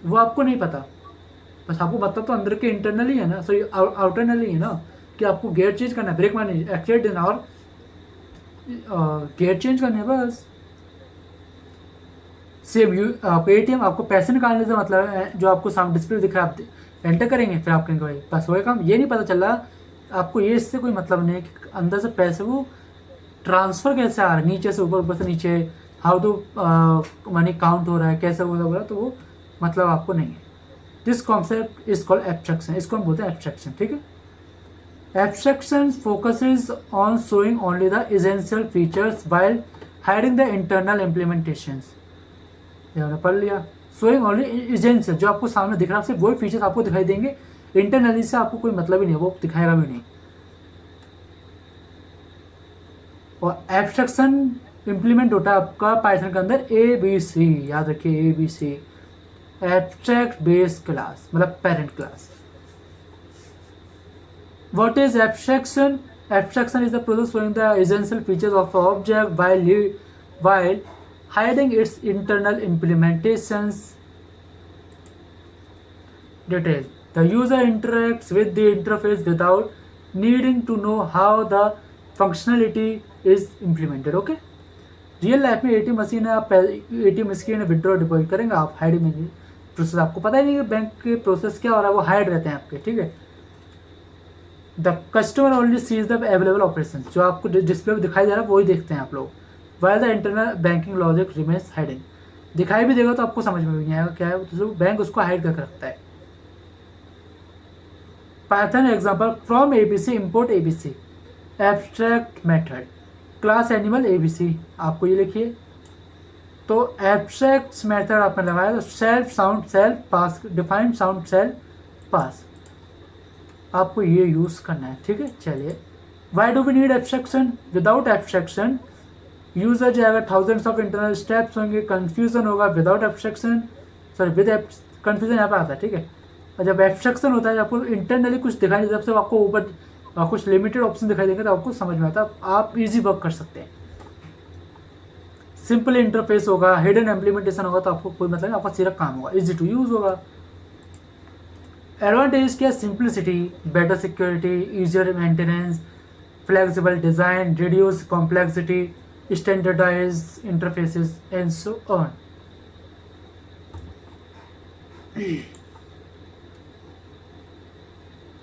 S1: वो आपको नहीं पता, बस आपको पता तो अंदर के इंटरनली है ना, सॉरी आउटरनली है ना, कि आपको गियर चेंज करना है, ब्रेक मारनी है, एक्सीलेटर देना और गियर चेंज करना है बस। सेम यू आप एटीएम, आपको पैसे निकालने से मतलब है, जो आपको सामने डिस्प्ले दिख रहा है आप एंटर करेंगे, फिर आप कहेंगे भाई बस वही काम। ये नहीं पता चल रहा आपको, ये इससे कोई मतलब नहीं है कि अंदर से पैसे वो ट्रांसफ़र कैसे आ रहा है, नीचे से ऊपर, ऊपर से नीचे, हाउ टू मनी काउंट हो रहा है, कैसे हो रहा है, तो वो मतलब आपको नहीं है। This concept is called abstraction, इसको हम बोलते हैं एब्स्ट्रैक्शन, ठीक है। Abstraction focuses on showing only the essential features while hiding the internal implementations. ये हमने पढ़ लिया। Showing only essential, जो आपको सामने दिख रहा है सिर्फ वही फीचर्स आपको दिखाई देंगे, इंटरनली से आपको कोई मतलब ही नहीं, वो दिखाएगा भी नहीं। और एब्स्ट्रैक्शन इम्प्लीमेंट होता है आपका पाइथन के अंदर ABC, याद रखिए ABC, एब्स्ट्रैक्ट बेस क्लास मतलब parent class. What is abstraction? Abstraction is the process showing the essential features of an object while hiding its internal implementations details. The user interacts with the interface without needing to know how the functionality is implemented. Okay? Real life में ATM machine है, आप ATM machine withdraw deposit करेंगे, आप hide में process, आपको पता ही नहीं कि बैंक के प्रोसेस क्या हो रहा है, वो हाइड रहते हैं आपके, ठीक है। The customer only sees the available operation, जो आपको डिस्प्ले में दिखाई दे रहा है वही देखते हैं आप लोग। While the internal banking logic remains hiding, दिखाई भी देगा तो आपको समझ में भी नहीं आएगा क्या है, तो बैंक उसको हाइड करके रखता है। Python example, from ABC import ABC, abstract method, class animal ABC, आपको ये लिखिए। तो एब्स्ट्रैक्ट मेथड आपने लगाया तो self sound self pass, defined sound self pass, आपको ये यूज़ करना है, ठीक है। चलिए, why do we need abstraction? Without abstraction user जाएगा, थाउजेंड्स ऑफ इंटरनल स्टेप्स होंगे, कंफ्यूजन होगा। Without abstraction, sorry with confusion यहाँ पे आता है, ठीक है। और जब एब्स्ट्रैक्शन होता है, जब आपको इंटरनली कुछ दिखाई नहीं, जब से आपको ऊपर कुछ लिमिटेड ऑप्शन दिखाई देंगे तो आपको समझ में आता है, आप इजी वर्क कर सकते हैं। सिंपल इंटरफेस होगा, हिडन इम्प्लीमेंटेशन होगा तो आपको कोई मतलब नहीं, आपका सीधा काम होगा, इजी टू यूज़ होगा। एडवांटेज क्या? Simplicity, better security, easier maintenance, flexible design, reduce complexity, standardize interfaces and so on.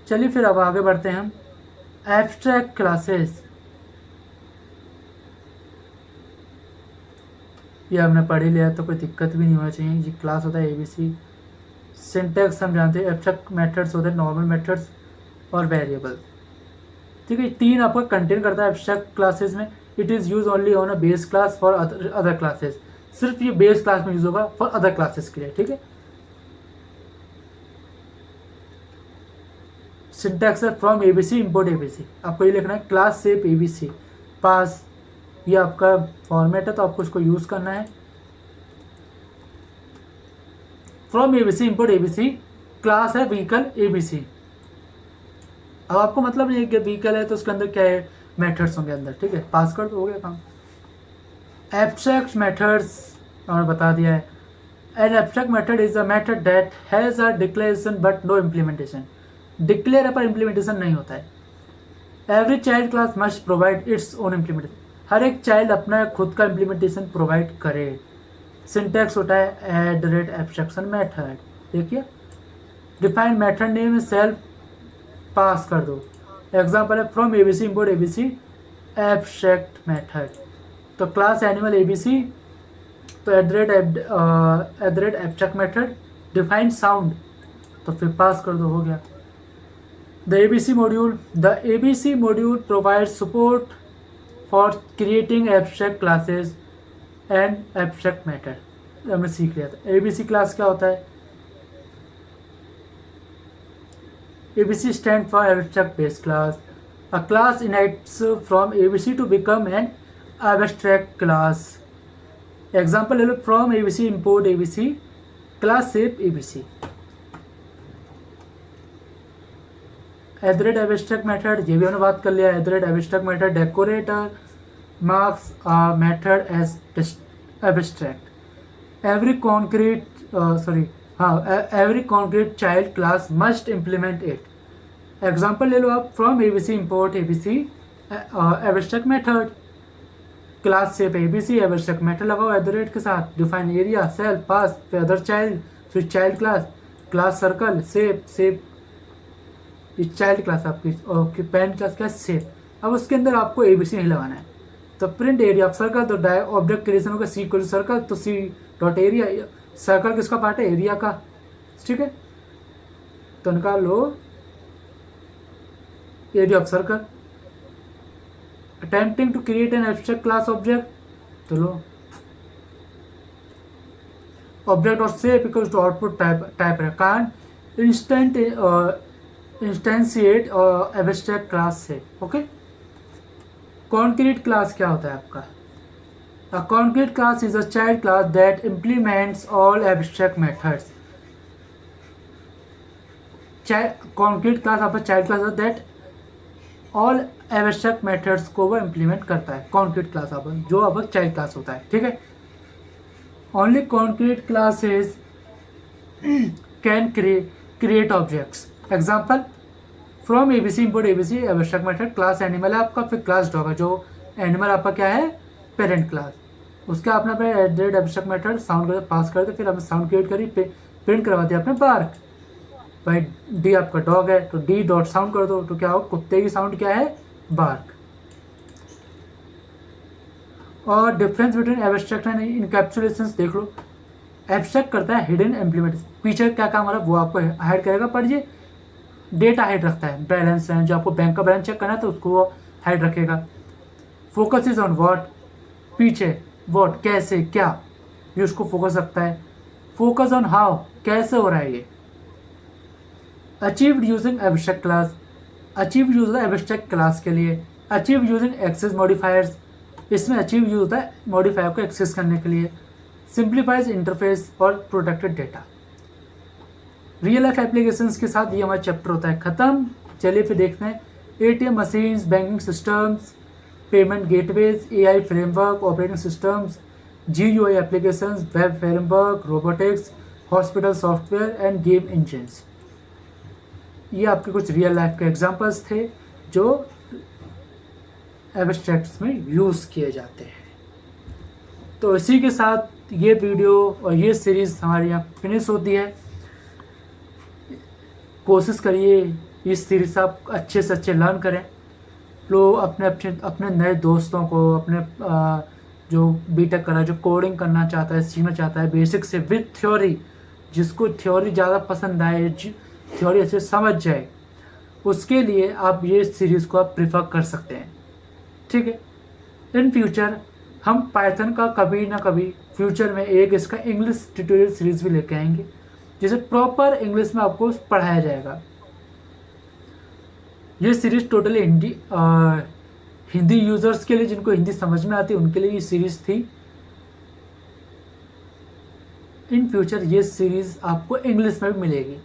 S1: चलिए फिर अब आगे बढ़ते हैं हम। एब्स्ट्रैक्ट क्लासेस, ये हमने पढ़ ही लिया तो कोई दिक्कत भी नहीं होना चाहिए। ये क्लास होता है ABC। सिंटैक्स हम जानते हैं, एब्स्ट्रैक्ट मेथड्स होते हैं, नॉर्मल मेथड्स और वेरिएबल, ठीक है। तीन आपका कंटेन करता है एब्स्ट्रैक्ट क्लासेस में। It is use only on a base class for other classes, सिर्फ ये बेस क्लास में यूज होगा फॉर अदर क्लासेस के लिए, ठीक है। सिंटैक्स है फ्रॉम ABC इंपोर्ट ABC, आपको ये लिखना है क्लास सेप ABC पास, ये आपका फॉर्मेट है तो आपको इसको यूज़ करना है। From ABC import ABC, class है व्हीकल ABC। अब आपको मतलब नहीं है कि व्हीकल है तो उसके अंदर क्या है, मेथड्स होंगे अंदर, ठीक है। पास कर तो हो गया काम। एब्स्ट्रैक्ट मेथड्स हमने बता दिया है। An abstract method is a method that has a declaration but no implementation, declare पर इम्प्लीमेंटेशन नहीं होता है। Every child class must provide its own implementation, हर एक चाइल्ड अपना खुद का इम्प्लीमेंटेशन प्रोवाइड करे। सिंटैक्स होता है @abstraction मेथड, देखिए। डिफाइंड मेथड नेम सेल्फ पास कर दो। एग्जाम्पल है from ABC import ABC abstract method, तो क्लास एनिमल ABC, तो एब्स्ट्रैक्ट मेथड, डिफाइंड साउंड, तो फिर पास कर दो, हो गया। The ABC module provides support for creating abstract classes and abstract method, हमने सीख लिया था। ABC क्लास क्या होता है? ABC stand for abstract base class. A class inherits from ABC to become an abstract class. Example है from ABC import ABC, class shape ABC. Abstract method, ये भी हमने बात कर लिया। Abstract method decorator marks method as abstract. Every हाँ, every concrete child class must implement it. Example ले लो आप, from ABC import ABC abstract method, class से ABC एब्स्ट्रैक्ट मेथड लगाओ @ के साथ, डिफाइन एरिया सेल्फ पास फिर अदर चाइल्ड, फिर child class circle shape child class आपकी पेरेंट क्लास क्या सेप। अब उसके अंदर आपको ABC नहीं लगाना है, तो प्रिंट एरिया ऑफ सर्कल, तो ऑब्जेक्ट क्रिएशन होगा C इक्वल सर्कल, तो C डॉट एरिया, सर्कल किसका पार्ट है, एरिया का, ठीक है। तो निकालो area of circle. Attempting to create an abstract class object, तो लो ऑब्जेक्ट और shape equal to output type है, कांट इंस्टेंशिएट एब्स्ट्रैक्ट क्लास से, ओके। कॉन्क्रीट क्लास क्या होता है आपका, a concrete class is a child class that implements all abstract methods. Concrete class आपका child class that all abstract methods को वो implement करता है। कॉन्क्रीट क्लास आपका जो आपका चाइल्ड क्लास होता है, ठीक है। Only concrete classes can create objects. Example, from ABC import ABC abstract method, class animal है आपका, फिर क्लास डॉग है, जो एनिमल आपका क्या है, पेरेंट क्लास, उसका अपना पे एब्स्ट्रैक्ट मेथड साउंड कर पास कर दे, फिर हमने साउंड क्रिएट करी, प्रिंट करवा दिया आपने बार्क। भाई D आपका डॉग है, तो D डॉट साउंड कर दो, तो क्या हो, कुत्ते की साउंड क्या है, बार्क। और difference between abstract and encapsulation देख लो। एब्स्ट्रैक्ट करता है हिडन इम्प्लीमेंट, पीछे क्या काम हो रहा है वो आपको हाइड करेगा, पर ये डेटा हाइड रखता है, बैलेंस है, जो आपको बैंक का बैलेंस चेक करना है तो उसको वो हाइड रखेगा। फोकस इज ऑन व्हाट, पीछे व्हाट कैसे क्या, ये उसको फोकस रखता है। फोकस ऑन हाउ, कैसे हो रहा है ये। Achieved using abstract class, achieve use होता है एब्स्ट्रैक्ट क्लास के लिए। अचीव यूजिंग एक्सेस मॉडिफायर्स, इसमें अचीव यूज होता है मॉडिफायर को एक्सेस करने के लिए। सिंप्लीफाइज इंटरफेस और protected data. Real life applications के साथ ये हमारा चैप्टर होता है खत्म। चलिए फिर देखते हैं ATM machines, banking systems, payment gateways, AI framework, operating systems, GUI applications, web framework, robotics, hospital software end game engines. ये आपके कुछ रियल लाइफ के एग्जांपल्स थे जो एब्स्ट्रैक्ट्स में यूज़ किए जाते हैं। तो इसी के साथ ये वीडियो और ये सीरीज़ हमारी यहाँ फिनिश होती है। कोशिश करिए इस सीरीज आप अच्छे से अच्छे लर्न करें, लोग अपने नए दोस्तों को, अपने जो बीटेक कर रहा है, जो कोडिंग करना चाहता है, सीखना चाहता है बेसिक से विद थ्योरी, जिसको थ्योरी ज़्यादा पसंद आए, थ्योरी अच्छे समझ जाए, उसके लिए आप ये सीरीज़ को आप प्रेफर कर सकते हैं, ठीक है। इन फ्यूचर हम पाइथन का कभी ना कभी फ्यूचर में एक इसका इंग्लिश ट्यूटोरियल सीरीज़ भी लेके आएंगे, जिसे प्रॉपर इंग्लिश में आपको पढ़ाया जाएगा। ये सीरीज़ टोटली हिंदी यूज़र्स के लिए, जिनको हिंदी समझ में आती है उनके लिए ये सीरीज़ थी। इन फ्यूचर ये सीरीज़ आपको इंग्लिश में भी मिलेगी,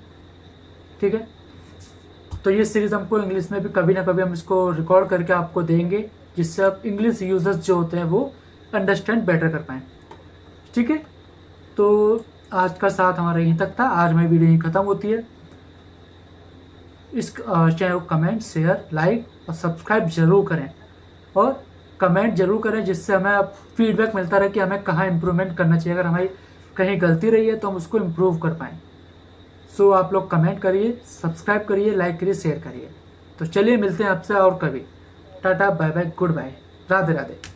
S1: ठीक है। तो ये सीरीज़ हमको इंग्लिश में भी कभी ना कभी हम इसको रिकॉर्ड करके आपको देंगे, जिससे आप इंग्लिश यूज़र्स जो होते हैं वो अंडरस्टैंड बेटर कर पाएँ, ठीक है। तो आज का साथ हमारा यहीं तक था, आज मेरी वीडियो यहीं ख़त्म होती है। इस चैनल को कमेंट, शेयर, लाइक और सब्सक्राइब जरूर करें, और कमेंट जरूर करें, जिससे हमें फीडबैक मिलता रहे कि हमें कहाँ इम्प्रूवमेंट करना चाहिए। अगर हमारी कहीं गलती रही है तो हम उसको इम्प्रूव कर पाएँ। सो आप लोग कमेंट करिए, सब्सक्राइब करिए, लाइक करिए, शेयर करिए। तो चलिए मिलते हैं आपसे और कभी। Tata, bye bye, goodbye, Radhe Radhe.